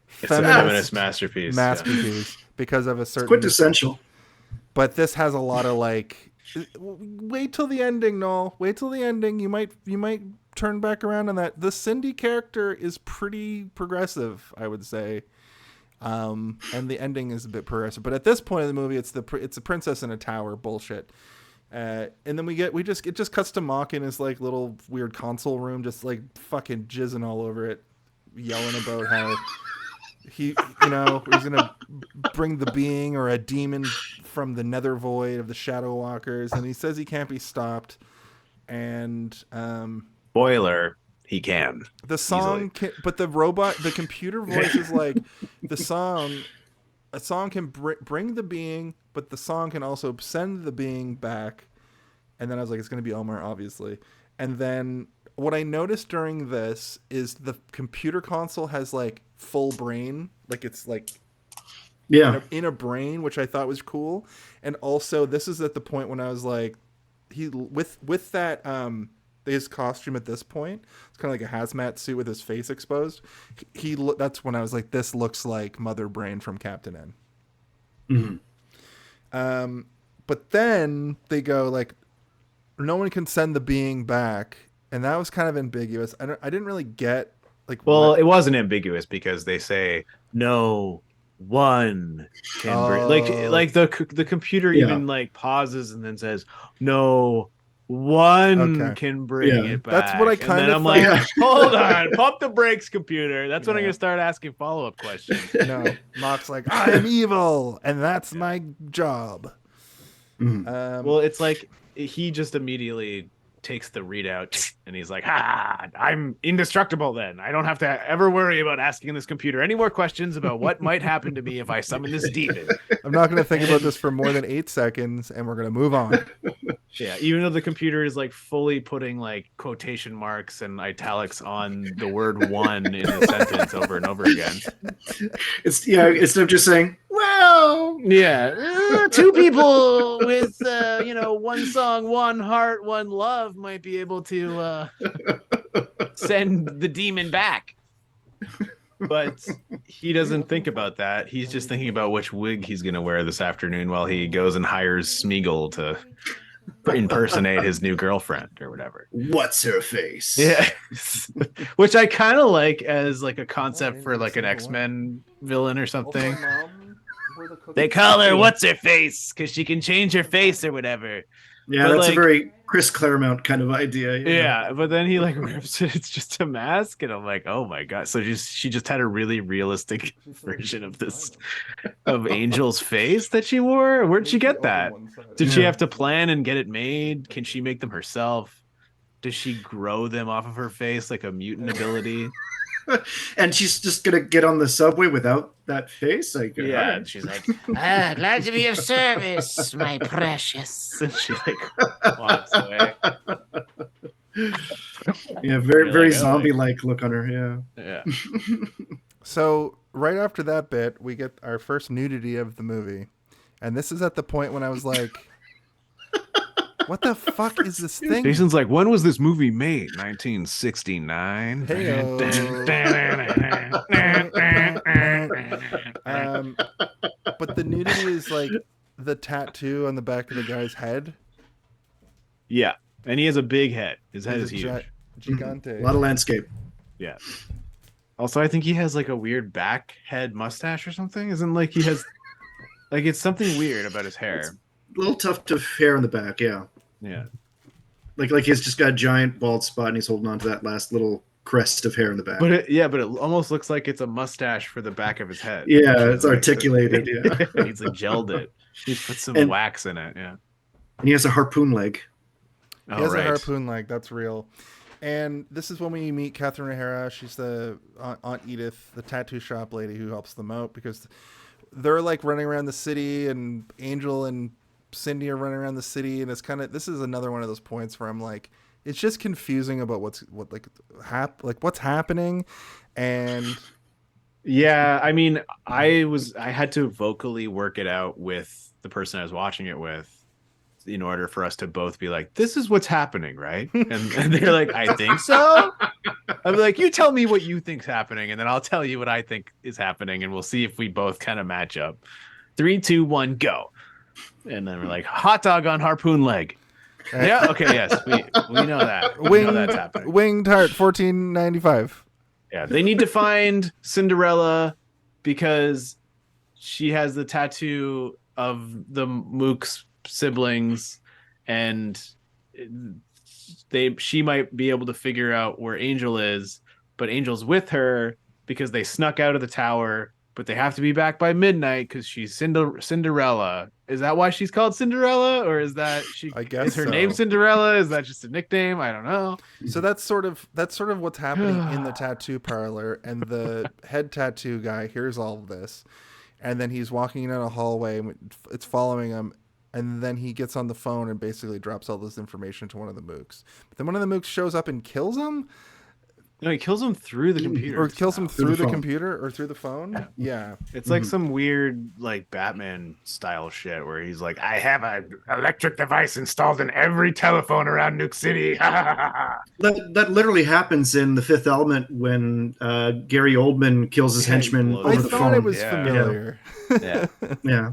[SPEAKER 2] feminist masterpiece
[SPEAKER 1] because of a certain.
[SPEAKER 3] It's quintessential.
[SPEAKER 1] But this has a lot of like. Wait till the ending, Noel. Wait till the ending. You might turn back around on that. The Cindy character is pretty progressive, I would say, and the ending is a bit progressive. But at this point in the movie, it's a princess in a tower bullshit. And then it just cuts to Mock in his like little weird console room, just like fucking jizzing all over it, yelling about how he's gonna bring the being or a demon from the nether void of the Shadow Walkers, and he says he can't be stopped. And
[SPEAKER 2] spoiler, he can.
[SPEAKER 1] The song but the computer voice is like a song can bring the being, but the song can also send the being back. And then I was like, it's going to be Omar, obviously. And then what I noticed during this is the computer console has like full brain, like it's like in a brain, which I thought was cool. And also this is at the point when I was like, he with that his costume at this point, it's kind of like a hazmat suit with his face exposed. That's when I was like, this looks like Mother Brain from Captain N.
[SPEAKER 3] Mm-hmm.
[SPEAKER 1] But then they go like, no one can send the being back, and that was kind of ambiguous. I didn't really get like.
[SPEAKER 2] Well, it wasn't ambiguous because they say no one can bring, like the computer even like pauses and then says no one can bring it back.
[SPEAKER 1] That's what I kind of.
[SPEAKER 2] I'm like, hold on, pump the brakes, computer. That's when I'm gonna start asking follow-up questions.
[SPEAKER 1] No, Mock's like, I'm evil, and that's my job.
[SPEAKER 3] Mm-hmm.
[SPEAKER 2] Well, it's like he just immediately takes the readout and he's like, I'm indestructible then. I don't have to ever worry about asking this computer any more questions about what might happen to me if I summon this demon.
[SPEAKER 1] I'm not going to think about this for more than 8 seconds, and we're going to move on.
[SPEAKER 2] Yeah, even though the computer is like fully putting like quotation marks and italics on the word one in a sentence over and over again.
[SPEAKER 3] Instead of just saying, well,
[SPEAKER 2] two people with one song, one heart, one love might be able to send the demon back. But he doesn't think about that. He's just thinking about which wig he's going to wear this afternoon while he goes and hires Smeagol to impersonate his new girlfriend or whatever.
[SPEAKER 3] What's her face?
[SPEAKER 2] Yeah. Which I kind of like as like a concept for like an X-Men villain or something.
[SPEAKER 1] Where the
[SPEAKER 2] They call her what's her face because she can change her face or whatever.
[SPEAKER 3] Yeah,
[SPEAKER 2] But,
[SPEAKER 3] that's
[SPEAKER 2] like,
[SPEAKER 3] a very Chris Claremont kind of idea.
[SPEAKER 2] Yeah, but then he like rips it. It's just a mask, and I'm like, oh my god. So she just had a really realistic version of this of Angel's face that she wore. Where'd she get that? Did she have to plan and get it made? Can she make them herself? Does she grow them off of her face like a mutant ability?
[SPEAKER 3] And she's just gonna get on the subway without that face. Like,
[SPEAKER 2] Yeah,
[SPEAKER 3] all right.
[SPEAKER 2] and she's like,
[SPEAKER 5] Glad to be of service, my precious.
[SPEAKER 2] and she like walks away.
[SPEAKER 3] Yeah, very
[SPEAKER 2] You're
[SPEAKER 3] very
[SPEAKER 2] like, oh,
[SPEAKER 3] zombie-like look on her. Yeah.
[SPEAKER 2] Yeah.
[SPEAKER 1] So right after that bit, we get our first nudity of the movie, and this is at the point when I was like, "What the fuck is this thing?"
[SPEAKER 2] Jason's like, when was this movie made? 1969.
[SPEAKER 1] But the nudity is like the tattoo on the back of the guy's head.
[SPEAKER 2] Yeah, and he has a big head. His head is
[SPEAKER 1] It's
[SPEAKER 2] huge.
[SPEAKER 1] Gigante.
[SPEAKER 3] A lot of landscape.
[SPEAKER 2] Yeah. Also, I think he has like a weird back head mustache or something. Isn't like he has like it's something weird about his hair.
[SPEAKER 3] It's a little tough to hair in the back. Yeah.
[SPEAKER 2] Yeah.
[SPEAKER 3] Like he's just got a giant bald spot and he's holding on to that last little crest of hair in the back.
[SPEAKER 2] But it almost looks like it's a mustache for the back of his head.
[SPEAKER 3] Yeah,
[SPEAKER 2] Which is
[SPEAKER 3] it's
[SPEAKER 2] like-
[SPEAKER 3] articulated. Yeah.
[SPEAKER 2] He's like gelled it. He's put some
[SPEAKER 3] And-
[SPEAKER 2] wax in it. Yeah.
[SPEAKER 3] And he has a harpoon leg.
[SPEAKER 1] He has a harpoon leg. That's real. And this is when we meet Catherine O'Hara. She's the Aunt Edith, the tattoo shop lady who helps them out because they're like running around the city, and Angel and Cindy are running around the city, and it's kind of this is another one of those points where I'm like, it's just confusing about what's happening, and
[SPEAKER 2] Yeah, I mean, I had to vocally work it out with the person I was watching it with in order for us to both be like, this is what's happening, right? And they're like, I think so. I'm like, you tell me what you think's happening, and then I'll tell you what I think is happening, and we'll see if we both kind of match up. 3, 2, 1, go. And then we're like, hot dog on harpoon leg. Yeah, okay, yes, we know that. We know that's happening.
[SPEAKER 1] winged heart $14.95.
[SPEAKER 2] Yeah, they need to find Cinderella because she has the tattoo of the Mook's siblings, and she might be able to figure out where Angel is, but Angel's with her because they snuck out of the tower, but they have to be back by midnight because she's Cinderella. Is that why she's called Cinderella, or is that
[SPEAKER 1] I guess
[SPEAKER 2] is her
[SPEAKER 1] so.
[SPEAKER 2] name Cinderella? Is that just a nickname? I don't know.
[SPEAKER 1] So that's sort of what's happening in the tattoo parlor, and the head tattoo guy hears all of this, and then he's walking down a hallway, and it's following him, and then he gets on the phone and basically drops all this information to one of the mooks. But then one of the mooks shows up and kills him,
[SPEAKER 2] No, he kills him through the computer.
[SPEAKER 1] or kills him
[SPEAKER 3] Through
[SPEAKER 1] through
[SPEAKER 3] the
[SPEAKER 1] the
[SPEAKER 3] phone.
[SPEAKER 1] computer or through the phone. Yeah.
[SPEAKER 2] It's like some weird, like Batman style shit where he's like, "I have an electric device installed in every telephone around Nuke City."
[SPEAKER 3] That literally happens in The Fifth Element when Gary Oldman kills his
[SPEAKER 2] Yeah, he
[SPEAKER 3] henchman
[SPEAKER 2] blows
[SPEAKER 1] I
[SPEAKER 3] over the
[SPEAKER 1] thought
[SPEAKER 3] phone.
[SPEAKER 1] it was
[SPEAKER 2] Yeah.
[SPEAKER 1] familiar.
[SPEAKER 2] Yeah,
[SPEAKER 3] Yeah.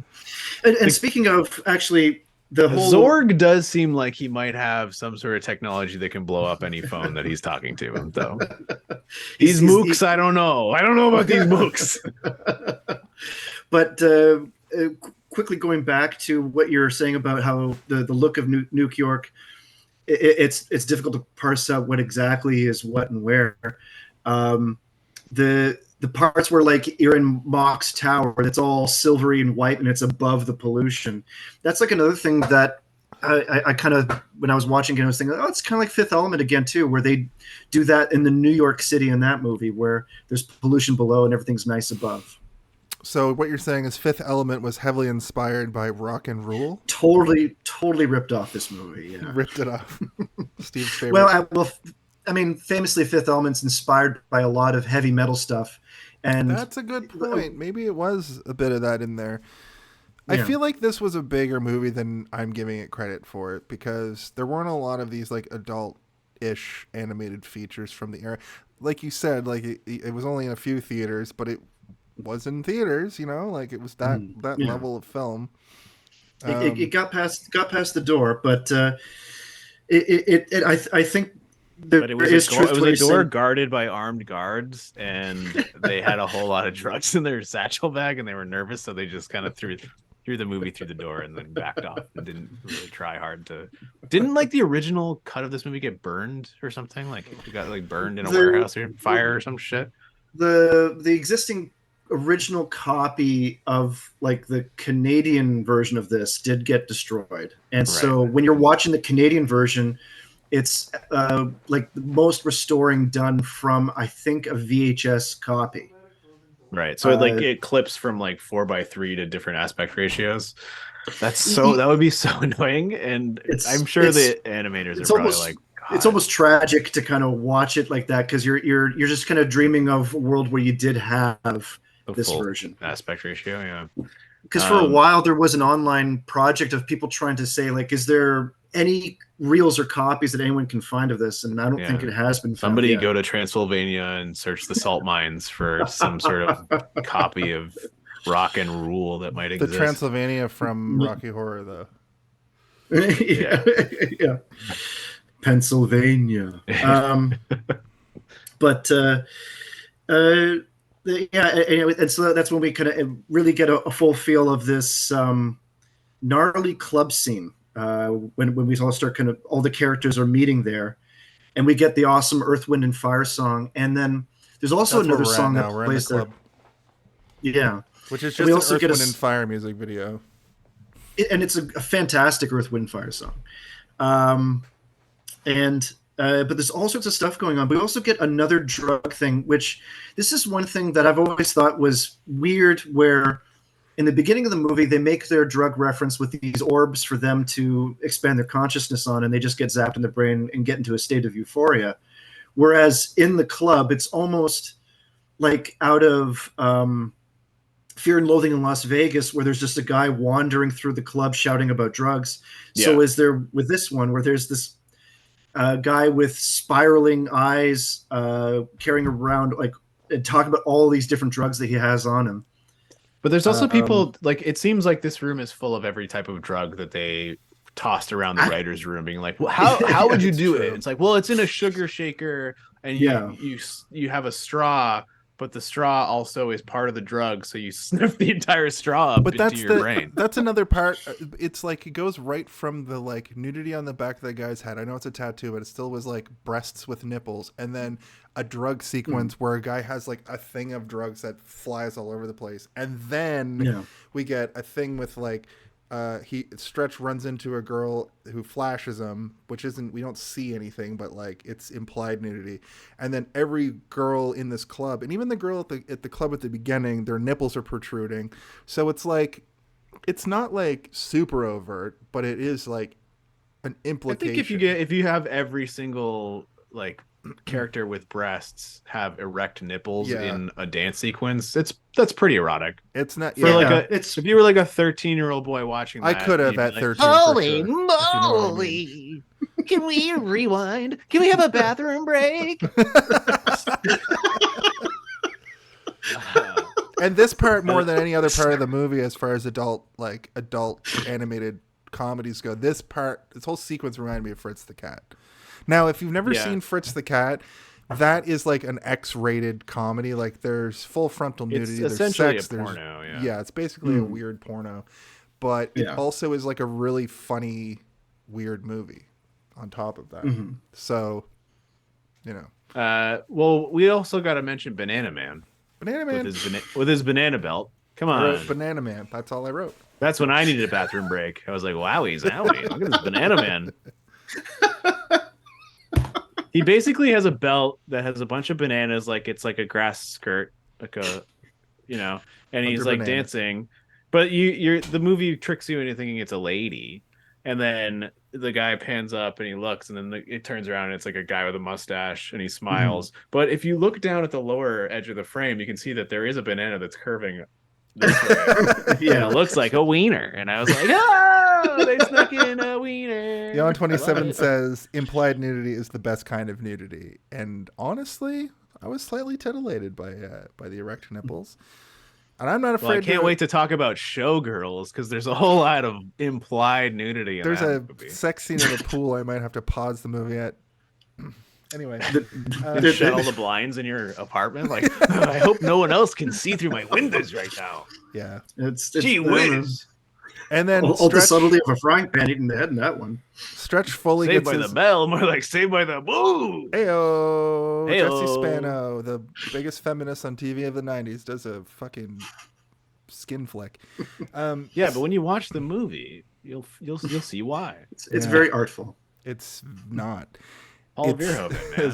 [SPEAKER 3] And speaking of, actually, the whole
[SPEAKER 2] Zorg does seem like he might have some sort of technology that can blow up any phone that he's talking to. Though these mooks, I don't know. I don't know about these mooks.
[SPEAKER 3] But quickly going back to what you're saying about how the look of Nuke York, it's difficult to parse out what exactly is what and where. The parts where like you're in Mock's tower, that's all silvery and white and it's above the pollution. That's like another thing that I kind of, when I was watching it, I was thinking, oh, it's kind of like Fifth Element again too, where they do that in the New York City in that movie, where there's pollution below and everything's nice above.
[SPEAKER 1] So what you're saying is Fifth Element was heavily inspired by Rock and Rule?
[SPEAKER 3] Totally ripped off this movie. Yeah.
[SPEAKER 1] Ripped it off. Steve's favorite.
[SPEAKER 3] Well, I mean, famously, Fifth Element's inspired by a lot of heavy metal stuff, and
[SPEAKER 1] That's a good point. Maybe it was a bit of that in there. I
[SPEAKER 3] Yeah.
[SPEAKER 1] feel like this was a bigger movie than I'm giving it credit for it, because there weren't a lot of these like adult-ish animated features from the era. Like you said, like it was only in a few theaters, but it was in theaters. You know, like it was that
[SPEAKER 3] yeah.
[SPEAKER 1] level of film.
[SPEAKER 3] it got past the door. But I think there
[SPEAKER 2] But it was
[SPEAKER 3] is
[SPEAKER 2] a,
[SPEAKER 3] truth
[SPEAKER 2] it
[SPEAKER 3] to
[SPEAKER 2] was
[SPEAKER 3] what
[SPEAKER 2] a
[SPEAKER 3] you're
[SPEAKER 2] door
[SPEAKER 3] saying.
[SPEAKER 2] guarded by armed guards, and they had a whole lot of drugs in their satchel bag, and they were nervous, so they just kind of threw the movie through the door and then backed off and didn't really try hard to. Didn't like the original cut of this movie get burned or something? Like it got like burned in a warehouse or fire or some shit.
[SPEAKER 3] The existing original copy of like the Canadian version of this did get destroyed, and so when you're watching the Canadian version, it's like the most restoring done from I think a VHS copy.
[SPEAKER 2] Right. So it clips from like 4:3 to different aspect ratios. That would be so annoying. And I'm sure the animators are probably like, God.
[SPEAKER 3] It's almost tragic to kind of watch it like that because you're just kind of dreaming of a world where you did have this version
[SPEAKER 2] aspect ratio. Yeah.
[SPEAKER 3] Because for a while there was an online project of people trying to say like, is there any reels or copies that anyone can find of this? And I don't think it has been found.
[SPEAKER 2] Somebody go to Transylvania and search the salt mines for some sort of copy of Rock and Rule that might exist.
[SPEAKER 1] The Transylvania from Rocky Horror, though.
[SPEAKER 3] yeah. Pennsylvania. Anyway, and so that's when we kind of really get a full feel of this gnarly club scene when we all start kind of all the characters are meeting there, and we get the awesome Earth, Wind, and Fire song, and then there's also another song that plays there. Yeah,
[SPEAKER 1] which is just an Earth, Wind, and Fire music video,
[SPEAKER 3] and it's a fantastic Earth, Wind, Fire song. But there's all sorts of stuff going on. But we also get another drug thing, which this is one thing that I've always thought was weird, where in the beginning of the movie, they make their drug reference with these orbs for them to expand their consciousness on, and they just get zapped in the brain and get into a state of euphoria. Whereas in the club, it's almost like out of Fear and Loathing in Las Vegas, where there's just a guy wandering through the club shouting about drugs. Yeah. So is there with this one, where there's this guy with spiraling eyes carrying around like and talking about all these different drugs that he has on him.
[SPEAKER 2] But there's also people like, it seems like this room is full of every type of drug that they tossed around the writer's room, being like, well, how would you do it? It's like, well, it's in a sugar shaker and you have a straw, but the straw also is part of the drug, so you sniff the entire straw up into your brain.
[SPEAKER 1] That's another part. It's like it goes right from the like nudity on the back of that guy's head. I know it's a tattoo, but it still was like breasts with nipples, and then a drug sequence where a guy has like a thing of drugs that flies all over the place, and then we get a thing with like Stretch runs into a girl who flashes him, which isn't, we don't see anything, but like it's implied nudity. And then every girl in this club, and even the girl at the club at the beginning, their nipples are protruding. So it's like, it's not like super overt, but it is like an implication.
[SPEAKER 2] I think if you have every single like character with breasts have erect nipples in a dance sequence, that's pretty erotic.
[SPEAKER 1] It's not
[SPEAKER 2] if you were like a 13-year-old boy watching that,
[SPEAKER 1] I could have at 13.
[SPEAKER 5] Holy moly! Can we rewind? Can we have a bathroom break?
[SPEAKER 1] And this part, more than any other part of the movie, as far as adult animated comedies go, this whole sequence reminded me of Fritz the Cat. Now, if you've never seen Fritz the Cat, that is like an X-rated comedy. Like there's full frontal nudity,
[SPEAKER 2] it's
[SPEAKER 1] there's sex,
[SPEAKER 2] a porno,
[SPEAKER 1] it's basically a weird porno, but it also is like a really funny, weird movie on top of that. So, you know.
[SPEAKER 2] Well, we also got to mention Banana Man.
[SPEAKER 1] Banana Man
[SPEAKER 2] with his banana belt. Come on,
[SPEAKER 1] Banana Man. That's all I wrote.
[SPEAKER 2] That's when I needed a bathroom break. I was like, wowie, zowie, look at this Banana Man. He basically has a belt that has a bunch of bananas, like it's like a grass skirt, like a, and he's like dancing. But the movie tricks you into thinking it's a lady, and then the guy pans up and he looks, and then it turns around and it's like a guy with a mustache, and he smiles. But if you look down at the lower edge of the frame, you can see that there is a banana that's curving this way. And it looks like a wiener, and I was like, oh, they snuck in a wiener.
[SPEAKER 1] Yon 27 says implied nudity is the best kind of nudity, and honestly, I was slightly titillated by the erect nipples, and I'm not afraid.
[SPEAKER 2] Well, I can't wait to talk about Showgirls, because there's a whole lot of implied nudity.
[SPEAKER 1] There's a sex scene in a pool I might have to pause the movie at. Anyway,
[SPEAKER 2] You shut all the blinds in your apartment. Like, I hope no one else can see through my windows right now.
[SPEAKER 1] yeah.
[SPEAKER 3] It's
[SPEAKER 2] Gee whiz.
[SPEAKER 1] And then
[SPEAKER 3] all the
[SPEAKER 1] Stretch,
[SPEAKER 3] subtlety of a frying pan eating the head in that one.
[SPEAKER 1] Stretch fully
[SPEAKER 2] Saved
[SPEAKER 1] gets
[SPEAKER 2] by
[SPEAKER 1] his...
[SPEAKER 2] the bell, more like saved by the boo.
[SPEAKER 1] Heyo, Jesse
[SPEAKER 2] Heyo.
[SPEAKER 1] Spano, the biggest feminist on TV of the 90s, does a fucking skin flick.
[SPEAKER 2] Yeah, but when you watch the movie, you'll see why.
[SPEAKER 3] It's very artful.
[SPEAKER 1] It's not.
[SPEAKER 2] Paul
[SPEAKER 1] It's-
[SPEAKER 2] Verhoeven, man.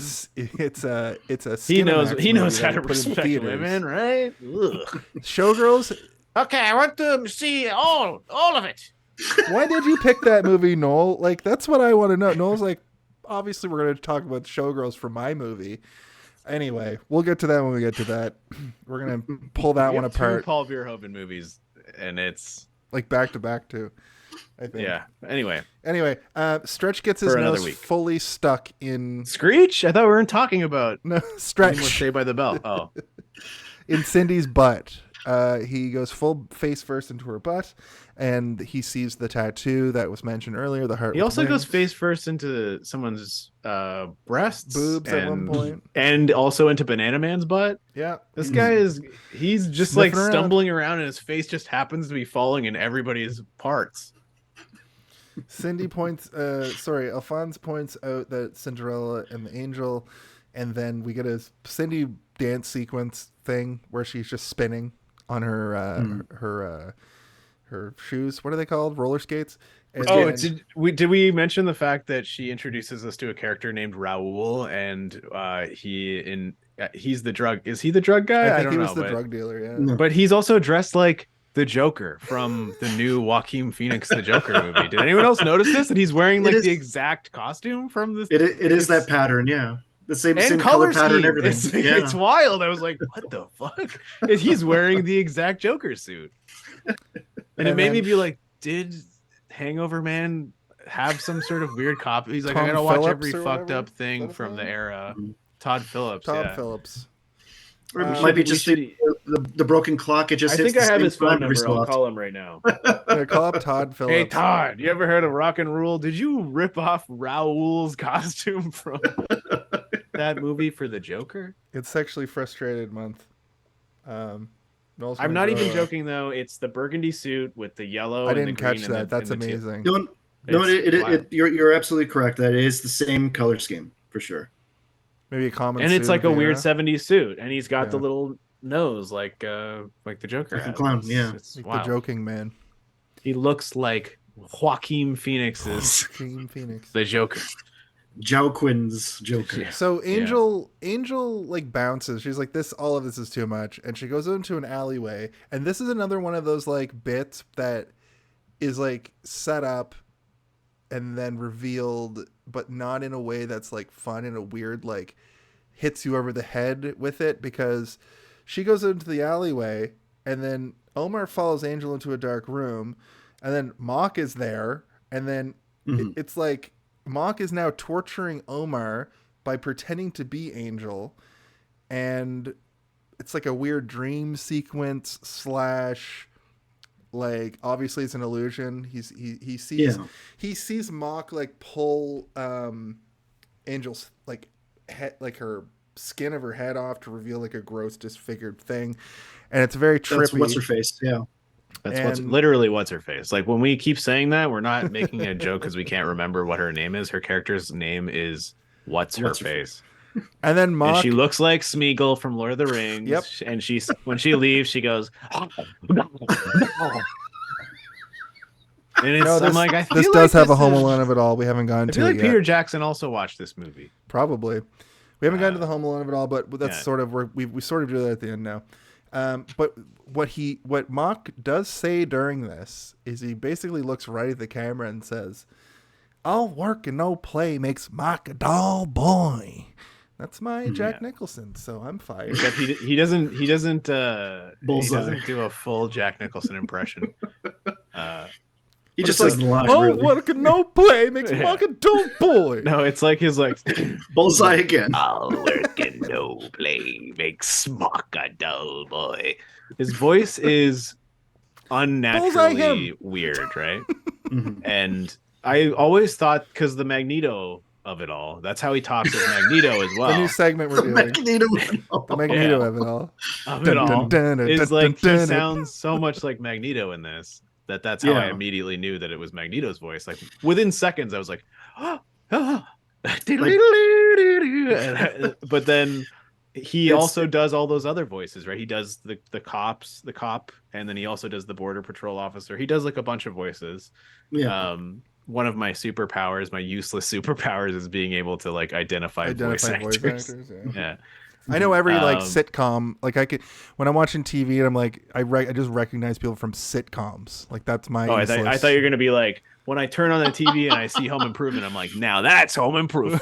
[SPEAKER 1] It's a
[SPEAKER 2] He
[SPEAKER 1] Skinamax
[SPEAKER 2] knows
[SPEAKER 1] movie
[SPEAKER 2] how
[SPEAKER 1] that
[SPEAKER 2] to
[SPEAKER 1] he put in
[SPEAKER 2] respect
[SPEAKER 1] theaters.
[SPEAKER 2] women, right? Ugh.
[SPEAKER 1] Showgirls.
[SPEAKER 5] Okay, I want to see all of it.
[SPEAKER 1] Why did you pick that movie, Noel? Like, that's what I want to know. Noel's like, obviously we're going to talk about Showgirls for my movie. Anyway, we'll get to that when we get to that. We're going to pull that
[SPEAKER 2] We
[SPEAKER 1] one
[SPEAKER 2] have two
[SPEAKER 1] apart,
[SPEAKER 2] Paul Verhoeven movies, and it's
[SPEAKER 1] like back to back too. I think.
[SPEAKER 2] yeah. Anyway,
[SPEAKER 1] Stretch gets his
[SPEAKER 2] For another
[SPEAKER 1] nose
[SPEAKER 2] week.
[SPEAKER 1] fully stuck in
[SPEAKER 2] Screech. I thought we weren't talking about
[SPEAKER 1] no
[SPEAKER 2] anymore
[SPEAKER 1] Stretch
[SPEAKER 2] Saved by the Bell. Oh,
[SPEAKER 1] in Cindy's butt. He goes full face first into her butt, and he sees the tattoo that was mentioned earlier. The heart.
[SPEAKER 2] he
[SPEAKER 1] with
[SPEAKER 2] also
[SPEAKER 1] wings.
[SPEAKER 2] goes face first into someone's breasts,
[SPEAKER 1] Boobs at one point.
[SPEAKER 2] and also into Banana Man's butt.
[SPEAKER 1] Yeah,
[SPEAKER 2] This guy he's just
[SPEAKER 1] Sniffing
[SPEAKER 2] like
[SPEAKER 1] around.
[SPEAKER 2] stumbling around, and his face just happens to be falling in everybody's parts.
[SPEAKER 1] Alphonse points out that Cinderella and the angel, and then we get a Cindy dance sequence thing where she's just spinning on her her shoes. What are they called? Roller skates. And
[SPEAKER 2] Oh,
[SPEAKER 1] then-
[SPEAKER 2] did we mention the fact that she introduces us to a character named Raoul, and he's the drug? Is he the drug guy?
[SPEAKER 1] I think
[SPEAKER 2] don't
[SPEAKER 1] he
[SPEAKER 2] know,
[SPEAKER 1] was the
[SPEAKER 2] but,
[SPEAKER 1] drug dealer. Yeah.
[SPEAKER 3] No.
[SPEAKER 2] but he's also dressed like the Joker from the new Joaquin Phoenix The Joker movie. Did anyone else notice this? That he's wearing like the exact costume from the.
[SPEAKER 3] It is that pattern, yeah. The same
[SPEAKER 2] And
[SPEAKER 3] color pattern,
[SPEAKER 2] scheme.
[SPEAKER 3] everything.
[SPEAKER 2] It's wild. I was like, what the fuck? And he's wearing the exact Joker suit. And it made me be like, did Hangover Man have some sort of weird copy? He's like,
[SPEAKER 1] Tom
[SPEAKER 2] I gotta watch
[SPEAKER 1] Phillips
[SPEAKER 2] every
[SPEAKER 1] or
[SPEAKER 2] fucked
[SPEAKER 1] whatever?
[SPEAKER 2] up thing
[SPEAKER 1] Is that
[SPEAKER 2] from
[SPEAKER 1] his
[SPEAKER 2] the
[SPEAKER 1] name?
[SPEAKER 2] era. Todd Phillips.
[SPEAKER 1] Todd
[SPEAKER 2] yeah.
[SPEAKER 1] Phillips.
[SPEAKER 3] Or it might be just the broken clock. It just
[SPEAKER 2] I
[SPEAKER 3] hits
[SPEAKER 2] think I
[SPEAKER 3] the
[SPEAKER 2] have
[SPEAKER 3] same
[SPEAKER 2] his phone
[SPEAKER 3] time every
[SPEAKER 2] number.
[SPEAKER 3] so
[SPEAKER 2] I'll
[SPEAKER 3] often.
[SPEAKER 2] call him right now.
[SPEAKER 1] Yeah, call up Todd Phillips.
[SPEAKER 2] Hey Todd, you ever heard of Rock and Rule? Did you rip off Raoul's costume from that movie for the Joker?
[SPEAKER 1] It's Sexually Frustrated Month. Noel's
[SPEAKER 2] I'm
[SPEAKER 1] gonna
[SPEAKER 2] not
[SPEAKER 1] grow
[SPEAKER 2] even
[SPEAKER 1] up.
[SPEAKER 2] joking though. It's the burgundy suit with the yellow.
[SPEAKER 1] I
[SPEAKER 2] and the
[SPEAKER 1] didn't
[SPEAKER 2] green
[SPEAKER 1] catch
[SPEAKER 2] and
[SPEAKER 1] that.
[SPEAKER 2] the-
[SPEAKER 1] That's
[SPEAKER 2] and the two-
[SPEAKER 1] amazing.
[SPEAKER 3] No,
[SPEAKER 2] It's wild.
[SPEAKER 3] you're absolutely correct. That it is the same color scheme for sure.
[SPEAKER 1] Maybe a common.
[SPEAKER 2] And it's
[SPEAKER 1] suit
[SPEAKER 2] like a
[SPEAKER 1] of the
[SPEAKER 2] weird
[SPEAKER 1] era.
[SPEAKER 2] 70s suit, and he's got the
[SPEAKER 1] Yeah.
[SPEAKER 2] little nose like the Joker.
[SPEAKER 3] Like a
[SPEAKER 2] has.
[SPEAKER 3] clown,
[SPEAKER 2] It's-
[SPEAKER 3] yeah.
[SPEAKER 2] it's
[SPEAKER 1] Like
[SPEAKER 2] wild.
[SPEAKER 1] the joking man.
[SPEAKER 2] He looks like Joaquin Phoenix's
[SPEAKER 1] Joaquin Phoenix.
[SPEAKER 2] the Joker.
[SPEAKER 3] Zhao Quinn's Joker.
[SPEAKER 2] Yeah.
[SPEAKER 1] So Angel like bounces. She's like, all of this is too much. And she goes into an alleyway. And this is another one of those like bits that is like set up and then revealed, but not in a way that's like fun, in a weird, like hits you over the head with it, because she goes into the alleyway and then Omar follows Angel into a dark room, and then Mock is there. And then it's like, Mock is now torturing Omar by pretending to be Angel, and it's like a weird dream sequence slash, like, obviously it's an illusion. He sees Mock like pull Angel's like head, like her skin of her head off to reveal like a gross disfigured thing, and it's very trippy.
[SPEAKER 3] That's what's her face. Yeah.
[SPEAKER 2] That's
[SPEAKER 1] And-
[SPEAKER 2] what's her face. Like when we keep saying that, we're not making a joke because we can't remember what her name is. Her character's name is what's her face.
[SPEAKER 1] And then Mock,
[SPEAKER 2] And she looks like Smeagol from Lord of the Rings.
[SPEAKER 1] Yep.
[SPEAKER 2] And when she leaves, she goes. And it's,
[SPEAKER 1] no,
[SPEAKER 2] I'm like, I feel
[SPEAKER 1] this
[SPEAKER 2] like
[SPEAKER 1] does have a
[SPEAKER 2] this
[SPEAKER 1] Home
[SPEAKER 2] is-
[SPEAKER 1] Alone of it all. We haven't gone
[SPEAKER 2] I
[SPEAKER 1] to
[SPEAKER 2] feel
[SPEAKER 1] it
[SPEAKER 2] like
[SPEAKER 1] yet.
[SPEAKER 2] Peter Jackson also watched this movie.
[SPEAKER 1] Probably. We haven't gotten to the Home Alone of it all, but that's
[SPEAKER 2] Yeah.
[SPEAKER 1] sort of where we sort of do that at the end now. But what Mock does say during this is he basically looks right at the camera and says, "All work and no play makes Mock a dull boy." That's my Jack Nicholson, so I'm fired.
[SPEAKER 2] Except he doesn't he doesn't do a full Jack Nicholson impression.
[SPEAKER 3] He just says the line.
[SPEAKER 1] "All
[SPEAKER 3] Really.
[SPEAKER 1] work and no play makes
[SPEAKER 2] Yeah.
[SPEAKER 1] Mock a dull boy."
[SPEAKER 2] No, it's like his like
[SPEAKER 3] Bullseye again.
[SPEAKER 2] all work and no play makes Mock a dull boy. His voice is
[SPEAKER 1] Bullseye
[SPEAKER 2] unnaturally
[SPEAKER 1] him.
[SPEAKER 2] weird, right?
[SPEAKER 3] Mhm.
[SPEAKER 2] And I always thought, because the Magneto of it all. That's how he talks as Magneto as well.
[SPEAKER 1] The new segment we're doing.
[SPEAKER 3] Magneto.
[SPEAKER 1] The Magneto of it all.
[SPEAKER 2] Of it all is like he sounds so much like Magneto in this that's how I immediately knew that it was Magneto's voice. Like within seconds, I was like, but then he also does all those other voices, right? He does the cop, and then he also does the border patrol officer. He does like a bunch of voices.
[SPEAKER 3] Yeah.
[SPEAKER 2] One of my superpowers, my useless superpowers, is being able to like identify voice actors. Yeah.
[SPEAKER 1] I know every like sitcom. Like I could, when I'm watching TV, and I'm like, I just recognize people from sitcoms. Like that's my.
[SPEAKER 2] Oh, I thought you were gonna be like, when I turn on the TV and I see Home Improvement, I'm like, now that's Home Improvement.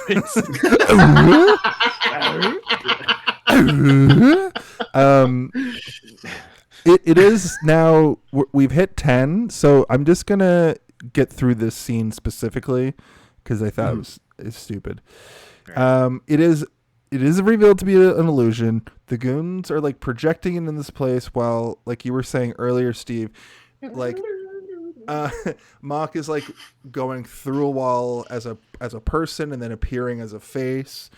[SPEAKER 1] It is now. We've hit 10, so I'm just gonna get through this scene specifically because I thought it's stupid. It is revealed to be an illusion. The goons are like projecting into this place while, like you were saying earlier, Steve, like Mock is like going through a wall as a person and then appearing as a face.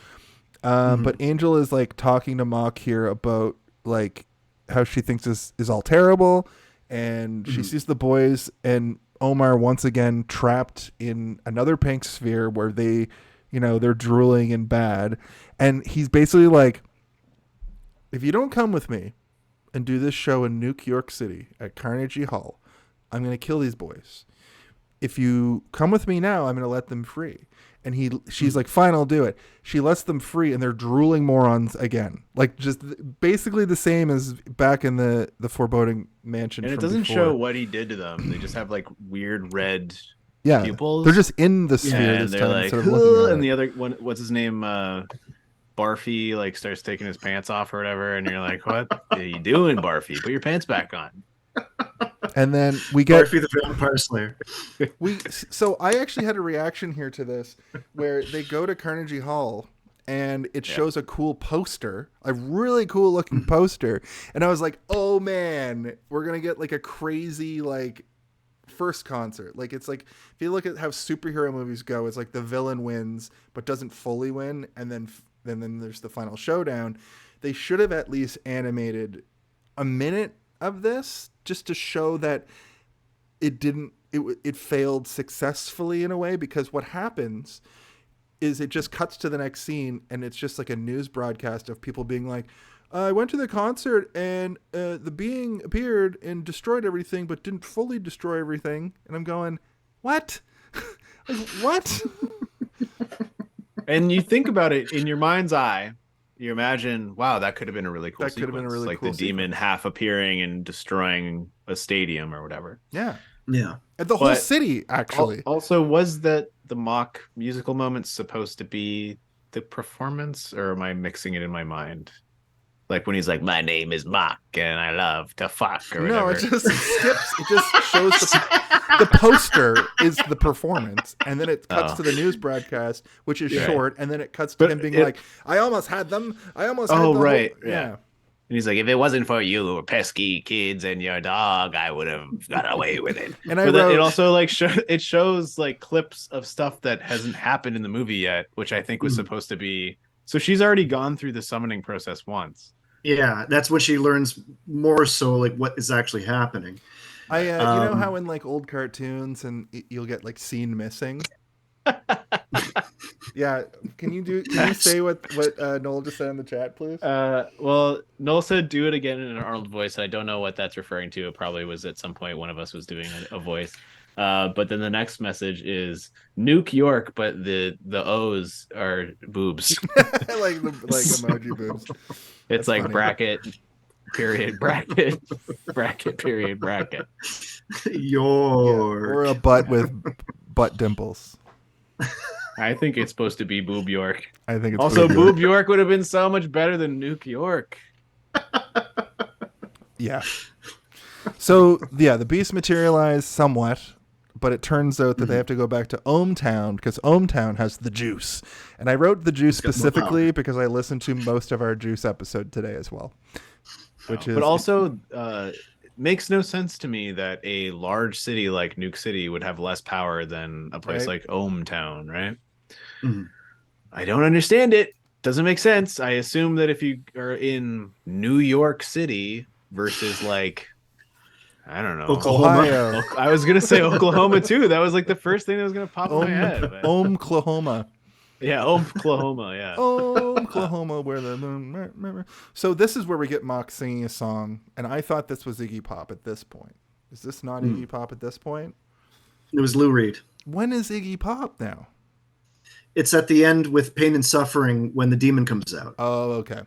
[SPEAKER 1] But Angel is like talking to Mock here about like how she thinks this is all terrible, and she sees the boys and Omar once again trapped in another pink sphere where they, they're drooling and bad. And he's basically like, if you don't come with me and do this show in New York City at Carnegie Hall, I'm going to kill these boys. If you come with me now, I'm going to let them free. And she's like, fine, I'll do it. She lets them free, and they're drooling morons again. Like just basically the same as back in the foreboding mansion.
[SPEAKER 2] And it doesn't show what he did to them. They just have like weird red pupils.
[SPEAKER 1] They're just in the sphere this time.
[SPEAKER 2] Like, and the other one, what's his name? Barfy like starts taking his pants off or whatever, and you're like, what are you doing, Barfy? Put your pants back on.
[SPEAKER 1] And then we get
[SPEAKER 3] Barfy the Vampire Slayer.
[SPEAKER 1] So I actually had a reaction here to this where they go to Carnegie Hall and it shows a cool poster, a really cool looking poster, and I was like, oh man, we're gonna get like a crazy like first concert. Like it's like if you look at how superhero movies go, it's like the villain wins but doesn't fully win, and then there's the final showdown. They should have at least animated a minute of this just to show that it failed successfully in a way, because what happens is it just cuts to the next scene and it's just like a news broadcast of people being like, I went to the concert and the being appeared and destroyed everything but didn't fully destroy everything. And I'm going, what? Like, what?
[SPEAKER 2] And you think about it in your mind's eye, you imagine, wow, that could have been a really cool sequence. That could have been a really cool the demon half appearing and destroying a stadium or whatever.
[SPEAKER 1] Yeah.
[SPEAKER 3] Yeah.
[SPEAKER 1] And the whole city, actually.
[SPEAKER 2] Also, was that the mock musical moments supposed to be the performance, or am I mixing it in my mind? Like when he's like, my name is Mock and I love to fuck or whatever.
[SPEAKER 1] No, it just skips. It just shows the poster is the performance. And then it cuts to the news broadcast, which is short. And then it cuts to him being like, I almost had them. I almost had them.
[SPEAKER 2] Oh, right. Yeah. And he's like, if it wasn't for you pesky kids and your dog, I would have got away with it. And it also like it shows like clips of stuff that hasn't happened in the movie yet, which I think was supposed to be. So she's already gone through the summoning process once.
[SPEAKER 3] Yeah, that's when she learns more so like what is actually happening.
[SPEAKER 1] You know how in like old cartoons and you'll get like scene missing. Yeah, can you say what Noel just said in the chat, please?
[SPEAKER 2] Well, Noel said do it again in an Arnold voice. I don't know what that's referring to. It probably was at some point one of us was doing a voice. But then the next message is Nuke York, but the O's are boobs.
[SPEAKER 1] like emoji boobs.
[SPEAKER 2] It's that's like funny. Bracket, period, bracket, bracket, period, bracket.
[SPEAKER 3] York.
[SPEAKER 1] Or a butt with butt dimples.
[SPEAKER 2] I think it's supposed to be Boob York.
[SPEAKER 1] I think it's
[SPEAKER 2] also Boob York would have been so much better than Nuke York.
[SPEAKER 1] Yeah. So the beast materialized somewhat, but it turns out that they have to go back to Ohmtown because Ohmtown has the juice. And I wrote the juice specifically because I listened to most of our juice episode today as well.
[SPEAKER 2] But also makes no sense to me that a large city like Nuke City would have less power than a place like Ohmtown, right? I don't understand it. Doesn't make sense. I assume that if you are in New York City versus like, I don't know,
[SPEAKER 3] Oklahoma.
[SPEAKER 1] Ohio.
[SPEAKER 2] I was gonna say Oklahoma too. That was like the first thing that was gonna pop in my head. But...
[SPEAKER 1] Oklahoma.
[SPEAKER 2] Yeah, Oklahoma. Yeah.
[SPEAKER 1] Oklahoma, where the moon. So this is where we get Mock singing a song, and I thought this was Iggy Pop at this point. Is this not Iggy Pop at this point?
[SPEAKER 3] It was Lou Reed.
[SPEAKER 1] When is Iggy Pop now?
[SPEAKER 3] It's at the end with Pain and Suffering when the demon comes out.
[SPEAKER 1] Oh, okay.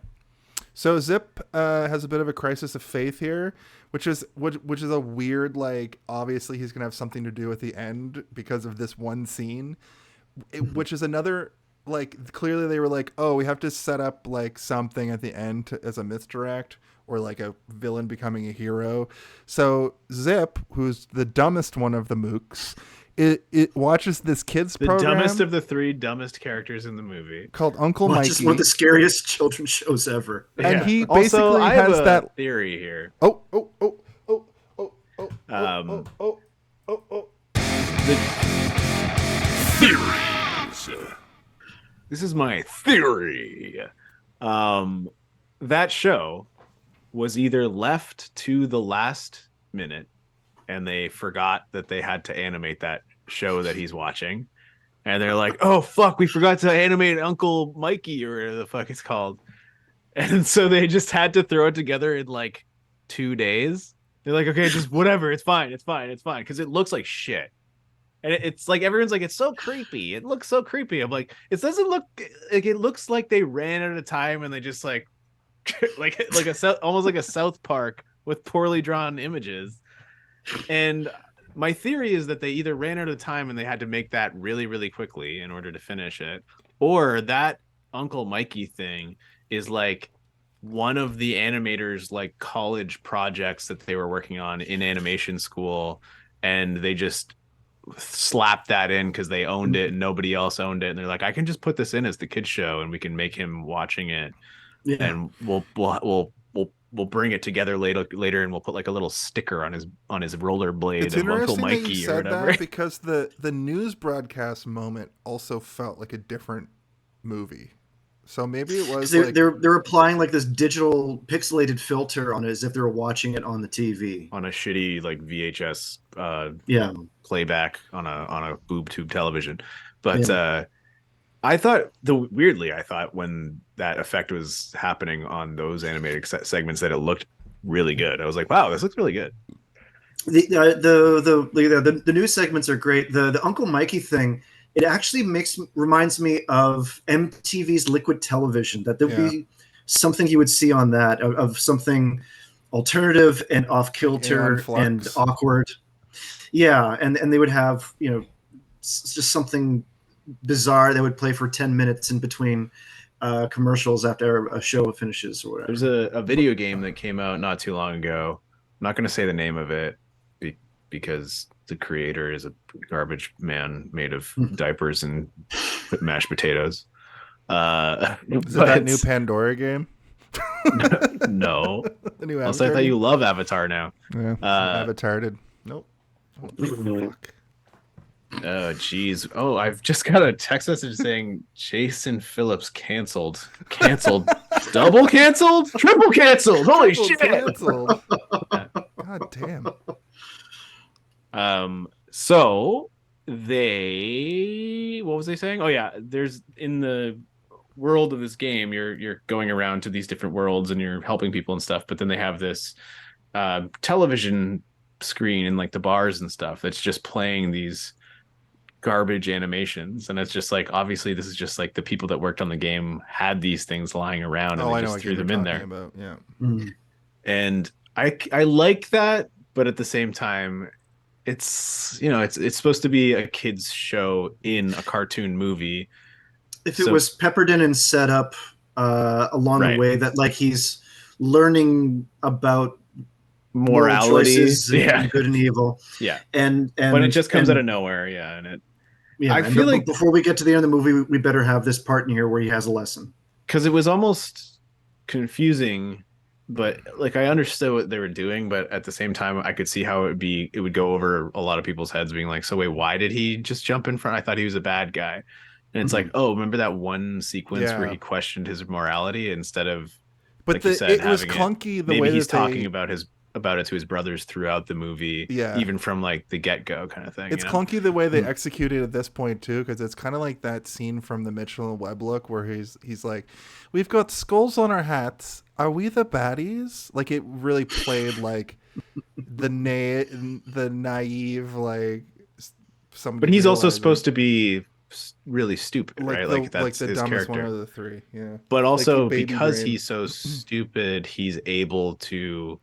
[SPEAKER 1] So Zip has a bit of a crisis of faith here, which is a weird, like, obviously he's gonna have something to do with the end because of this one scene, which is another, like, clearly they were like, oh, we have to set up like something at the end as a misdirect or like a villain becoming a hero. So Zip, who's the dumbest one of the mooks, it watches this kids
[SPEAKER 2] the
[SPEAKER 1] program,
[SPEAKER 2] dumbest of the three dumbest characters in the movie,
[SPEAKER 1] called Uncle
[SPEAKER 3] Which is
[SPEAKER 1] Mikey.
[SPEAKER 3] one of the scariest children's shows ever.
[SPEAKER 1] And he
[SPEAKER 2] Also,
[SPEAKER 1] basically
[SPEAKER 2] I have
[SPEAKER 1] has
[SPEAKER 2] a
[SPEAKER 1] that
[SPEAKER 2] theory here.
[SPEAKER 1] oh.
[SPEAKER 2] This is my theory. That show was either left to the last minute and they forgot that they had to animate that show that he's watching. And they're like, oh, fuck, we forgot to animate Uncle Mikey or whatever the fuck it's called. And so they just had to throw it together in like 2 days. They're like, okay, just whatever. It's fine. Because it looks like shit. And it's like everyone's like, it's so creepy. It looks so creepy. I'm like, it doesn't look like, it looks like they ran out of time and they just like almost like a South Park with poorly drawn images. And my theory is that they either ran out of time and they had to make that really, really quickly in order to finish it, or that Uncle Mikey thing is like one of the animators' like college projects that they were working on in animation school, and they just slap that in because they owned it and nobody else owned it, and they're like, I can just put this in as the kids show and we can make him watching it, and we'll bring it together later and we'll put like a little sticker on his rollerblade
[SPEAKER 1] It's
[SPEAKER 2] of Uncle
[SPEAKER 1] interesting that you
[SPEAKER 2] Mikey or
[SPEAKER 1] said
[SPEAKER 2] whatever.
[SPEAKER 1] that because the news broadcast moment also felt like a different movie. So maybe it was
[SPEAKER 3] They're applying like this digital pixelated filter on it as if they were watching it on the TV.
[SPEAKER 2] On a shitty like VHS playback on a boob tube television. But I thought when that effect was happening on those animated segments that it looked really good. I was like, wow, this looks really good.
[SPEAKER 3] The news segments are great. The Uncle Mikey thing, it actually reminds me of MTV's Liquid Television. That there'd be something you would see on that of something alternative and off kilter and awkward. Yeah, and they would have just something bizarre that would play for 10 minutes in between commercials after a show finishes or whatever.
[SPEAKER 2] There's a video game that came out not too long ago. I'm not going to say the name of it because the creator is a garbage man made of diapers and mashed potatoes.
[SPEAKER 1] Is it that new Pandora game?
[SPEAKER 2] No.
[SPEAKER 1] The new
[SPEAKER 2] also, I thought you love Avatar now.
[SPEAKER 1] Yeah, Avatar-ed. Nope. Fuck.
[SPEAKER 2] Oh, geez. Oh, I've just got a text message saying Jason Phillips canceled. Double canceled? Triple canceled. Holy shit.
[SPEAKER 1] Canceled. God damn.
[SPEAKER 2] So what was they saying? Oh yeah, there's in the world of this game, you're going around to these different worlds and you're helping people and stuff, but then they have this television screen in like the bars and stuff that's just playing these garbage animations, and it's just like, obviously this is just like the people that worked on the game had these things lying around and they just threw them in there.
[SPEAKER 1] About. Yeah.
[SPEAKER 2] And I like that, but at the same time, it's it's supposed to be a kids show in a cartoon movie.
[SPEAKER 3] If it was peppered in and set up along the way, that like he's learning about
[SPEAKER 2] morality,
[SPEAKER 3] and good and evil, and
[SPEAKER 2] when it just comes out of nowhere, and it.
[SPEAKER 3] Yeah, I feel like before we get to the end of the movie, we better have this part in here where he has a lesson.
[SPEAKER 2] Because it was almost confusing, but like I understood what they were doing, but at the same time, I could see how it would go over a lot of people's heads, being like, "So wait, why did he just jump in front? I thought he was a bad guy." And it's like, oh, remember that one sequence where
[SPEAKER 1] Yeah.
[SPEAKER 2] he questioned his morality instead of,
[SPEAKER 1] But
[SPEAKER 2] like you said,
[SPEAKER 1] it was
[SPEAKER 2] having
[SPEAKER 1] clunky the
[SPEAKER 2] maybe
[SPEAKER 1] way
[SPEAKER 2] he's
[SPEAKER 1] that they
[SPEAKER 2] talking about it to his brothers throughout the movie,
[SPEAKER 1] Yeah.
[SPEAKER 2] even from like the get-go kind of thing.
[SPEAKER 1] It's
[SPEAKER 2] you know?
[SPEAKER 1] clunky the way they executed at this point too, because it's kind of like that scene from the Mitchell and Webb look where he's like, "We've got skulls on our hats. Are we the baddies?" Like it really played like the naive like somebody.
[SPEAKER 2] But he's also
[SPEAKER 1] realizing,
[SPEAKER 2] supposed to be really stupid,
[SPEAKER 1] like
[SPEAKER 2] right?
[SPEAKER 1] the
[SPEAKER 2] Like that's
[SPEAKER 1] the
[SPEAKER 2] his
[SPEAKER 1] dumbest
[SPEAKER 2] character.
[SPEAKER 1] one of the three. Yeah,
[SPEAKER 2] But
[SPEAKER 1] like
[SPEAKER 2] also
[SPEAKER 1] baby
[SPEAKER 2] because
[SPEAKER 1] brain.
[SPEAKER 2] he's so stupid, he's able to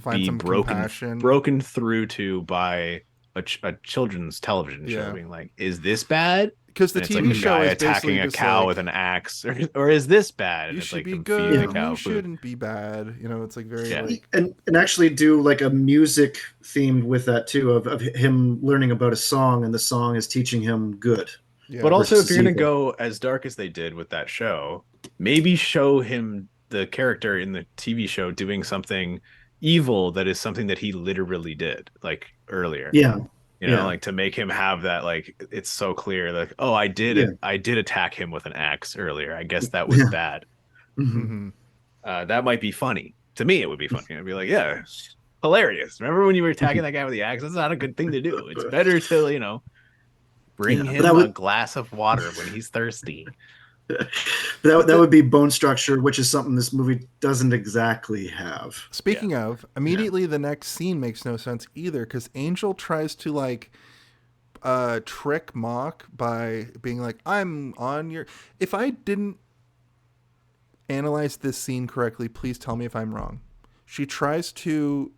[SPEAKER 1] Find
[SPEAKER 2] be
[SPEAKER 1] some compassion.
[SPEAKER 2] broken through to by a children's television show,
[SPEAKER 1] Yeah.
[SPEAKER 2] being like, is this bad?
[SPEAKER 1] Because the
[SPEAKER 2] And it's
[SPEAKER 1] TV
[SPEAKER 2] like a
[SPEAKER 1] show
[SPEAKER 2] guy
[SPEAKER 1] is
[SPEAKER 2] attacking
[SPEAKER 1] basically
[SPEAKER 2] a
[SPEAKER 1] just
[SPEAKER 2] cow
[SPEAKER 1] like,
[SPEAKER 2] with an axe, or is this bad? And
[SPEAKER 1] you
[SPEAKER 2] it's
[SPEAKER 1] should
[SPEAKER 2] like
[SPEAKER 1] be
[SPEAKER 2] them feeding the
[SPEAKER 1] good.
[SPEAKER 2] cow
[SPEAKER 1] You
[SPEAKER 2] food.
[SPEAKER 1] shouldn't be bad. You know, it's like very
[SPEAKER 2] Yeah.
[SPEAKER 1] like
[SPEAKER 3] And actually do like a music themed with that too, of him learning about a song, and the song is teaching him good.
[SPEAKER 1] yeah.
[SPEAKER 2] But also, if
[SPEAKER 3] versus
[SPEAKER 2] you're gonna
[SPEAKER 3] evil.
[SPEAKER 2] go as dark as they did with that show, maybe show him the character in the TV show doing something evil that is something that he literally did, like earlier.
[SPEAKER 3] Yeah.
[SPEAKER 2] You know,
[SPEAKER 3] Yeah.
[SPEAKER 2] like to make him have that, like it's so clear, like, oh, I did attack him with an axe earlier. I guess that was
[SPEAKER 3] Yeah.
[SPEAKER 2] bad.
[SPEAKER 3] Mhm.
[SPEAKER 1] mhm.
[SPEAKER 2] That might be funny. To me, it would be funny. I'd be like, yeah, hilarious. Remember when you were attacking that guy with the axe? That's not a good thing to do. It's better to, bring
[SPEAKER 3] Yeah, but
[SPEAKER 2] him
[SPEAKER 3] that
[SPEAKER 2] a
[SPEAKER 3] would
[SPEAKER 2] glass of water when he's thirsty.
[SPEAKER 3] that would be bone structure, which is something this movie doesn't exactly have.
[SPEAKER 1] Speaking of, immediately the next scene makes no sense either because Angel tries to like trick Mock by being like, "I'm on your." If I didn't analyze this scene correctly, please tell me if I'm wrong. She tries to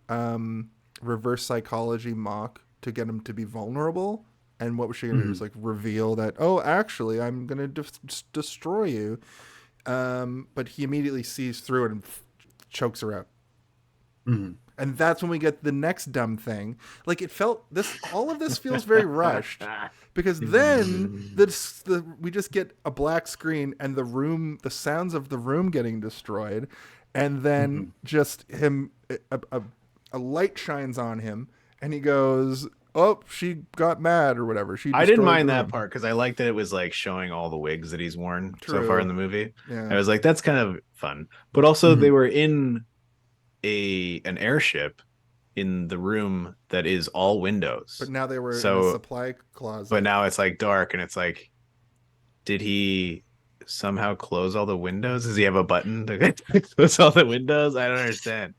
[SPEAKER 1] reverse psychology Mock to get him to be vulnerable. And what was she going to do? Just like reveal that, oh, actually, I'm going to destroy you. But he immediately sees through it and chokes her out.
[SPEAKER 3] Mhm.
[SPEAKER 1] And that's when we get the next dumb thing. Like it felt all of this feels very rushed because then we just get a black screen and the sounds of the room getting destroyed. And then just him, a light shines on him and he goes, oh, she got mad or whatever.
[SPEAKER 2] I didn't
[SPEAKER 1] destroyed
[SPEAKER 2] mind
[SPEAKER 1] the
[SPEAKER 2] that
[SPEAKER 1] room.
[SPEAKER 2] part because I liked that it was like showing all the wigs that he's worn so
[SPEAKER 1] True.
[SPEAKER 2] far in the movie.
[SPEAKER 1] Yeah.
[SPEAKER 2] I was like, that's kind of fun. But also, they were in an airship in the room that is all windows.
[SPEAKER 1] But now they were in a supply closet.
[SPEAKER 2] But now it's like dark, and it's like, did he somehow close all the windows? Does he have a button to close all the windows? I don't understand.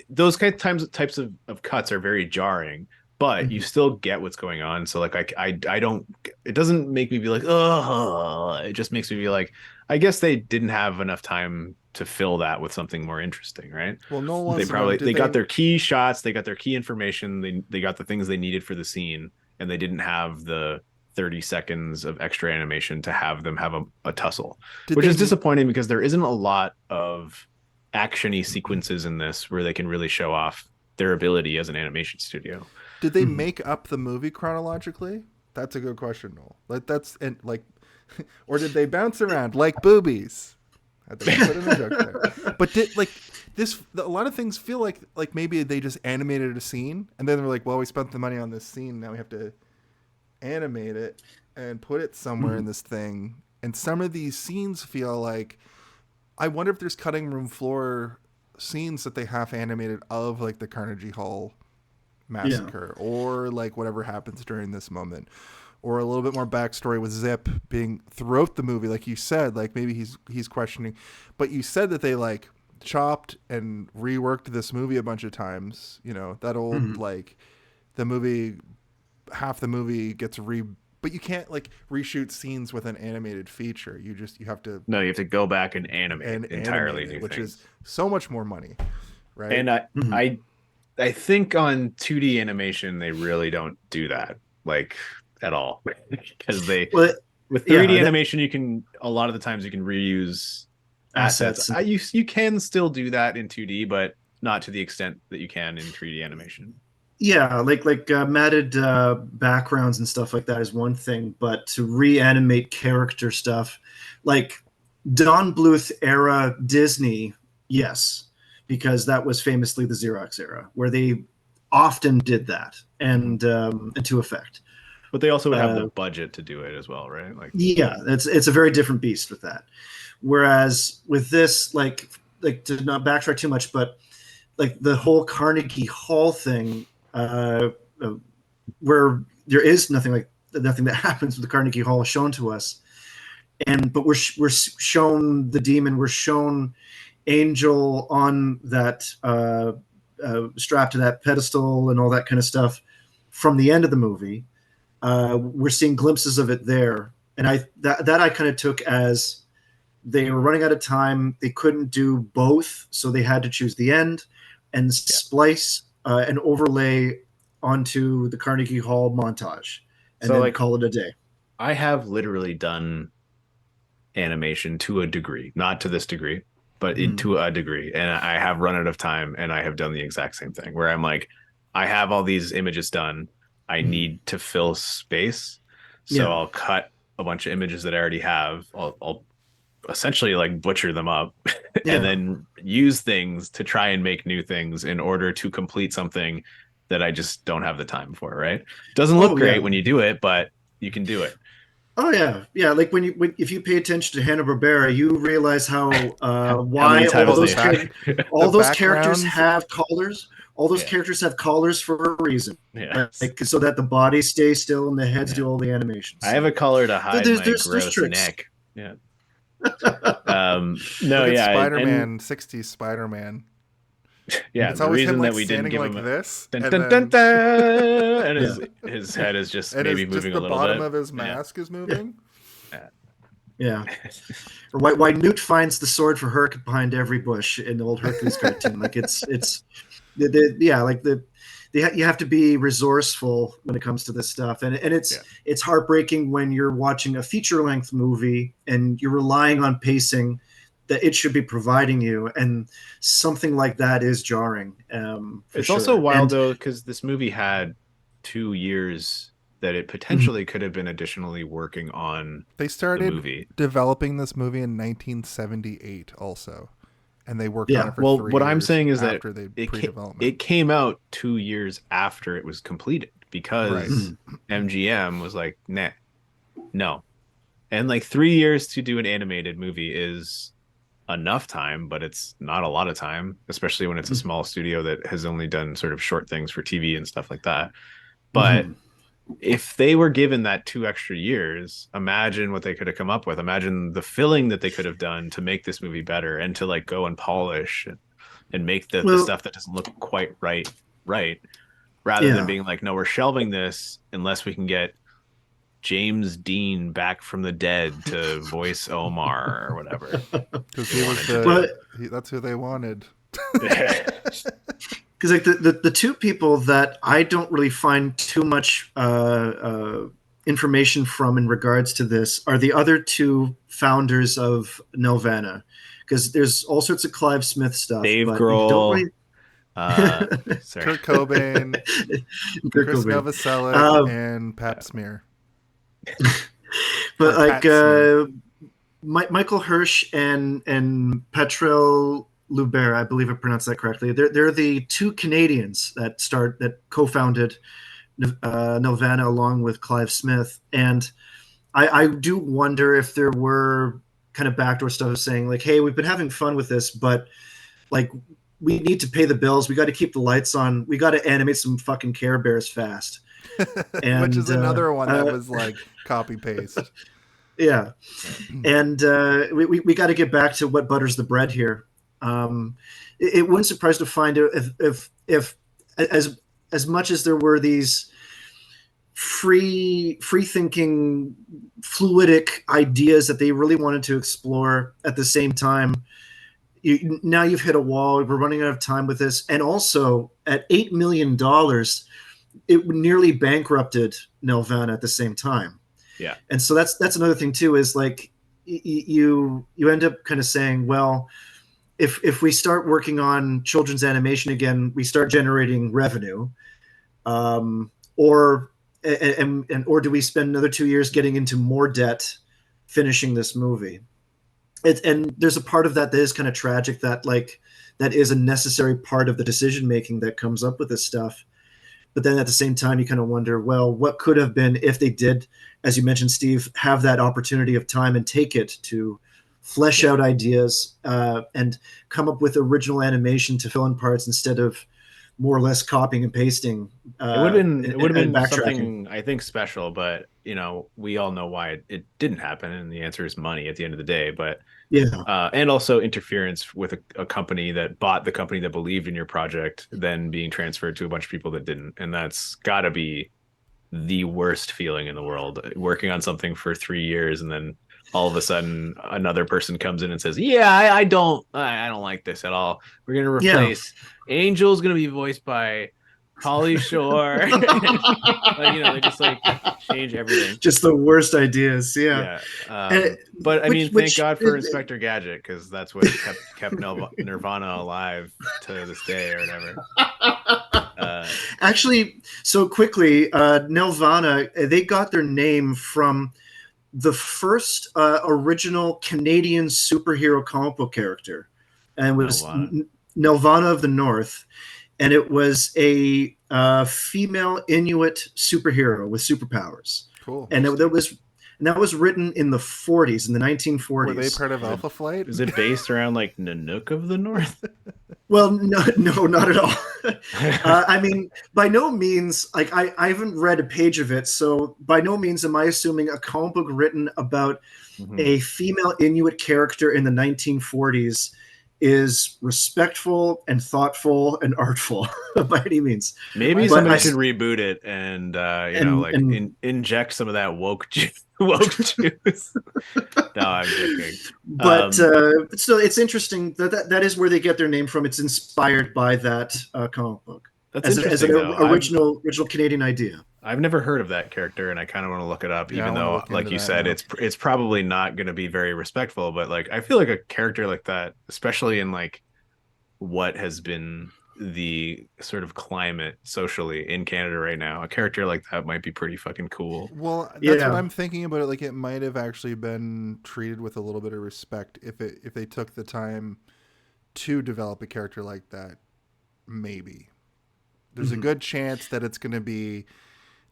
[SPEAKER 2] Those types of cuts are very jarring, but you still get what's going on. So like I don't, it doesn't make me be like, oh, it just makes me be like, I guess they didn't have enough time to fill that with something more interesting, right?
[SPEAKER 1] Well, no one wants
[SPEAKER 2] They probably
[SPEAKER 1] to know,
[SPEAKER 2] got their key shots, they got their key information, they got the things they needed for the scene, and they didn't have the 30 seconds of extra animation to have them have a tussle, which is disappointing because there isn't a lot of action-y sequences in this where they can really show off their ability as an animation studio.
[SPEAKER 1] Did they make up the movie chronologically? That's a good question, Noel. Or did they bounce around like boobies? I had to put in a joke there. But a lot of things feel like maybe they just animated a scene and then they're like, well, we spent the money on this scene, now we have to animate it and put it somewhere in this thing. And some of these scenes feel like, I wonder if there's cutting room floor scenes that they half animated of like the Carnegie Hall massacre or like whatever happens during this moment, or a little bit more backstory with Zip being throughout the movie. Like you said, like maybe he's questioning, but you said that they like chopped and reworked this movie a bunch of times. You know, that old like the movie, half the movie gets but you can't like reshoot scenes with an animated feature. You have to
[SPEAKER 2] you have to go back and animate entirely new
[SPEAKER 1] which
[SPEAKER 2] things.
[SPEAKER 1] is so much more money, right?
[SPEAKER 2] And I think on 2D animation they really don't do that like at all because with 3D animation you can a lot of the times you can reuse assets. You can still do that in 2D, but not to the extent that you can in 3D animation.
[SPEAKER 3] Yeah, like matted backgrounds and stuff like that is one thing, but to reanimate character stuff, like Don Bluth era Disney, yes, because that was famously the Xerox era, where they often did that and to effect.
[SPEAKER 2] But they also would have the budget to do it as well, right? Like,
[SPEAKER 3] yeah, it's a very different beast with that. Whereas with this, like to not backtrack too much, but like the whole Carnegie Hall thing, where there is nothing that happens with the Carnegie Hall shown to us, but we're shown the demon, we're shown Angel on that strapped to that pedestal and all that kind of stuff from the end of the movie. We're seeing glimpses of it there, and I kind of took as they were running out of time. They couldn't do both, so they had to choose the end and splice and overlay onto the Carnegie Hall montage, and then call it a day.
[SPEAKER 2] I have literally done animation to a degree, not to this degree, but to a degree, and I have run out of time, and I have done the exact same thing where I'm like, I have all these images done, I need to fill space, so I'll cut a bunch of images that I already have. I'll essentially like butcher them up and then use things to try and make new things in order to complete something that I just don't have the time for, right? Doesn't look great when you do it, but you can do it.
[SPEAKER 3] Oh yeah. Like if you pay attention to Hanna-Barbera, you realize how why all those characters have collars. All those characters have collars for a reason, like, so that the body stays still and the heads do all the animations.
[SPEAKER 2] I have a collar to hide my gross neck. Yeah.
[SPEAKER 1] Spider-Man, 60s Spider-Man.
[SPEAKER 2] Yeah,
[SPEAKER 1] it's
[SPEAKER 2] the
[SPEAKER 1] always
[SPEAKER 2] reason
[SPEAKER 1] him, like,
[SPEAKER 2] that we didn't give
[SPEAKER 1] like
[SPEAKER 2] him
[SPEAKER 1] this,
[SPEAKER 2] and his head is just maybe moving a little bit.
[SPEAKER 1] The bottom of his mask is moving.
[SPEAKER 3] Yeah. Or why Newt finds the sword for Herc behind every bush in the old Hercules cartoon. Like you have to be resourceful when it comes to this stuff, and it's heartbreaking when you're watching a feature-length movie and you're relying on pacing that it should be providing you, and something like that is jarring.
[SPEAKER 2] It's also wild though, because this movie had 2 years that it potentially could have been additionally working on.
[SPEAKER 1] They started
[SPEAKER 2] the movie.
[SPEAKER 1] Developing this movie in 1978 also. And they worked on it for 3 years.
[SPEAKER 2] What I'm saying is that
[SPEAKER 1] it
[SPEAKER 2] came out 2 years after it was completed, because MGM was like, nah, no. And like 3 years to do an animated movie is enough time, but it's not a lot of time, especially when it's a small studio that has only done sort of short things for TV and stuff like that. But if they were given that 2 extra years, imagine what they could have come up with. Imagine the filling that they could have done to make this movie better, and to like go and polish and make the stuff that doesn't look quite right, rather than being like, no, we're shelving this unless we can get James Dean back from the dead to voice Omar or whatever.
[SPEAKER 1] Because that's who they wanted.
[SPEAKER 3] Because like the two people that I don't really find too much information from in regards to this are the other two founders of Nelvana. Because there's all sorts of Clive Smith stuff.
[SPEAKER 2] Dave Grohl.
[SPEAKER 1] Kurt Cobain, Chris Novoselic, and Pap Smear.
[SPEAKER 3] But like Michael Hirsch and Petrel Loubert, I believe I pronounced that correctly. They're the two Canadians that co-founded Nelvana along with Clive Smith, and I do wonder if there were kind of backdoor stuff saying like, hey, we've been having fun with this, but like we need to pay the bills. We got to keep the lights on. We got to animate some fucking Care Bears fast. And,
[SPEAKER 1] which is another one that was like copy paste.
[SPEAKER 3] Yeah. And we got to get back to what butters the bread here. It wouldn't surprise to find out if as much as there were these free thinking, fluidic ideas that they really wanted to explore at the same time, now you've hit a wall. We're running out of time with this. And also at $8 million, it nearly bankrupted Nelvana at the same time.
[SPEAKER 2] Yeah.
[SPEAKER 3] And so that's another thing too, is like you end up kind of saying, well, if we start working on children's animation again, we start generating revenue, or do we spend another 2 years getting into more debt finishing this movie? And there's a part of that is kind of tragic, that is a necessary part of the decision making that comes up with this stuff. but then at the same time, you kind of wonder, well, what could have been if they did, as you mentioned, Steve, have that opportunity of time and take it to flesh out ideas and come up with original animation to fill in parts instead of more or less copying and pasting.
[SPEAKER 2] It would have been
[SPEAKER 3] backtracking.
[SPEAKER 2] something, I think, special, but we all know why it didn't happen, and the answer is money at the end of the day. But and also interference with a company that bought the company that believed in your project, then being transferred to a bunch of people that didn't, and that's got to be the worst feeling in the world. Working on something for 3 years, and then all of a sudden another person comes in and says, "Yeah, I don't like this at all. We're gonna replace Angel's gonna be voiced by Holly Shore." They just change everything.
[SPEAKER 3] Just the worst ideas.
[SPEAKER 2] But I mean, thank God for Inspector Gadget, because that's what kept Nirvana alive to this day or whatever.
[SPEAKER 3] Actually, so quickly, Nirvana, they got their name from the first original Canadian superhero comic book character, and it was Nelvana of the North, and it was a female Inuit superhero with superpowers.
[SPEAKER 1] Cool.
[SPEAKER 3] And that was written in the 40s, in the 1940s.
[SPEAKER 1] Were they part of Alpha Flight?
[SPEAKER 2] Is it based around Nanook of the North?
[SPEAKER 3] Well, no, not at all. I mean, by no means, I haven't read a page of it, so by no means am I assuming a comic book written about a female Inuit character in the 1940s is respectful and thoughtful and artful by any means.
[SPEAKER 2] Maybe somebody should reboot it and inject some of that woke juice. No, I'm joking.
[SPEAKER 3] But still, it's interesting that is where they get their name from. It's inspired by that comic book.
[SPEAKER 2] That's
[SPEAKER 3] as an original Canadian idea.
[SPEAKER 2] I've never heard of that character, and I kind of want to look it up, even though, like you said, it's probably not going to be very respectful. But I feel like a character like that, especially in what has been the sort of climate socially in Canada right now, a character like that might be pretty fucking cool.
[SPEAKER 1] Well, that's what I'm thinking about it. It might have actually been treated with a little bit of respect if they took the time to develop a character like that. Maybe there's a good chance that it's going to be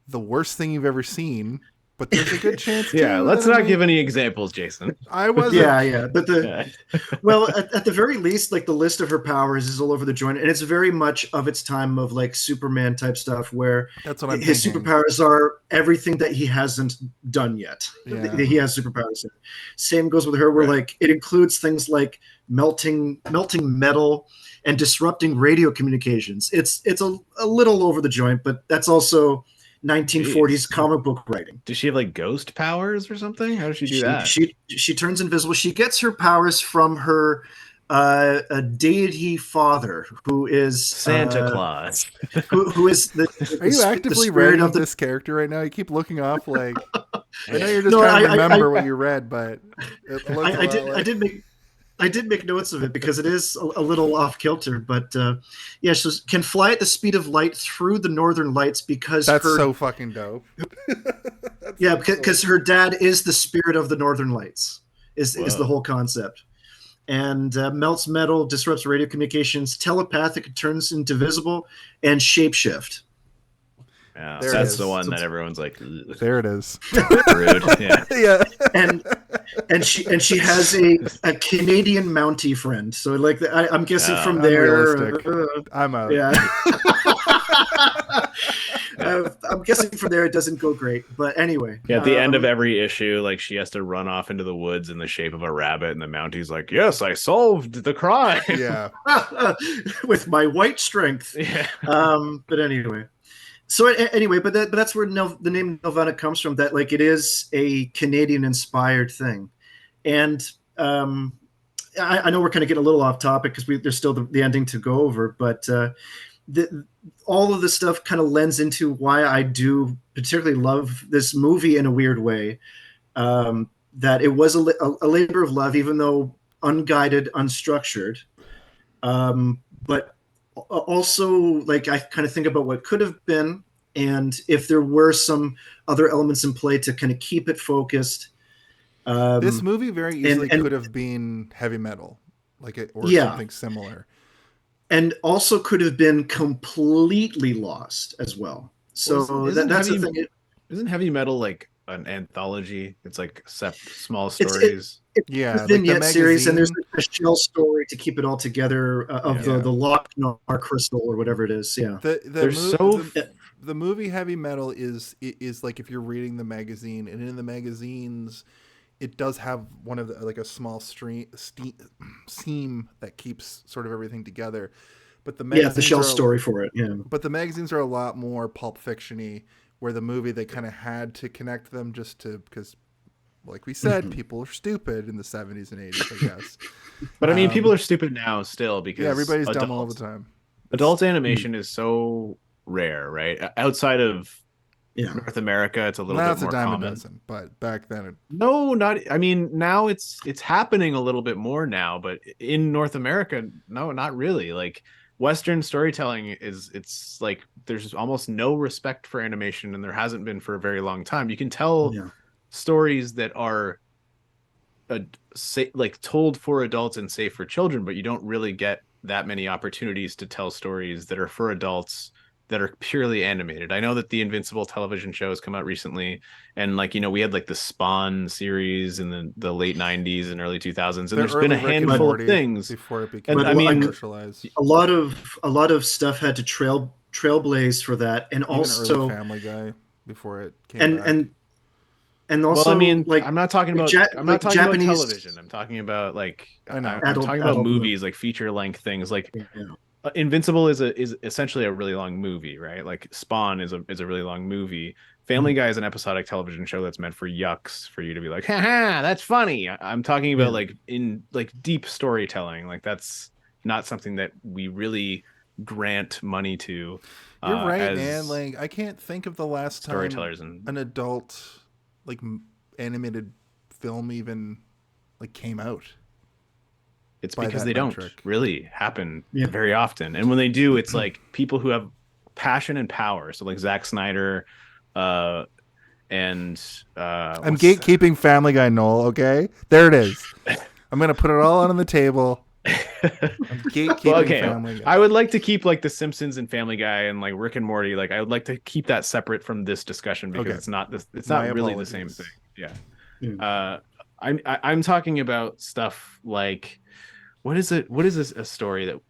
[SPEAKER 1] the worst thing you've ever seen, but there's a good chance.
[SPEAKER 2] Let's not give any examples, Jason.
[SPEAKER 1] I wasn't.
[SPEAKER 3] But well, at the very least, the list of her powers is all over the joint, and it's very much of its time of Superman type stuff, where
[SPEAKER 1] that's what
[SPEAKER 3] his
[SPEAKER 1] thinking.
[SPEAKER 3] Superpowers are everything that he hasn't done yet.
[SPEAKER 1] Yeah.
[SPEAKER 3] He has superpowers. Same goes with her, where it includes things like melting metal and disrupting radio communications. It's a little over the joint, but that's also 1940s comic book writing.
[SPEAKER 2] Does she have ghost powers or something? How does she do that?
[SPEAKER 3] She turns invisible. She gets her powers from her a deity father, who is
[SPEAKER 2] Santa Claus.
[SPEAKER 3] Who is the
[SPEAKER 1] Are you actively reading this character right now? You keep looking off I know you're just trying to remember what you read, but
[SPEAKER 3] I did make notes of it because it is a little off kilter, but she can fly at the speed of light through the northern lights because
[SPEAKER 1] that's so fucking dope.
[SPEAKER 3] because her dad is the spirit of the northern lights is the whole concept, and melts metal, disrupts radio communications, telepathic, turns into visible, and shapeshift.
[SPEAKER 2] Yeah, that's the one that everyone's like, ugh.
[SPEAKER 1] There it is.
[SPEAKER 2] Rude. Yeah.
[SPEAKER 3] And she has a Canadian Mountie friend. So I'm guessing from there.
[SPEAKER 1] I'm out.
[SPEAKER 3] Yeah. I'm guessing from there it doesn't go great. But anyway.
[SPEAKER 2] Yeah, at the end of every issue, she has to run off into the woods in the shape of a rabbit, and the Mountie's like, "Yes, I solved the crime."
[SPEAKER 1] Yeah.
[SPEAKER 3] With my white strength.
[SPEAKER 2] Yeah.
[SPEAKER 3] But anyway. So anyway, but that's where the name Nelvana comes from. That it is a Canadian-inspired thing, and I know we're kind of getting a little off topic because there's still the ending to go over. But all of this stuff kind of lends into why I do particularly love this movie in a weird way. That it was a labor of love, even though unguided, unstructured, but also I kind of think about what could have been, and if there were some other elements in play to kind of keep it focused.
[SPEAKER 1] This movie very easily could have been heavy metal, or something similar.
[SPEAKER 3] and also could have been completely lost as well. So
[SPEAKER 2] Well,
[SPEAKER 3] that's the thing.
[SPEAKER 2] Isn't heavy metal like an anthology? It's like small
[SPEAKER 3] It's
[SPEAKER 2] stories.
[SPEAKER 3] it's
[SPEAKER 1] Yeah,
[SPEAKER 3] a
[SPEAKER 1] like the
[SPEAKER 3] vignette series, and there's
[SPEAKER 1] magazine.
[SPEAKER 3] a shell story to keep it all together of
[SPEAKER 1] Yeah.
[SPEAKER 3] the Lochnar crystal or whatever it is. Yeah.
[SPEAKER 2] They're so
[SPEAKER 1] The movie Heavy Metal is like if you're reading the magazine, and in the magazines it does have one of the, like a small seam that keeps sort of everything together. But the
[SPEAKER 3] Yeah, the
[SPEAKER 1] magazines
[SPEAKER 3] shell
[SPEAKER 1] are
[SPEAKER 3] story for it. Yeah.
[SPEAKER 1] but the magazines are a lot more Pulp Fiction-y, where the movie they kind of had to connect them just to because, like we said, people are stupid in the 70s and 80s, I guess.
[SPEAKER 2] But I mean, people are stupid now still because
[SPEAKER 1] Yeah, everybody's dumb all the time.
[SPEAKER 2] Adult animation is so rare, right? Outside of
[SPEAKER 3] Yeah.
[SPEAKER 2] North America, it's a little
[SPEAKER 1] Now
[SPEAKER 2] bit
[SPEAKER 1] it's a
[SPEAKER 2] more
[SPEAKER 1] dime a
[SPEAKER 2] common.
[SPEAKER 1] dozen, but back then,
[SPEAKER 2] No, not. I mean, now it's happening a little bit more now, but in North America, no, not really. Like Western storytelling it's like there's almost no respect for animation, and there hasn't been for a very long time. You can tell
[SPEAKER 3] Yeah.
[SPEAKER 2] stories that are like told for adults and safe for children, but you don't really get that many opportunities to tell stories that are for adults that are purely animated. I know that the Invincible television show has come out recently, and like we had like the Spawn series in the late 90s and early 2000s, and there's been a handful of things
[SPEAKER 1] before it became
[SPEAKER 2] I mean,
[SPEAKER 1] commercialized.
[SPEAKER 3] A lot of stuff had to trailblaze for that, and
[SPEAKER 1] Even
[SPEAKER 3] also
[SPEAKER 1] early Family Guy before it came back.
[SPEAKER 3] and also
[SPEAKER 2] well, I mean,
[SPEAKER 3] like
[SPEAKER 2] I'm not talking about
[SPEAKER 3] Japanese
[SPEAKER 2] about television. I'm talking about like
[SPEAKER 1] I know.
[SPEAKER 2] I'm talking about
[SPEAKER 3] adult
[SPEAKER 2] movies, like feature length things. Like
[SPEAKER 3] yeah.
[SPEAKER 2] Invincible is essentially a really long movie, right? Like Spawn is a really long movie. Family Guy is an episodic television show that's meant for yucks, for you to be like, haha, that's funny. I'm talking about like in like deep storytelling. Like that's not something that we really grant money to.
[SPEAKER 1] You're right,
[SPEAKER 2] as
[SPEAKER 1] man. Like I can't think of the last time
[SPEAKER 2] storytellers and
[SPEAKER 1] an adult like animated film even like came out.
[SPEAKER 2] it's
[SPEAKER 1] by
[SPEAKER 2] because
[SPEAKER 1] that
[SPEAKER 2] they don't
[SPEAKER 1] metric.
[SPEAKER 2] really happen very often. And when they do, it's like people who have passion and power. So like Zack Snyder, and
[SPEAKER 1] I'm gatekeeping Family Guy, Noel. Okay, there it is. I'm gonna put it all on the table. I'm gatekeeping Family Guy.
[SPEAKER 2] I would like to keep like The Simpsons and Family Guy and like Rick and Morty. Like I would like to keep that separate from this discussion because it's not really the same thing. Yeah. I'm talking about stuff like what is this a story that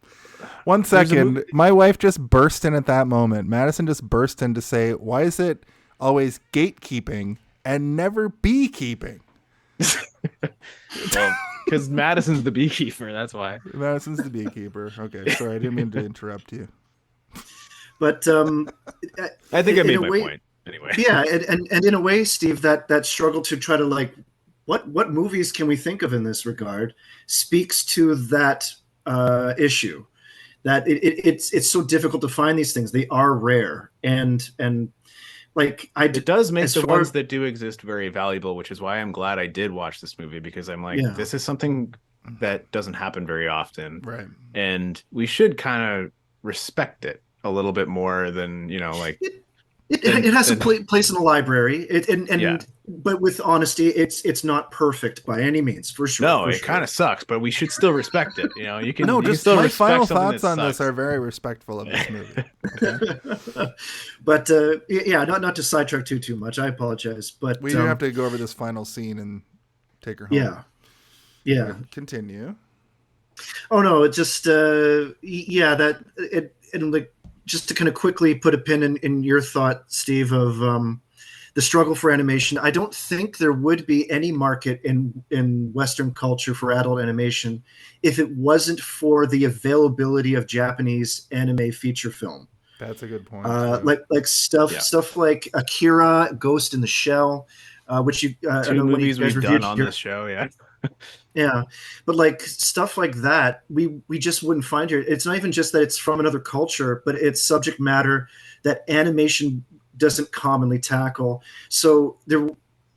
[SPEAKER 1] 1 second. My wife just burst in at that moment. Madison just burst in to say, why is it always gatekeeping and never beekeeping?
[SPEAKER 2] Well, because Madison's the beekeeper, that's why.
[SPEAKER 1] Madison's the beekeeper. Okay, sorry, I didn't mean to interrupt you.
[SPEAKER 3] But
[SPEAKER 2] I think I made my point anyway.
[SPEAKER 3] Yeah, and in a way, Steve, that struggle to try to like what movies can we think of in this regard speaks to that issue. That it's so difficult to find these things. They are rare, and like
[SPEAKER 2] it does make the ones that do exist very valuable, which is why I'm glad I did watch this movie, because I'm like, this is something that doesn't happen very often,
[SPEAKER 1] right?
[SPEAKER 2] And we should kind of respect it a little bit more than like.
[SPEAKER 3] It has a place in the library. But with honesty, it's not perfect by any means, for sure.
[SPEAKER 2] No, it kind of sucks, but we should still respect it. You can.
[SPEAKER 1] No,
[SPEAKER 2] you
[SPEAKER 1] just
[SPEAKER 2] can still
[SPEAKER 1] my
[SPEAKER 2] respect
[SPEAKER 1] final
[SPEAKER 2] something
[SPEAKER 1] thoughts on
[SPEAKER 2] sucks.
[SPEAKER 1] this are very respectful of this movie. Okay?
[SPEAKER 3] But not to sidetrack too much. I apologize, but
[SPEAKER 1] we do have to go over this final scene and take her home.
[SPEAKER 3] Yeah.
[SPEAKER 1] Continue.
[SPEAKER 3] Oh no, it just and like just to kind of quickly put a pin in your thought, Steve, of the struggle for animation. I don't think there would be any market in Western culture for adult animation if it wasn't for the availability of Japanese anime feature film.
[SPEAKER 1] That's a good point.
[SPEAKER 3] Like stuff like Akira, Ghost in the Shell, which you
[SPEAKER 2] two movies we've done on this show, yeah.
[SPEAKER 3] Yeah, but like stuff like that, we just wouldn't find here. It's not even just that it's from another culture, but it's subject matter that animation doesn't commonly tackle. So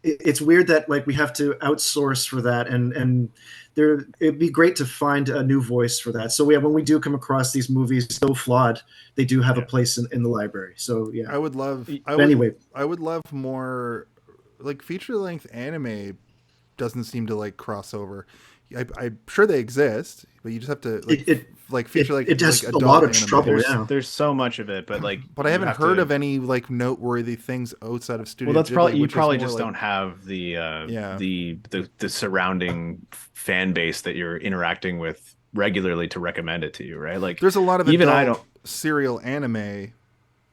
[SPEAKER 3] it's weird that like we have to outsource for that, and it'd be great to find a new voice for that. So when we do come across these movies so flawed, they do have a place in the library. So yeah,
[SPEAKER 1] I would love.
[SPEAKER 3] Anyway,
[SPEAKER 1] I would love more like feature length anime. doesn't seem to like cross over. I'm sure they exist, but you just have to like feature like
[SPEAKER 3] it has
[SPEAKER 1] like
[SPEAKER 3] a lot of
[SPEAKER 1] adult
[SPEAKER 3] trouble.
[SPEAKER 1] animation.
[SPEAKER 2] There's so much of it, but like,
[SPEAKER 1] But I haven't heard of any like noteworthy things outside of Studio
[SPEAKER 2] Well, that's
[SPEAKER 1] Ghibli,
[SPEAKER 2] probably you
[SPEAKER 1] which is
[SPEAKER 2] probably
[SPEAKER 1] more
[SPEAKER 2] just
[SPEAKER 1] like-
[SPEAKER 2] don't have the surrounding fan base that you're interacting with regularly to recommend it to you, right? Like,
[SPEAKER 1] There's a lot of
[SPEAKER 2] even
[SPEAKER 1] adult
[SPEAKER 2] I don't.
[SPEAKER 1] serial anime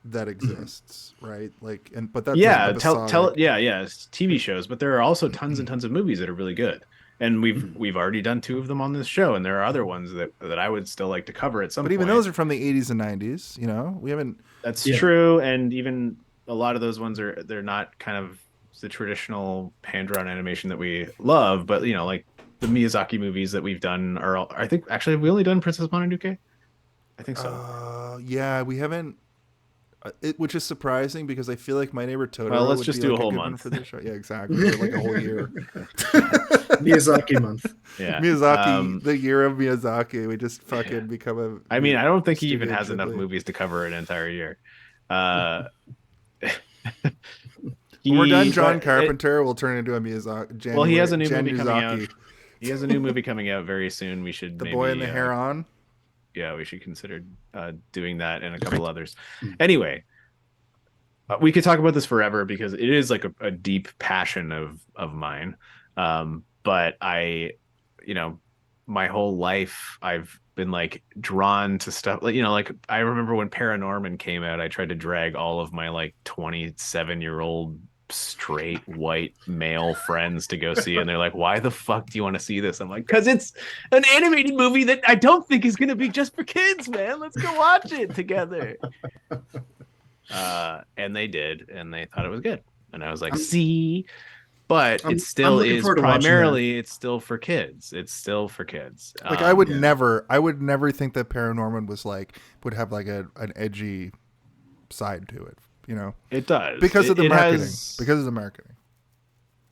[SPEAKER 1] that exists, right? Like, but that's
[SPEAKER 2] Yeah,
[SPEAKER 1] like
[SPEAKER 2] tell
[SPEAKER 1] episodic.
[SPEAKER 2] it's TV shows, but there are also tons and tons of movies that are really good. And we've already done 2 of them on this show, and there are other ones that I would still like to cover at some
[SPEAKER 1] But
[SPEAKER 2] point.
[SPEAKER 1] even those are from the 80s and 90s. You know, we haven't.
[SPEAKER 2] That's true, and even a lot of those ones they're not kind of the traditional hand-drawn animation that we love, but you know, like the Miyazaki movies that we've done are all, I think actually have we only done Princess Mononoke? I think so.
[SPEAKER 1] Yeah, we haven't. Which is surprising because I feel like My Neighbor Totoro.
[SPEAKER 2] Well, let's
[SPEAKER 1] would
[SPEAKER 2] just
[SPEAKER 1] be
[SPEAKER 2] do
[SPEAKER 1] like
[SPEAKER 2] a whole
[SPEAKER 1] good one
[SPEAKER 2] month
[SPEAKER 1] for this show. Yeah, exactly. For like a whole year.
[SPEAKER 3] Miyazaki month.
[SPEAKER 2] Yeah,
[SPEAKER 1] Miyazaki, the year of Miyazaki. We just fucking become a.
[SPEAKER 2] I mean, I don't think he even
[SPEAKER 1] Studio
[SPEAKER 2] has enough
[SPEAKER 1] Ghibli.
[SPEAKER 2] movies to cover an entire year.
[SPEAKER 1] When we're done,
[SPEAKER 2] He-
[SPEAKER 1] John
[SPEAKER 2] but it-
[SPEAKER 1] Carpenter will turn into a Miyazaki.
[SPEAKER 2] Well, he has a new movie coming
[SPEAKER 1] Januzaki.
[SPEAKER 2] out. He has a new movie coming out very soon. We should
[SPEAKER 1] The
[SPEAKER 2] maybe,
[SPEAKER 1] Boy and the Hair On.
[SPEAKER 2] yeah, we should consider doing that and a couple others. Anyway, we could talk about this forever because it is like a deep passion of mine. But my whole life I've been like drawn to stuff like, like I remember when Paranorman came out, I tried to drag all of my like 27-year-old straight white male friends to go see it, and they're like, why the fuck do you want to see this? I'm like, because it's an animated movie that I don't think is going to be just for kids, man. Let's go watch it together. And they did, and they thought it was good, and I was like, see, but it still
[SPEAKER 3] looking
[SPEAKER 2] is
[SPEAKER 3] forward to watching
[SPEAKER 2] primarily it's still for kids. It's still for kids.
[SPEAKER 1] Like I would never think that Paranorman would have like an edgy side to it.
[SPEAKER 2] It does
[SPEAKER 1] because of the marketing.
[SPEAKER 2] has-
[SPEAKER 1] Because of the marketing.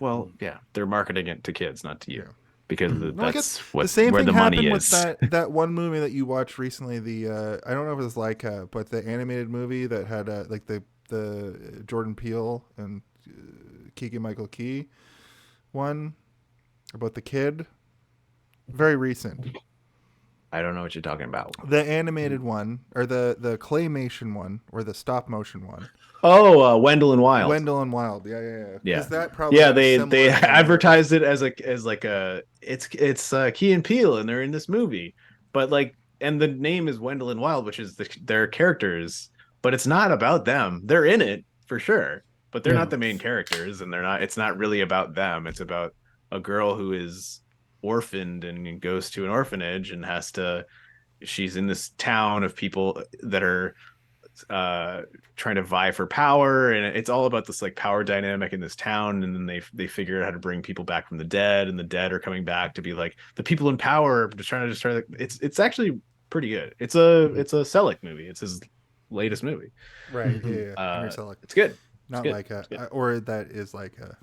[SPEAKER 2] Well, yeah, they're marketing it to kids, not to you,
[SPEAKER 1] Yeah.
[SPEAKER 2] because
[SPEAKER 1] No, I
[SPEAKER 2] that's
[SPEAKER 1] guess
[SPEAKER 2] what
[SPEAKER 1] the same
[SPEAKER 2] where
[SPEAKER 1] thing
[SPEAKER 2] the money
[SPEAKER 1] happened
[SPEAKER 2] is.
[SPEAKER 1] with that one movie that you watched recently. The I don't know if it was Leica, but the animated movie that had like the Jordan Peele and Keegan Michael Key one about the kid. Very recent.
[SPEAKER 2] I don't know what you're talking about.
[SPEAKER 1] The animated one or the claymation one or the stop motion one.
[SPEAKER 2] Oh, Wendell and Wild.
[SPEAKER 1] Wendell and Wild. Yeah.
[SPEAKER 2] Yeah.
[SPEAKER 1] Is that probably
[SPEAKER 2] Yeah,
[SPEAKER 1] a
[SPEAKER 2] they
[SPEAKER 1] similar
[SPEAKER 2] advertised it as like a it's Key and Peele, and they're in this movie, but like, and the name is Wendell and Wild, which is their characters, but it's not about them. They're in it for sure, but they're not the main characters, and it's not really about them. It's about a girl who is orphaned and goes to an orphanage and she's in this town of people that are trying to vie for power, and it's all about this like power dynamic in this town, and then they figure out how to bring people back from the dead, and the dead are coming back to be like the people in power, just trying to destroy it's actually pretty good. It's a Selick movie. It's his latest movie.
[SPEAKER 1] Right. Yeah. Henry Selick.
[SPEAKER 2] It's good.
[SPEAKER 1] Not
[SPEAKER 2] good.
[SPEAKER 1] like
[SPEAKER 2] It's good.
[SPEAKER 1] or that is like a.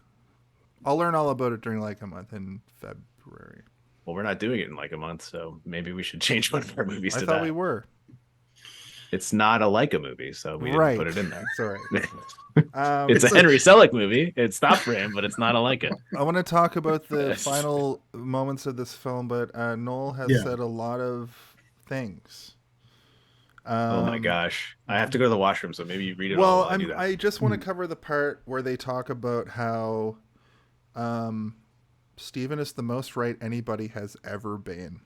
[SPEAKER 1] I'll learn all about it during like a month in February.
[SPEAKER 2] Well, we're not doing it in like a month, so maybe we should change one of our movies
[SPEAKER 1] I
[SPEAKER 2] to
[SPEAKER 1] thought
[SPEAKER 2] that.
[SPEAKER 1] we were.
[SPEAKER 2] It's not a Leica movie, so we didn't put it in there.
[SPEAKER 1] It's all right.
[SPEAKER 2] It's a Henry Selick movie. It's stopped for him, but it's not a Leica.
[SPEAKER 1] I want to talk about the final moments of this film, but Noel has said a lot of things.
[SPEAKER 2] Oh my gosh, I have to go to the washroom, so maybe you read it all.
[SPEAKER 1] Well,
[SPEAKER 2] while I do that.
[SPEAKER 1] I just want to cover the part where they talk about how Steven is the most right anybody has ever been.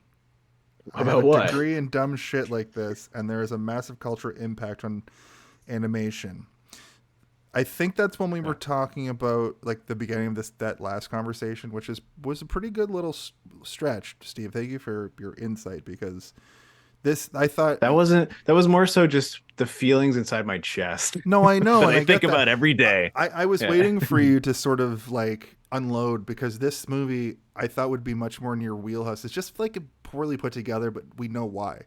[SPEAKER 1] I have
[SPEAKER 2] About
[SPEAKER 1] a
[SPEAKER 2] what?
[SPEAKER 1] degree in dumb shit like this, and there is a massive cultural impact on animation. I think that's when we were talking about like the beginning of that last conversation, which was a pretty good little stretch. Steve, thank you for your insight, because I thought
[SPEAKER 2] that was more so just the feelings inside my chest.
[SPEAKER 1] No, I know.
[SPEAKER 2] that
[SPEAKER 1] and
[SPEAKER 2] I think about every day.
[SPEAKER 1] I was waiting for you to sort of like unload, because this movie I thought would be much more in your wheelhouse. It's just like poorly put together, but we know why.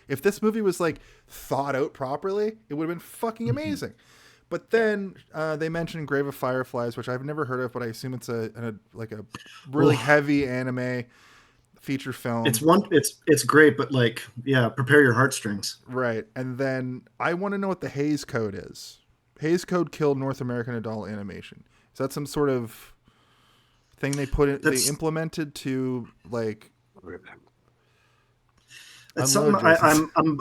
[SPEAKER 1] If this movie was like thought out properly, it would have been fucking amazing. But then they mentioned Grave of Fireflies, which I've never heard of, but I assume it's a really heavy anime feature film.
[SPEAKER 3] It's great, but like, yeah, prepare your heartstrings.
[SPEAKER 1] Right. And then I want to know what the Hays Code is. Hays Code killed North American adult animation. Is that some sort of thing they implemented to like.
[SPEAKER 3] It's something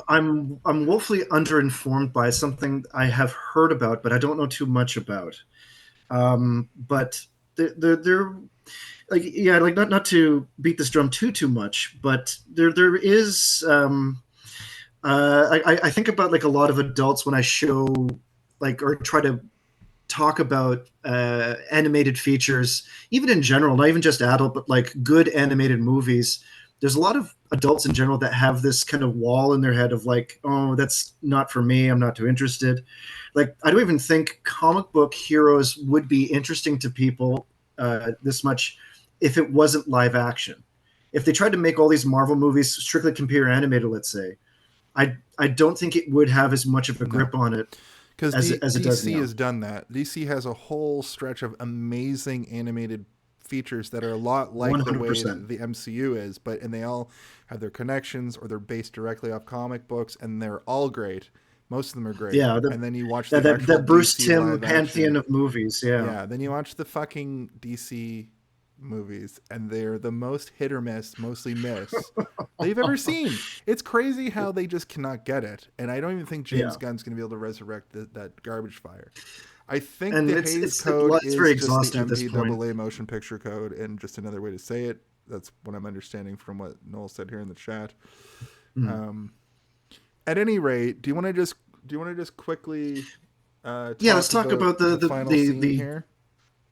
[SPEAKER 3] I'm woefully underinformed by. Something I have heard about, but I don't know too much about. But they're like, yeah, like not to beat this drum too much, but there is. I think about like a lot of adults when I show like or try to talk about animated features, even in general, not even just adult, but like good animated movies. There's a lot of adults in general that have this kind of wall in their head of like, oh, that's not for me. I'm not too interested. Like, I don't even think comic book heroes would be interesting to people this much if it wasn't live action. If they tried to make all these Marvel movies strictly computer animated, let's say, I don't think it would have as much of a grip on it.
[SPEAKER 1] Because
[SPEAKER 3] DC
[SPEAKER 1] has done that. DC has a whole stretch of amazing animated features that are a lot like 100%. The way the MCU is, and they all have their connections or they're based directly off comic books, and they're all great. Most of them are great. Yeah, and then you watch
[SPEAKER 3] that Bruce
[SPEAKER 1] DC
[SPEAKER 3] Timm pantheon of movies. Yeah,
[SPEAKER 1] then you watch the fucking DC movies, and they're the most hit or miss, mostly miss that you've ever seen. It's crazy how they just cannot get it, and I don't even think James Gunn's going to be able to resurrect that garbage fire. I think the Hays Code is just the MPAA motion picture code, and just another way to say it. That's what I'm understanding from what Noel said here in the chat. At any rate, do you want to just quickly?
[SPEAKER 3] Let's talk about the
[SPEAKER 1] final scene here.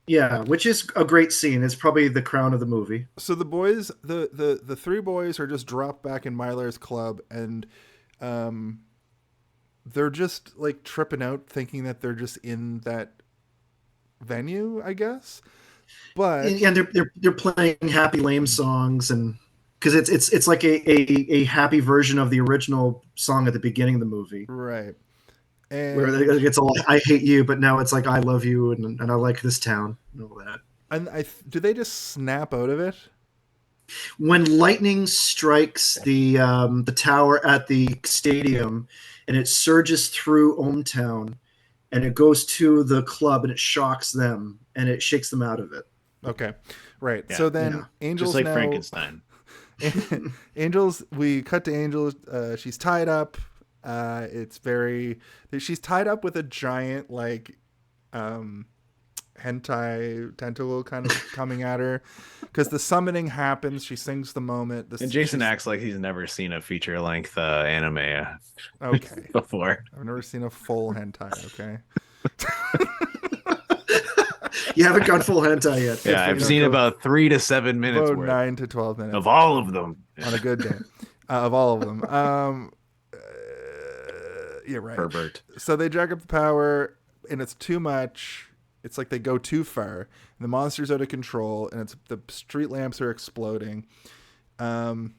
[SPEAKER 3] Yeah, which is a great scene. It's probably the crown of the movie.
[SPEAKER 1] So the boys, the three boys are just dropped back in Myler's club, and they're just like tripping out, thinking that they're just in that venue, I guess. But
[SPEAKER 3] they're playing Happy Lame songs, and because it's like a happy version of the original song at the beginning of the movie,
[SPEAKER 1] right? And
[SPEAKER 3] where it's all "I hate you," but now it's like "I love you" and I like this town and all that.
[SPEAKER 1] And do they just snap out of it?
[SPEAKER 3] When lightning strikes the tower at the stadium, and it surges through ohmTown, and it goes to the club, and it shocks them, and it shakes them out of it.
[SPEAKER 1] Okay, right. Yeah. So then Angel's
[SPEAKER 2] just like
[SPEAKER 1] now,
[SPEAKER 2] Frankenstein.
[SPEAKER 1] Angel's. We cut to Angel. She's tied up. She's tied up with a giant like hentai tentacle kind of coming at her because the summoning happens. She sings the moment.
[SPEAKER 2] And Jason acts like he's never seen a feature length anime
[SPEAKER 1] okay
[SPEAKER 2] before.
[SPEAKER 1] I've never seen a full hentai. Okay.
[SPEAKER 3] You haven't gone full hentai yet.
[SPEAKER 2] Yeah, I've seen about 3 to 7 minutes.
[SPEAKER 1] About 9 to 12 minutes
[SPEAKER 2] of all of them
[SPEAKER 1] on a good day. Of all of them. Yeah, right.
[SPEAKER 2] Pervert.
[SPEAKER 1] So they jack up the power, and it's too much. It's like they go too far, and the monster's out of control, and the street lamps are exploding. And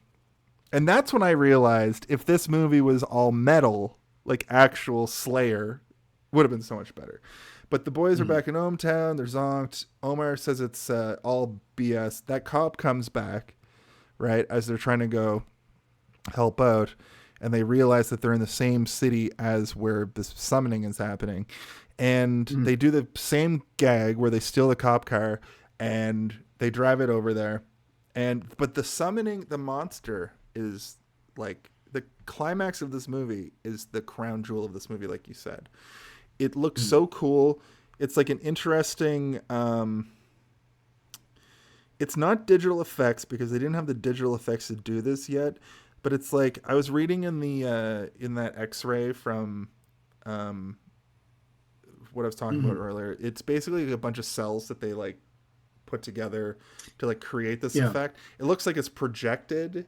[SPEAKER 1] that's when I realized if this movie was all metal, like actual Slayer, would have been so much better. But the boys are back in ohmTown. They're zonked. Omar says it's all BS. That cop comes back, right, as they're trying to go help out. And they realize that they're in the same city as where this summoning is happening. And they do the same gag where they steal the cop car and they drive it over there. But the summoning, the monster is like the climax of this movie is the crown jewel of this movie, like you said. It looks so cool. It's like an interesting... it's not digital effects because they didn't have the digital effects to do this yet. But it's like I was reading in the in that X-ray from what I was talking about earlier. It's basically a bunch of cells that they like put together to like create this effect. It looks like it's projected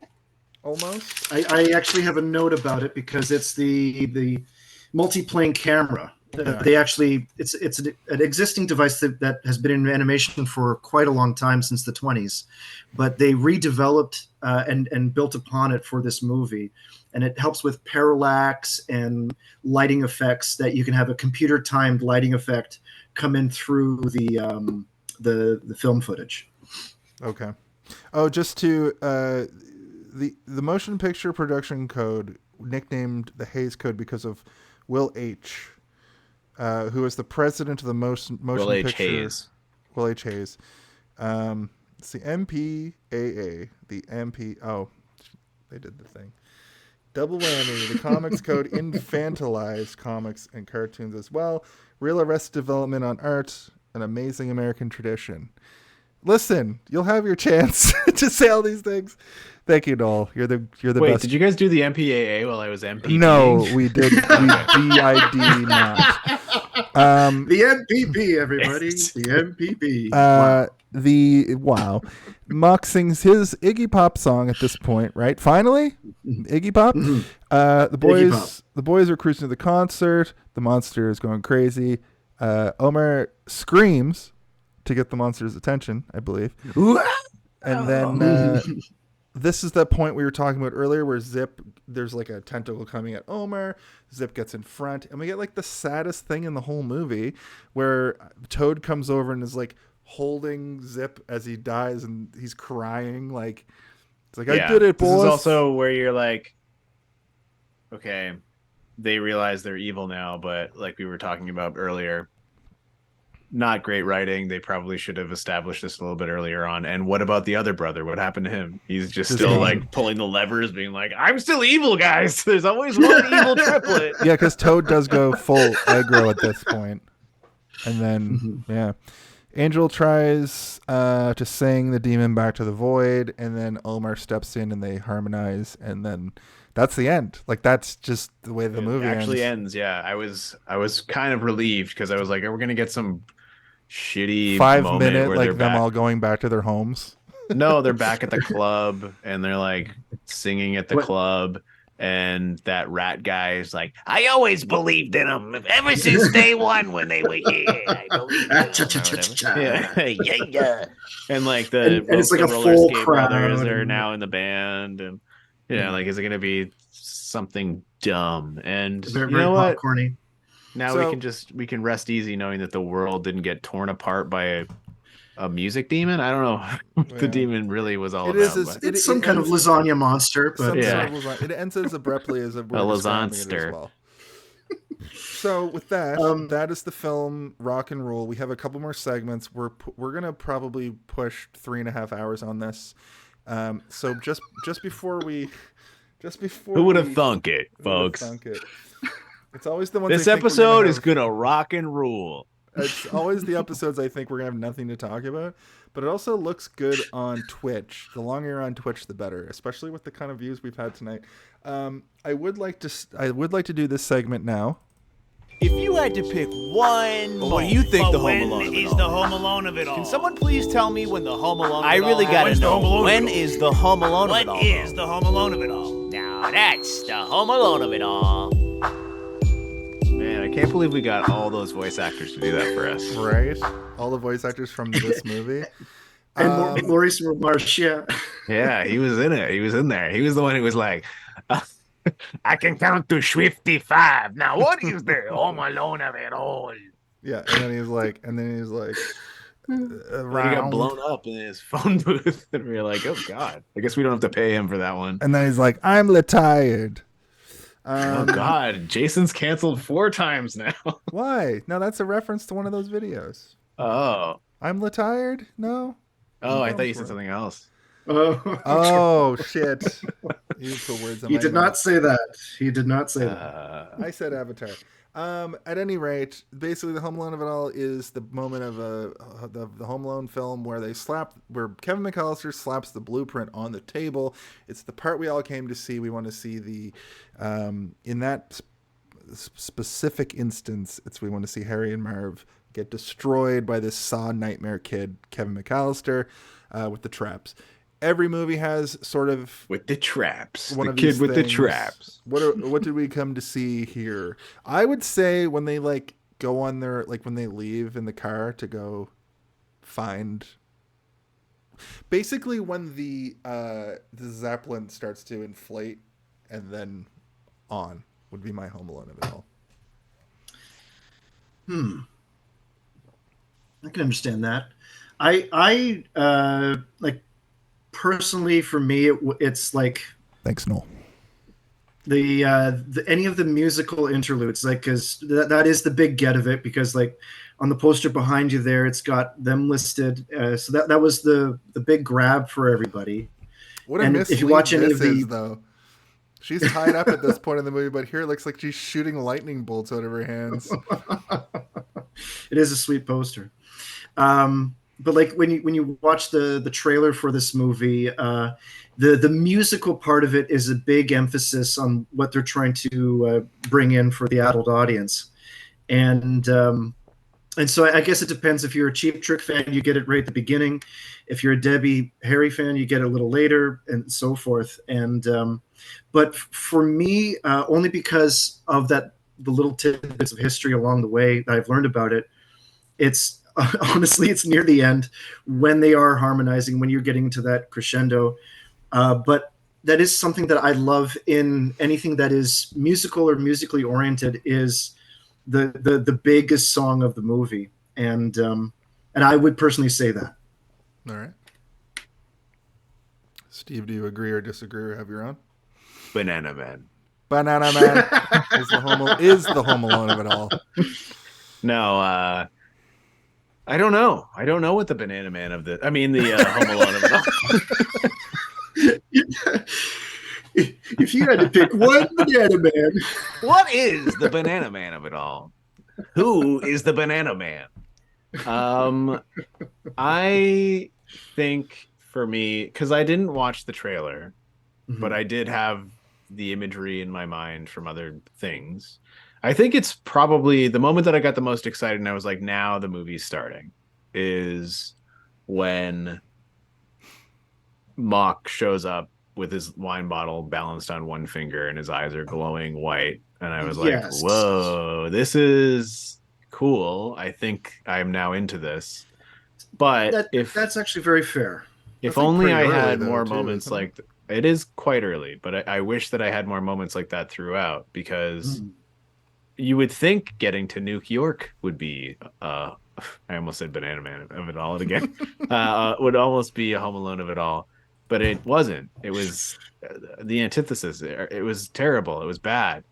[SPEAKER 1] almost.
[SPEAKER 3] I actually have a note about it because it's the multi-plane camera. They actually it's an existing device that has been in animation for quite a long time, since the 20s, but they redeveloped and built upon it for this movie, and it helps with parallax and lighting effects that you can have a computer timed lighting effect come in through the film footage.
[SPEAKER 1] Okay. Oh, just to the motion picture production code, nicknamed the Hays Code because of Will H., who is the president of the motion
[SPEAKER 2] Will H.
[SPEAKER 1] picture.
[SPEAKER 2] Hayes.
[SPEAKER 1] Will H. Hayes. It's the MPAA. The MP. Oh, they did the thing. Double whammy. The Comics Code infantilized comics and cartoons as well. Real Arrested Development on art. An amazing American tradition. Listen, you'll have your chance to say all these things. Thank you, Noel. You're the
[SPEAKER 2] Wait,
[SPEAKER 1] best.
[SPEAKER 2] did you guys do the MPAA while I was MP?
[SPEAKER 1] No, we did. We BID not.
[SPEAKER 3] The MPP, everybody. The MPP.
[SPEAKER 1] Wow. Mock sings his Iggy Pop song at this point, right? Finally, Iggy Pop. The boys are cruising to the concert. The monster is going crazy. Omar screams to get the monster's attention, I believe. And then this is that point we were talking about earlier where Zip, there's like a tentacle coming at Omar. Zip gets in front, and we get like the saddest thing in the whole movie where Toad comes over and is like holding Zip as he dies, and he's crying. Like, it's like, I did it, boys.
[SPEAKER 2] This is also where you're like, okay, they realize they're evil now, but like we were talking about earlier, not great writing. They probably should have established this a little bit earlier on. And what about the other brother? What happened to him? He's just still like pulling the levers, being like, I'm still evil, guys. There's always one evil triplet.
[SPEAKER 1] Yeah, because Toad does go full aggro at this point. And then, yeah. Angel tries to sing the demon back to the void, and then Omar steps in and they harmonize, and then that's the end. Like, that's just the way the movie
[SPEAKER 2] actually ends. Yeah, I was kind of relieved because I was like, we're gonna get some shitty
[SPEAKER 1] 5-minute
[SPEAKER 2] where
[SPEAKER 1] like
[SPEAKER 2] they're
[SPEAKER 1] them
[SPEAKER 2] back.
[SPEAKER 1] all going back to their homes.
[SPEAKER 2] No, they're back at the club and they're like singing at the club, and that rat guy is like, I always believed in them ever since day one when they were here. I believed in them. Yeah. And like and
[SPEAKER 3] it's like
[SPEAKER 2] the
[SPEAKER 3] a
[SPEAKER 2] roller
[SPEAKER 3] full
[SPEAKER 2] skate
[SPEAKER 3] crowd
[SPEAKER 2] brothers are now in the band, and like, is it gonna be something dumb? And
[SPEAKER 3] very,
[SPEAKER 2] you know what?
[SPEAKER 3] popcorny.
[SPEAKER 2] Now we can rest easy knowing that the world didn't get torn apart by a music demon. I don't know what the demon really was all about.
[SPEAKER 3] It's some kind of lasagna monster, but
[SPEAKER 1] it ends as abruptly as a lasagna as well. So with that, that is the film Rock and Roll. We have a couple more segments. We're gonna probably push 3.5 hours on this. So just before
[SPEAKER 2] who would have thunk it, folks?
[SPEAKER 1] It's always the ones.
[SPEAKER 2] This episode is gonna rock and rule.
[SPEAKER 1] It's always the episodes I think we're gonna have nothing to talk about, but it also looks good on Twitch. The longer you're on Twitch, the better, especially with the kind of views we've had tonight. I would like to do this segment now.
[SPEAKER 8] If you had to pick one, what do you think the Home Alone of it all? When is the Home Alone of it all? Can someone please tell me when the Home Alone of it all? I really gotta know. When is the Home Alone of it all? What is the Home Alone of it all? Now that's the Home Alone of it all.
[SPEAKER 2] Man, I can't believe we got all those voice actors to do that for us.
[SPEAKER 1] Right? All the voice actors from this movie.
[SPEAKER 3] And Maurice Marchia.
[SPEAKER 2] Yeah, he was in it. He was in there. He was the one who was like, I can count to 55. Now, what is the Home Alone of it all?
[SPEAKER 1] Yeah, and then he's like,
[SPEAKER 2] He got blown up in his phone booth, and we were like, oh God, I guess we don't have to pay him for that one.
[SPEAKER 1] And then he's like, I'm retired.
[SPEAKER 2] Oh God, Jason's canceled 4 times now.
[SPEAKER 1] Why? No, that's a reference to one of those videos.
[SPEAKER 2] Oh,
[SPEAKER 1] I'm retired? No.
[SPEAKER 2] Oh, I thought you said something else.
[SPEAKER 1] Oh shit! You put words in my
[SPEAKER 3] He did
[SPEAKER 1] mouth.
[SPEAKER 3] not say that. He did not say that.
[SPEAKER 1] I said Avatar. At any rate, basically the Home Alone of it all is the moment of the Home Alone film where where Kevin McAllister slaps the blueprint on the table. It's the part we all came to see. We want to see the in that specific instance, we want to see Harry and Marv get destroyed by this Saw nightmare kid, Kevin McAllister, with the traps. Every movie has sort of
[SPEAKER 2] with the traps.
[SPEAKER 1] One
[SPEAKER 2] the
[SPEAKER 1] of
[SPEAKER 2] kid
[SPEAKER 1] these
[SPEAKER 2] with
[SPEAKER 1] things.
[SPEAKER 2] the traps.
[SPEAKER 1] What did we come to see here? I would say when they like go on their when they leave in the car to go find. Basically, when the Zeppelin starts to inflate and then on would be my Home Alone of it all.
[SPEAKER 3] I can understand that. I like. Personally, for me, it's like
[SPEAKER 1] thanks, Noel.
[SPEAKER 3] The any of the musical interludes, like, because that is the big get of it. Because like on the poster behind you there, it's got them listed. So that was the big grab for everybody.
[SPEAKER 1] What a
[SPEAKER 3] And if you watch
[SPEAKER 1] mislead
[SPEAKER 3] any
[SPEAKER 1] this
[SPEAKER 3] of the
[SPEAKER 1] is, though. She's tied up at this point in the movie, but here it looks like she's shooting lightning bolts out of her hands.
[SPEAKER 3] It is a sweet poster. But like when you watch the trailer for this movie, the musical part of it is a big emphasis on what they're trying to bring in for the adult audience, and so I guess it depends. If you're a Cheap Trick fan, you get it right at the beginning. If you're a Debbie Harry fan, you get it a little later, and so forth. And but for me, only because of the little tidbits of history along the way that I've learned about it, it's honestly, it's near the end when they are harmonizing, when you're getting to that crescendo. But that is something that I love in anything that is musical or musically oriented, is the biggest song of the movie. And I would personally say that.
[SPEAKER 1] All right. Steve, do you agree or disagree or have your own?
[SPEAKER 2] Banana Man.
[SPEAKER 1] Banana Man is the Home Alone of it all.
[SPEAKER 2] No, I don't know. I don't know what the Banana Man of the Home Alone of it all.
[SPEAKER 3] If you had to pick one Banana Man,
[SPEAKER 2] what is the Banana Man of it all? Who is the Banana Man? I think for me, because I didn't watch the trailer, but I did have the imagery in my mind from other things. I think it's probably the moment that I got the most excited and I was like, now the movie's starting, is when Mock shows up with his wine bottle balanced on one finger and his eyes are glowing white. And I was like, whoa, this is cool. I think I'm now into this. But
[SPEAKER 3] that's actually very fair.
[SPEAKER 2] If only I had more moments like it is quite early, but I wish that I had more moments like that throughout, because you would think getting to New York would be I almost said Banana Man of it all again. Would almost be a Home Alone of it all, but it wasn't. It was the antithesis. It was terrible. It was bad.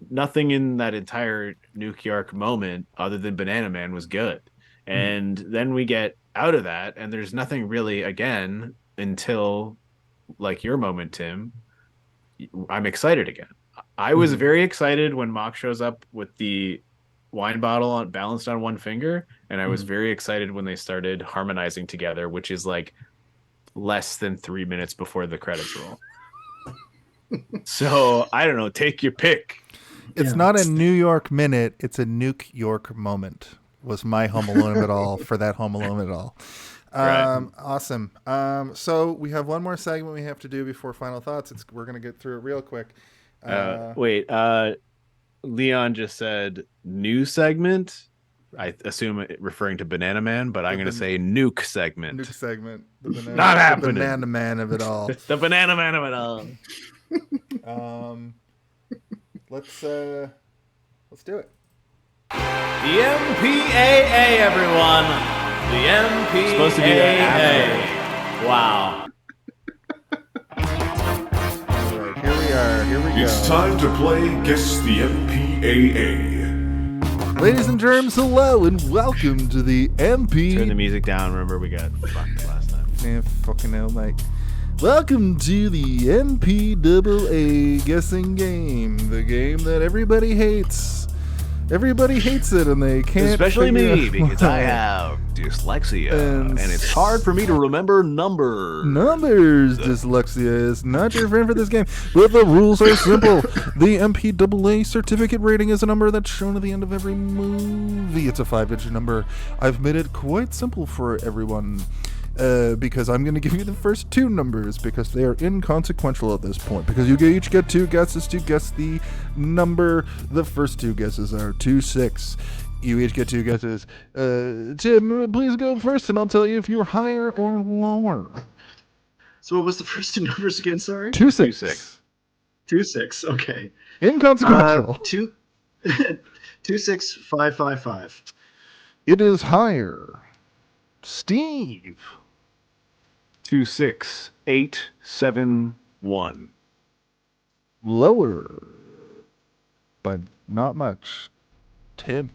[SPEAKER 2] Nothing in that entire New York moment other than Banana Man was good. And then we get out of that and there's nothing really again until like your moment, Tim. I'm excited again. I was very excited when Mock shows up with the wine bottle balanced on one finger, and I was very excited when they started harmonizing together, which is like less than 3 minutes before the credits roll. So I don't know, take your pick.
[SPEAKER 1] It's not a New York minute, it's a Nuke York moment, was my Home Alone of it all for that Home Alone of it all.
[SPEAKER 2] Right.
[SPEAKER 1] Awesome. So we have one more segment we have to do before final thoughts. We're going to get through it real quick.
[SPEAKER 2] Wait, Leon just said new segment. I assume referring to Banana Man, but I'm going to say nuke segment.
[SPEAKER 1] Nuke segment.
[SPEAKER 2] Not happening.
[SPEAKER 1] The Banana Man of it all.
[SPEAKER 2] The Banana Man of it all.
[SPEAKER 1] Let's do it.
[SPEAKER 8] The MPAA, everyone. The MPAA.
[SPEAKER 2] Supposed to do that.
[SPEAKER 8] Wow.
[SPEAKER 1] All right, here we are. Here we go.
[SPEAKER 6] It's time to play Guess the MPAA.
[SPEAKER 1] Ladies and germs, hello and welcome to the MP.
[SPEAKER 2] Turn the music down. Remember, we got fucked last time.
[SPEAKER 1] Yeah, fucking hell, Mike. Welcome to the MPAA guessing game, the game that everybody hates. Everybody hates it, and they can't.
[SPEAKER 2] Especially me, because I
[SPEAKER 1] why.
[SPEAKER 2] have dyslexia, and it's hard for me to remember numbers.
[SPEAKER 1] Dyslexia is not your friend for this game, but the rules are simple. The MPAA certificate rating is a number that's shown at the end of every movie. It's a 5-digit number. I've made it quite simple for everyone. Because I'm going to give you the first two numbers because they are inconsequential at this point. Because you each get 2 guesses to guess the number. The first 2 guesses are 2, 6. You each get 2 guesses. Tim, please go first, and I'll tell you if you're higher or lower.
[SPEAKER 3] So what was the first 2 numbers again? Sorry.
[SPEAKER 1] 2, 6.
[SPEAKER 3] 2, 6. Okay.
[SPEAKER 1] Inconsequential.
[SPEAKER 3] 2, 6, 5, 5, 5.
[SPEAKER 1] It is higher. Steve.
[SPEAKER 2] 2, 6, 8, 7, 1.
[SPEAKER 1] Lower. But not much. Tim.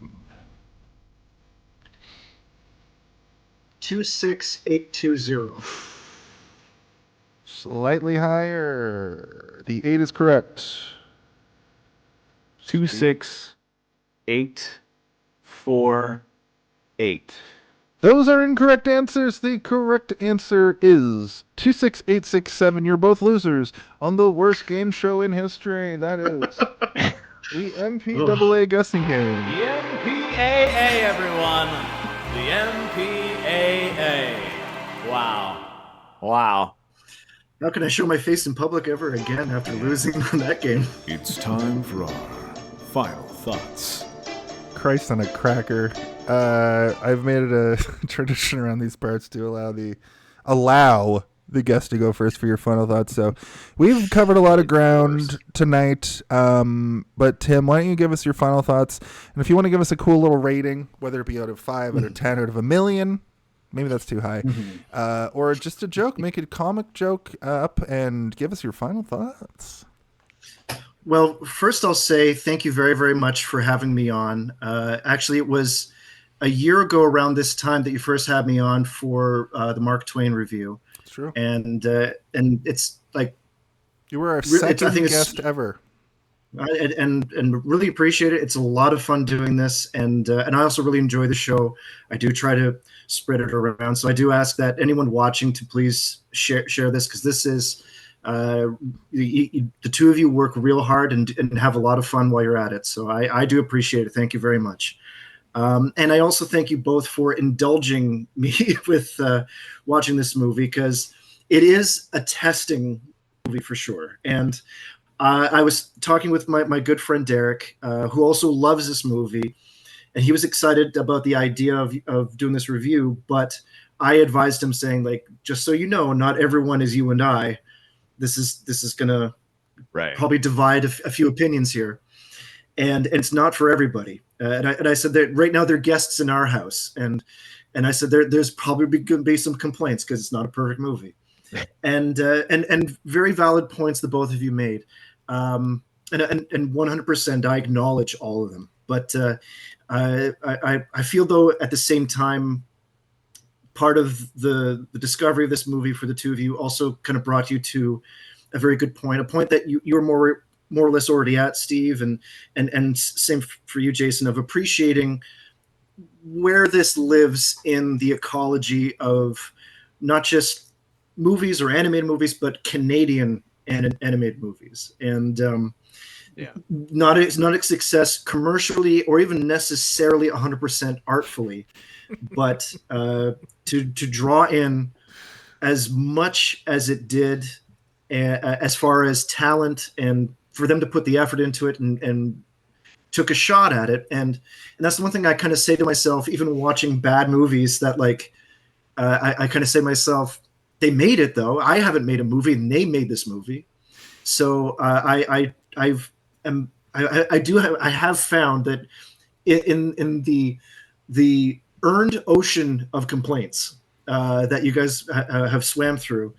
[SPEAKER 3] 26820.
[SPEAKER 1] Slightly higher. The 8 is correct.
[SPEAKER 2] 26848.
[SPEAKER 1] Those are incorrect answers. The correct answer is 26867. You're both losers on the worst game show in history. That is the MPAA guessing game.
[SPEAKER 8] The MPAA, everyone. The MPAA. Wow.
[SPEAKER 2] Wow.
[SPEAKER 3] How can I show my face in public ever again after losing on that game?
[SPEAKER 6] It's time for our final thoughts.
[SPEAKER 1] Christ on a cracker. I've made it a tradition around these parts to allow the guest to go first for your final thoughts. So we've covered a lot of ground tonight. But Tim, why don't you give us your final thoughts? And if you want to give us a cool little rating, whether it be out of 5, out of 10, out of 1,000,000, maybe that's too high, or just a joke, make it a comic joke up, and give us your final thoughts.
[SPEAKER 3] Well, first I'll say thank you very, very much for having me on. Actually, it was a year ago around this time that you first had me on for the Mark Twain review.
[SPEAKER 1] It's true.
[SPEAKER 3] And it's like
[SPEAKER 1] You were our
[SPEAKER 3] I
[SPEAKER 1] second
[SPEAKER 3] think it's-
[SPEAKER 1] guest ever.
[SPEAKER 3] and really appreciate it. It's a lot of fun doing this, and I also really enjoy the show. I do try to spread it around, so I do ask that anyone watching to please share this, because this is the two of you work real hard and have a lot of fun while you're at it. So I do appreciate it. Thank you very much. And I also thank you both for indulging me with watching this movie, because it is a testing movie for sure. And I was talking with my good friend Derek, who also loves this movie, and he was excited about the idea of doing this review. But I advised him, saying, like, just so you know, not everyone is you and I. This is gonna probably divide a few opinions here, and it's not for everybody. And I said that right now they're guests in our house, and I said there's probably going to be some complaints because it's not a perfect movie, and very valid points that both of you made. And 100% I acknowledge all of them, but I feel though at the same time, part of the discovery of this movie for the two of you also kind of brought you to a very good point, a point that you were more or less already at, Steve, and same for you, Jason, of appreciating where this lives in the ecology of not just movies or animated movies, but Canadian animated movies, and not a success commercially or even necessarily 100% artfully, but to draw in as much as it did, as far as talent, and for them to put the effort into it and took a shot at it, and that's the one thing I kind of say to myself, even watching bad movies, that like I kind of say to myself, they made it though. I haven't made a movie, and they made this movie. So I have found that in the earned ocean of complaints that you guys have swam through,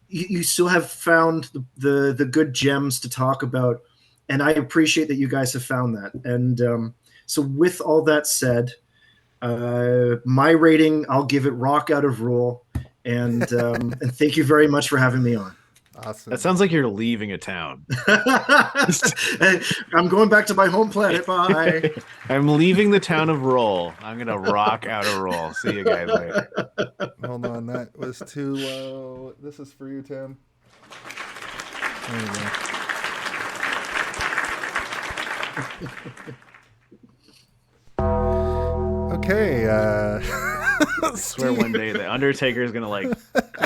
[SPEAKER 3] you still have found the good gems to talk about, and I appreciate that you guys have found that. And so with all that said, my rating, I'll give it rock out of rule. And thank you very much for having me on.
[SPEAKER 1] Awesome.
[SPEAKER 2] That sounds like you're leaving a town.
[SPEAKER 3] I'm going back to my home planet. Bye.
[SPEAKER 2] I'm leaving the town of Roll. I'm going to rock out of Roll. See you guys later.
[SPEAKER 1] Hold on, that was too low. This is for you, Tim. There you go. Okay.
[SPEAKER 2] I swear one day the Undertaker is gonna like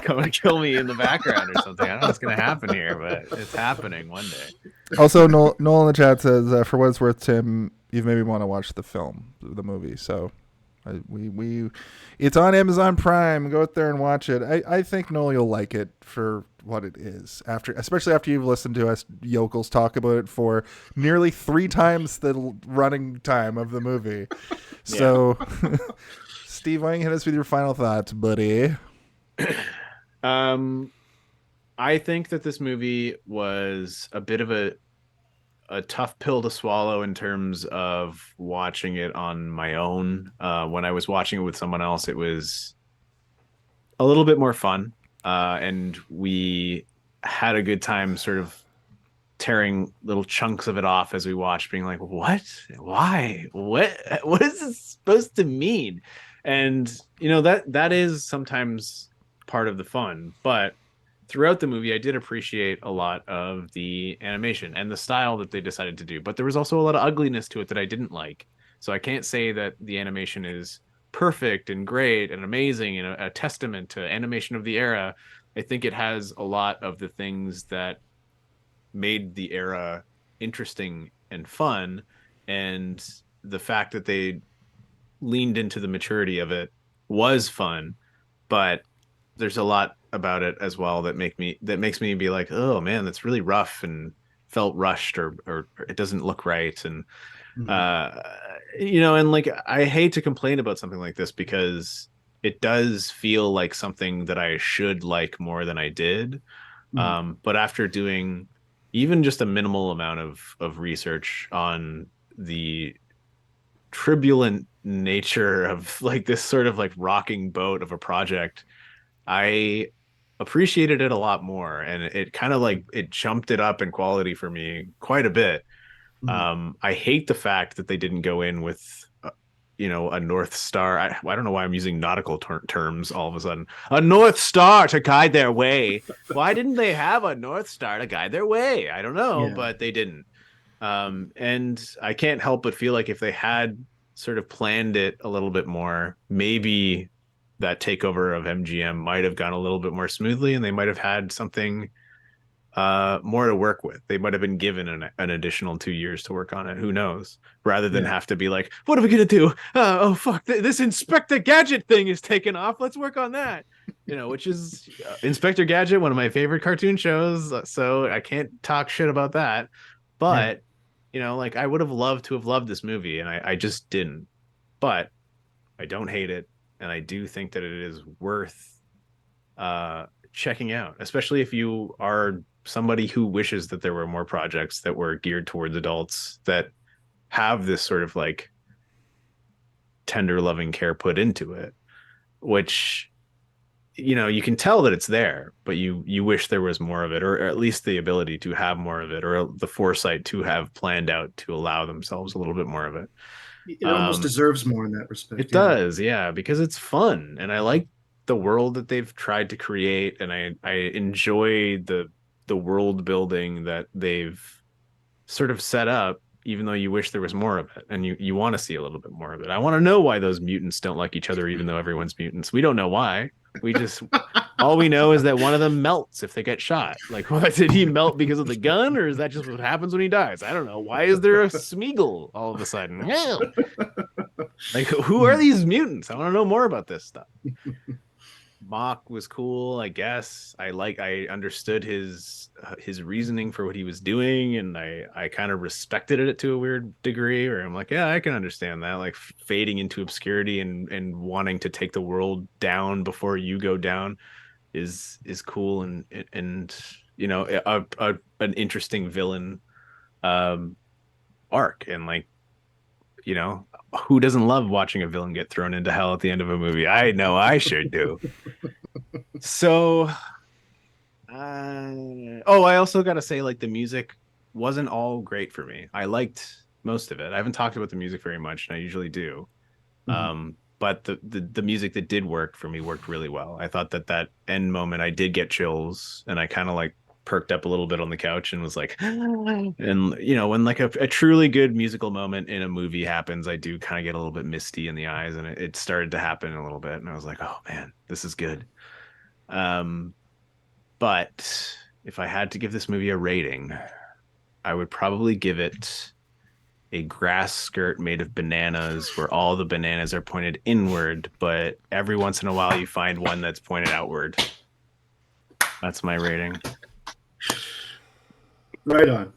[SPEAKER 2] come and kill me in the background or something. I don't know what's gonna happen here, but it's happening one day.
[SPEAKER 1] Also, Noel in the chat says, for what it's worth, Tim, you've made me want to watch the film, the movie. So it's on Amazon Prime. Go out there and watch it. I think, Noel, you'll like it for what it is, especially after you've listened to us yokels talk about it for nearly 3 times the running time of the movie. So, Steve, why don't you hit us with your final thoughts, buddy?
[SPEAKER 2] I think that this movie was a bit of a tough pill to swallow in terms of watching it on my own. When I was watching it with someone else, it was a little bit more fun, and we had a good time sort of tearing little chunks of it off as we watched, being like, what, why, what is this supposed to mean? And that is sometimes part of the fun, but throughout the movie I did appreciate a lot of the animation and the style that they decided to do, but there was also a lot of ugliness to it that I didn't like. So I can't say that the animation is perfect and great and amazing and a testament to animation of the era. I think it has a lot of the things that made the era interesting and fun, and the fact that they leaned into the maturity of it was fun. But there's a lot about it as well that makes me be like, oh man, that's really rough and felt rushed, or it doesn't look right. And and like, I hate to complain about something like this because it does feel like something that I should like more than I did. But after doing even just a minimal amount of research on the turbulent nature of like this sort of like rocking boat of a project, I appreciated it a lot more, and it kind of like it jumped it up in quality for me quite a bit. I hate the fact that they didn't go in with a North Star. I don't know why I'm using nautical terms all of a sudden. A North Star to guide their way. Why didn't they have a North Star to guide their way? I don't know, but they didn't. And I can't help but feel like if they had sort of planned it a little bit more, maybe that takeover of MGM might have gone a little bit more smoothly, and they might have had something more to work with. They might have been given an additional 2 years to work on it. Who knows? Rather than have to be like, what are we gonna do? Oh fuck, this Inspector Gadget thing is taking off. Let's work on that. Which is Inspector Gadget, one of my favorite cartoon shows. So I can't talk shit about that. But like, I would have loved to have loved this movie, and I just didn't. But I don't hate it, and I do think that it is worth checking out, especially if you are somebody who wishes that there were more projects that were geared towards adults that have this sort of like tender loving care put into it, which you can tell that it's there, but you wish there was more of it, or at least the ability to have more of it, or the foresight to have planned out to allow themselves a little bit more of it.
[SPEAKER 3] It almost deserves more in that respect.
[SPEAKER 2] It does, because it's fun, and I like the world that they've tried to create, and I enjoy the world building that they've sort of set up, even though you wish there was more of it, and you want to see a little bit more of it. I want to know why those mutants don't like each other, even though everyone's mutants. We don't know why. We just all we know is that one of them melts if they get shot. Like, what, did he melt because of the gun, or is that just what happens when he dies? I don't know. Why is there a Smeagol all of a sudden? Like, who are these mutants? I want to know more about this stuff. Mock was cool, I guess. I understood his reasoning for what he was doing, and I kind of respected it to a weird degree, where I'm like, yeah, I can understand that, like fading into obscurity and wanting to take the world down before you go down is cool, and an interesting villain arc, and like, who doesn't love watching a villain get thrown into hell at the end of a movie? I know I sure do. So, I also got to say, like, the music wasn't all great for me. I liked most of it. I haven't talked about the music very much, and I usually do. But the music that did work for me worked really well. I thought that end moment, I did get chills, and I kind of like perked up a little bit on the couch and was like, and when like a truly good musical moment in a movie happens, I do kind of get a little bit misty in the eyes, and it started to happen a little bit, and I was like, oh man, this is good. But if I had to give this movie a rating, I would probably give it a grass skirt made of bananas, where all the bananas are pointed inward, but every once in a while you find one that's pointed outward. That's my rating.
[SPEAKER 3] Right on.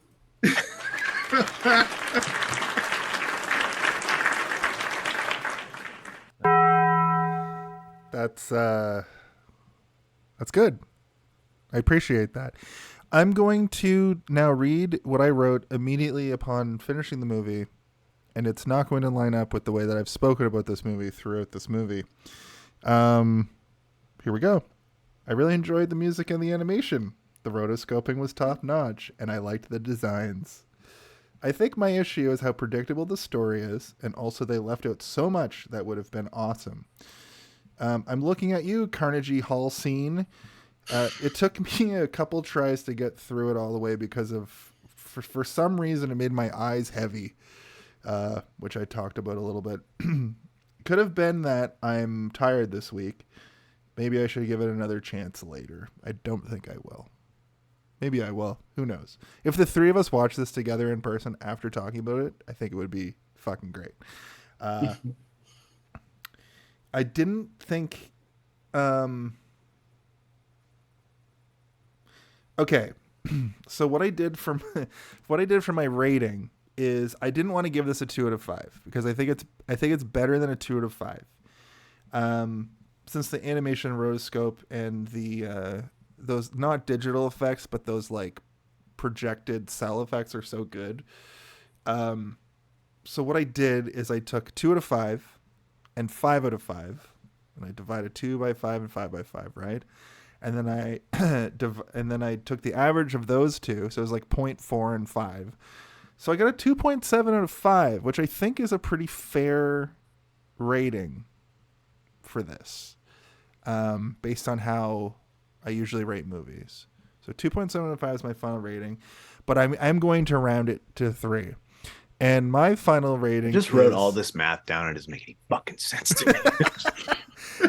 [SPEAKER 1] That's good. I appreciate that. I'm going to now read what I wrote immediately upon finishing the movie, and it's not going to line up with the way that I've spoken about this movie throughout this movie. here we go. I really enjoyed the music and the animation. The rotoscoping was top notch, and I liked the designs. I think my issue is how predictable the story is, and also they left out so much that would have been awesome. I'm looking at you, Carnegie Hall scene. It took me a couple tries to get through it all the way because for some reason, it made my eyes heavy, which I talked about a little bit. Could have been that I'm tired this week. Maybe I should give it another chance later. I don't think I will. Maybe I will. Who knows? If the three of us watch this together in person after talking about it, I think it would be fucking great. I didn't think... Okay. So what I did for my rating is I didn't want to give this a 2 out of 5 because I think it's better than a 2 out of 5. Since the animation rotoscope and the those not digital effects but those like projected cell effects are so good. So what I did is I took 2 out of 5 and 5 out of 5 and I divided 2 by 5 and 5 by 5, right? And then I took the average of those two, so it was like 0.4 and 5. So I got a 2.7 out of 5, which I think is a pretty fair rating for this, based on how I usually rate movies. So 2.7 out of 5 is my final rating, but I'm going to round it to 3. And my final rating
[SPEAKER 2] I just wrote all this math down and it doesn't make any fucking sense to me.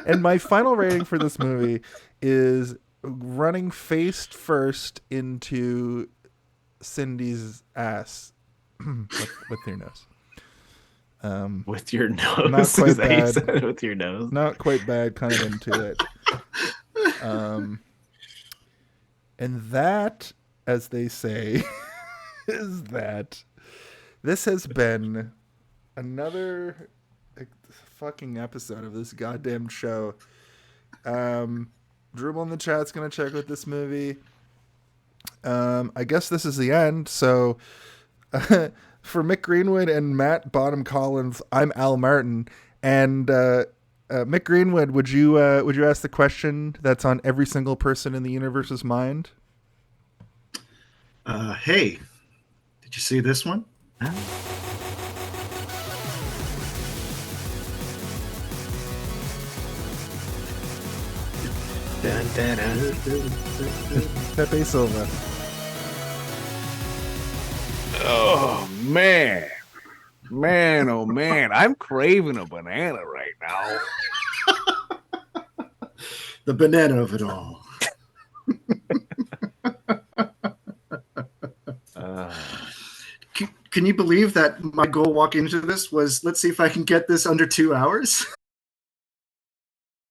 [SPEAKER 1] And my final rating for this movie is running face first into Cindy's ass with your nose.
[SPEAKER 2] With your nose?
[SPEAKER 1] Not quite
[SPEAKER 2] Is that you
[SPEAKER 1] bad.
[SPEAKER 2] said with your nose?
[SPEAKER 1] Not quite bad, kind of into it. And that, as they say, is that this has been another fucking episode of this goddamn show. Drupal in the chat's gonna check out this movie. I guess this is the end. So for Mick Greenwood and Matt Bottom Collins, I'm Al Martin. And Mick Greenwood, would you ask the question that's on every single person in the universe's mind?
[SPEAKER 3] Hey, did you see this one?
[SPEAKER 2] Dun, dun, dun, dun, dun, dun.
[SPEAKER 1] Pepe Silva.
[SPEAKER 6] Oh, man. Man, oh, man. I'm craving a banana right now.
[SPEAKER 3] The banana of it all. Can you believe that my goal walking into this was, let's see if I can get this under 2 hours?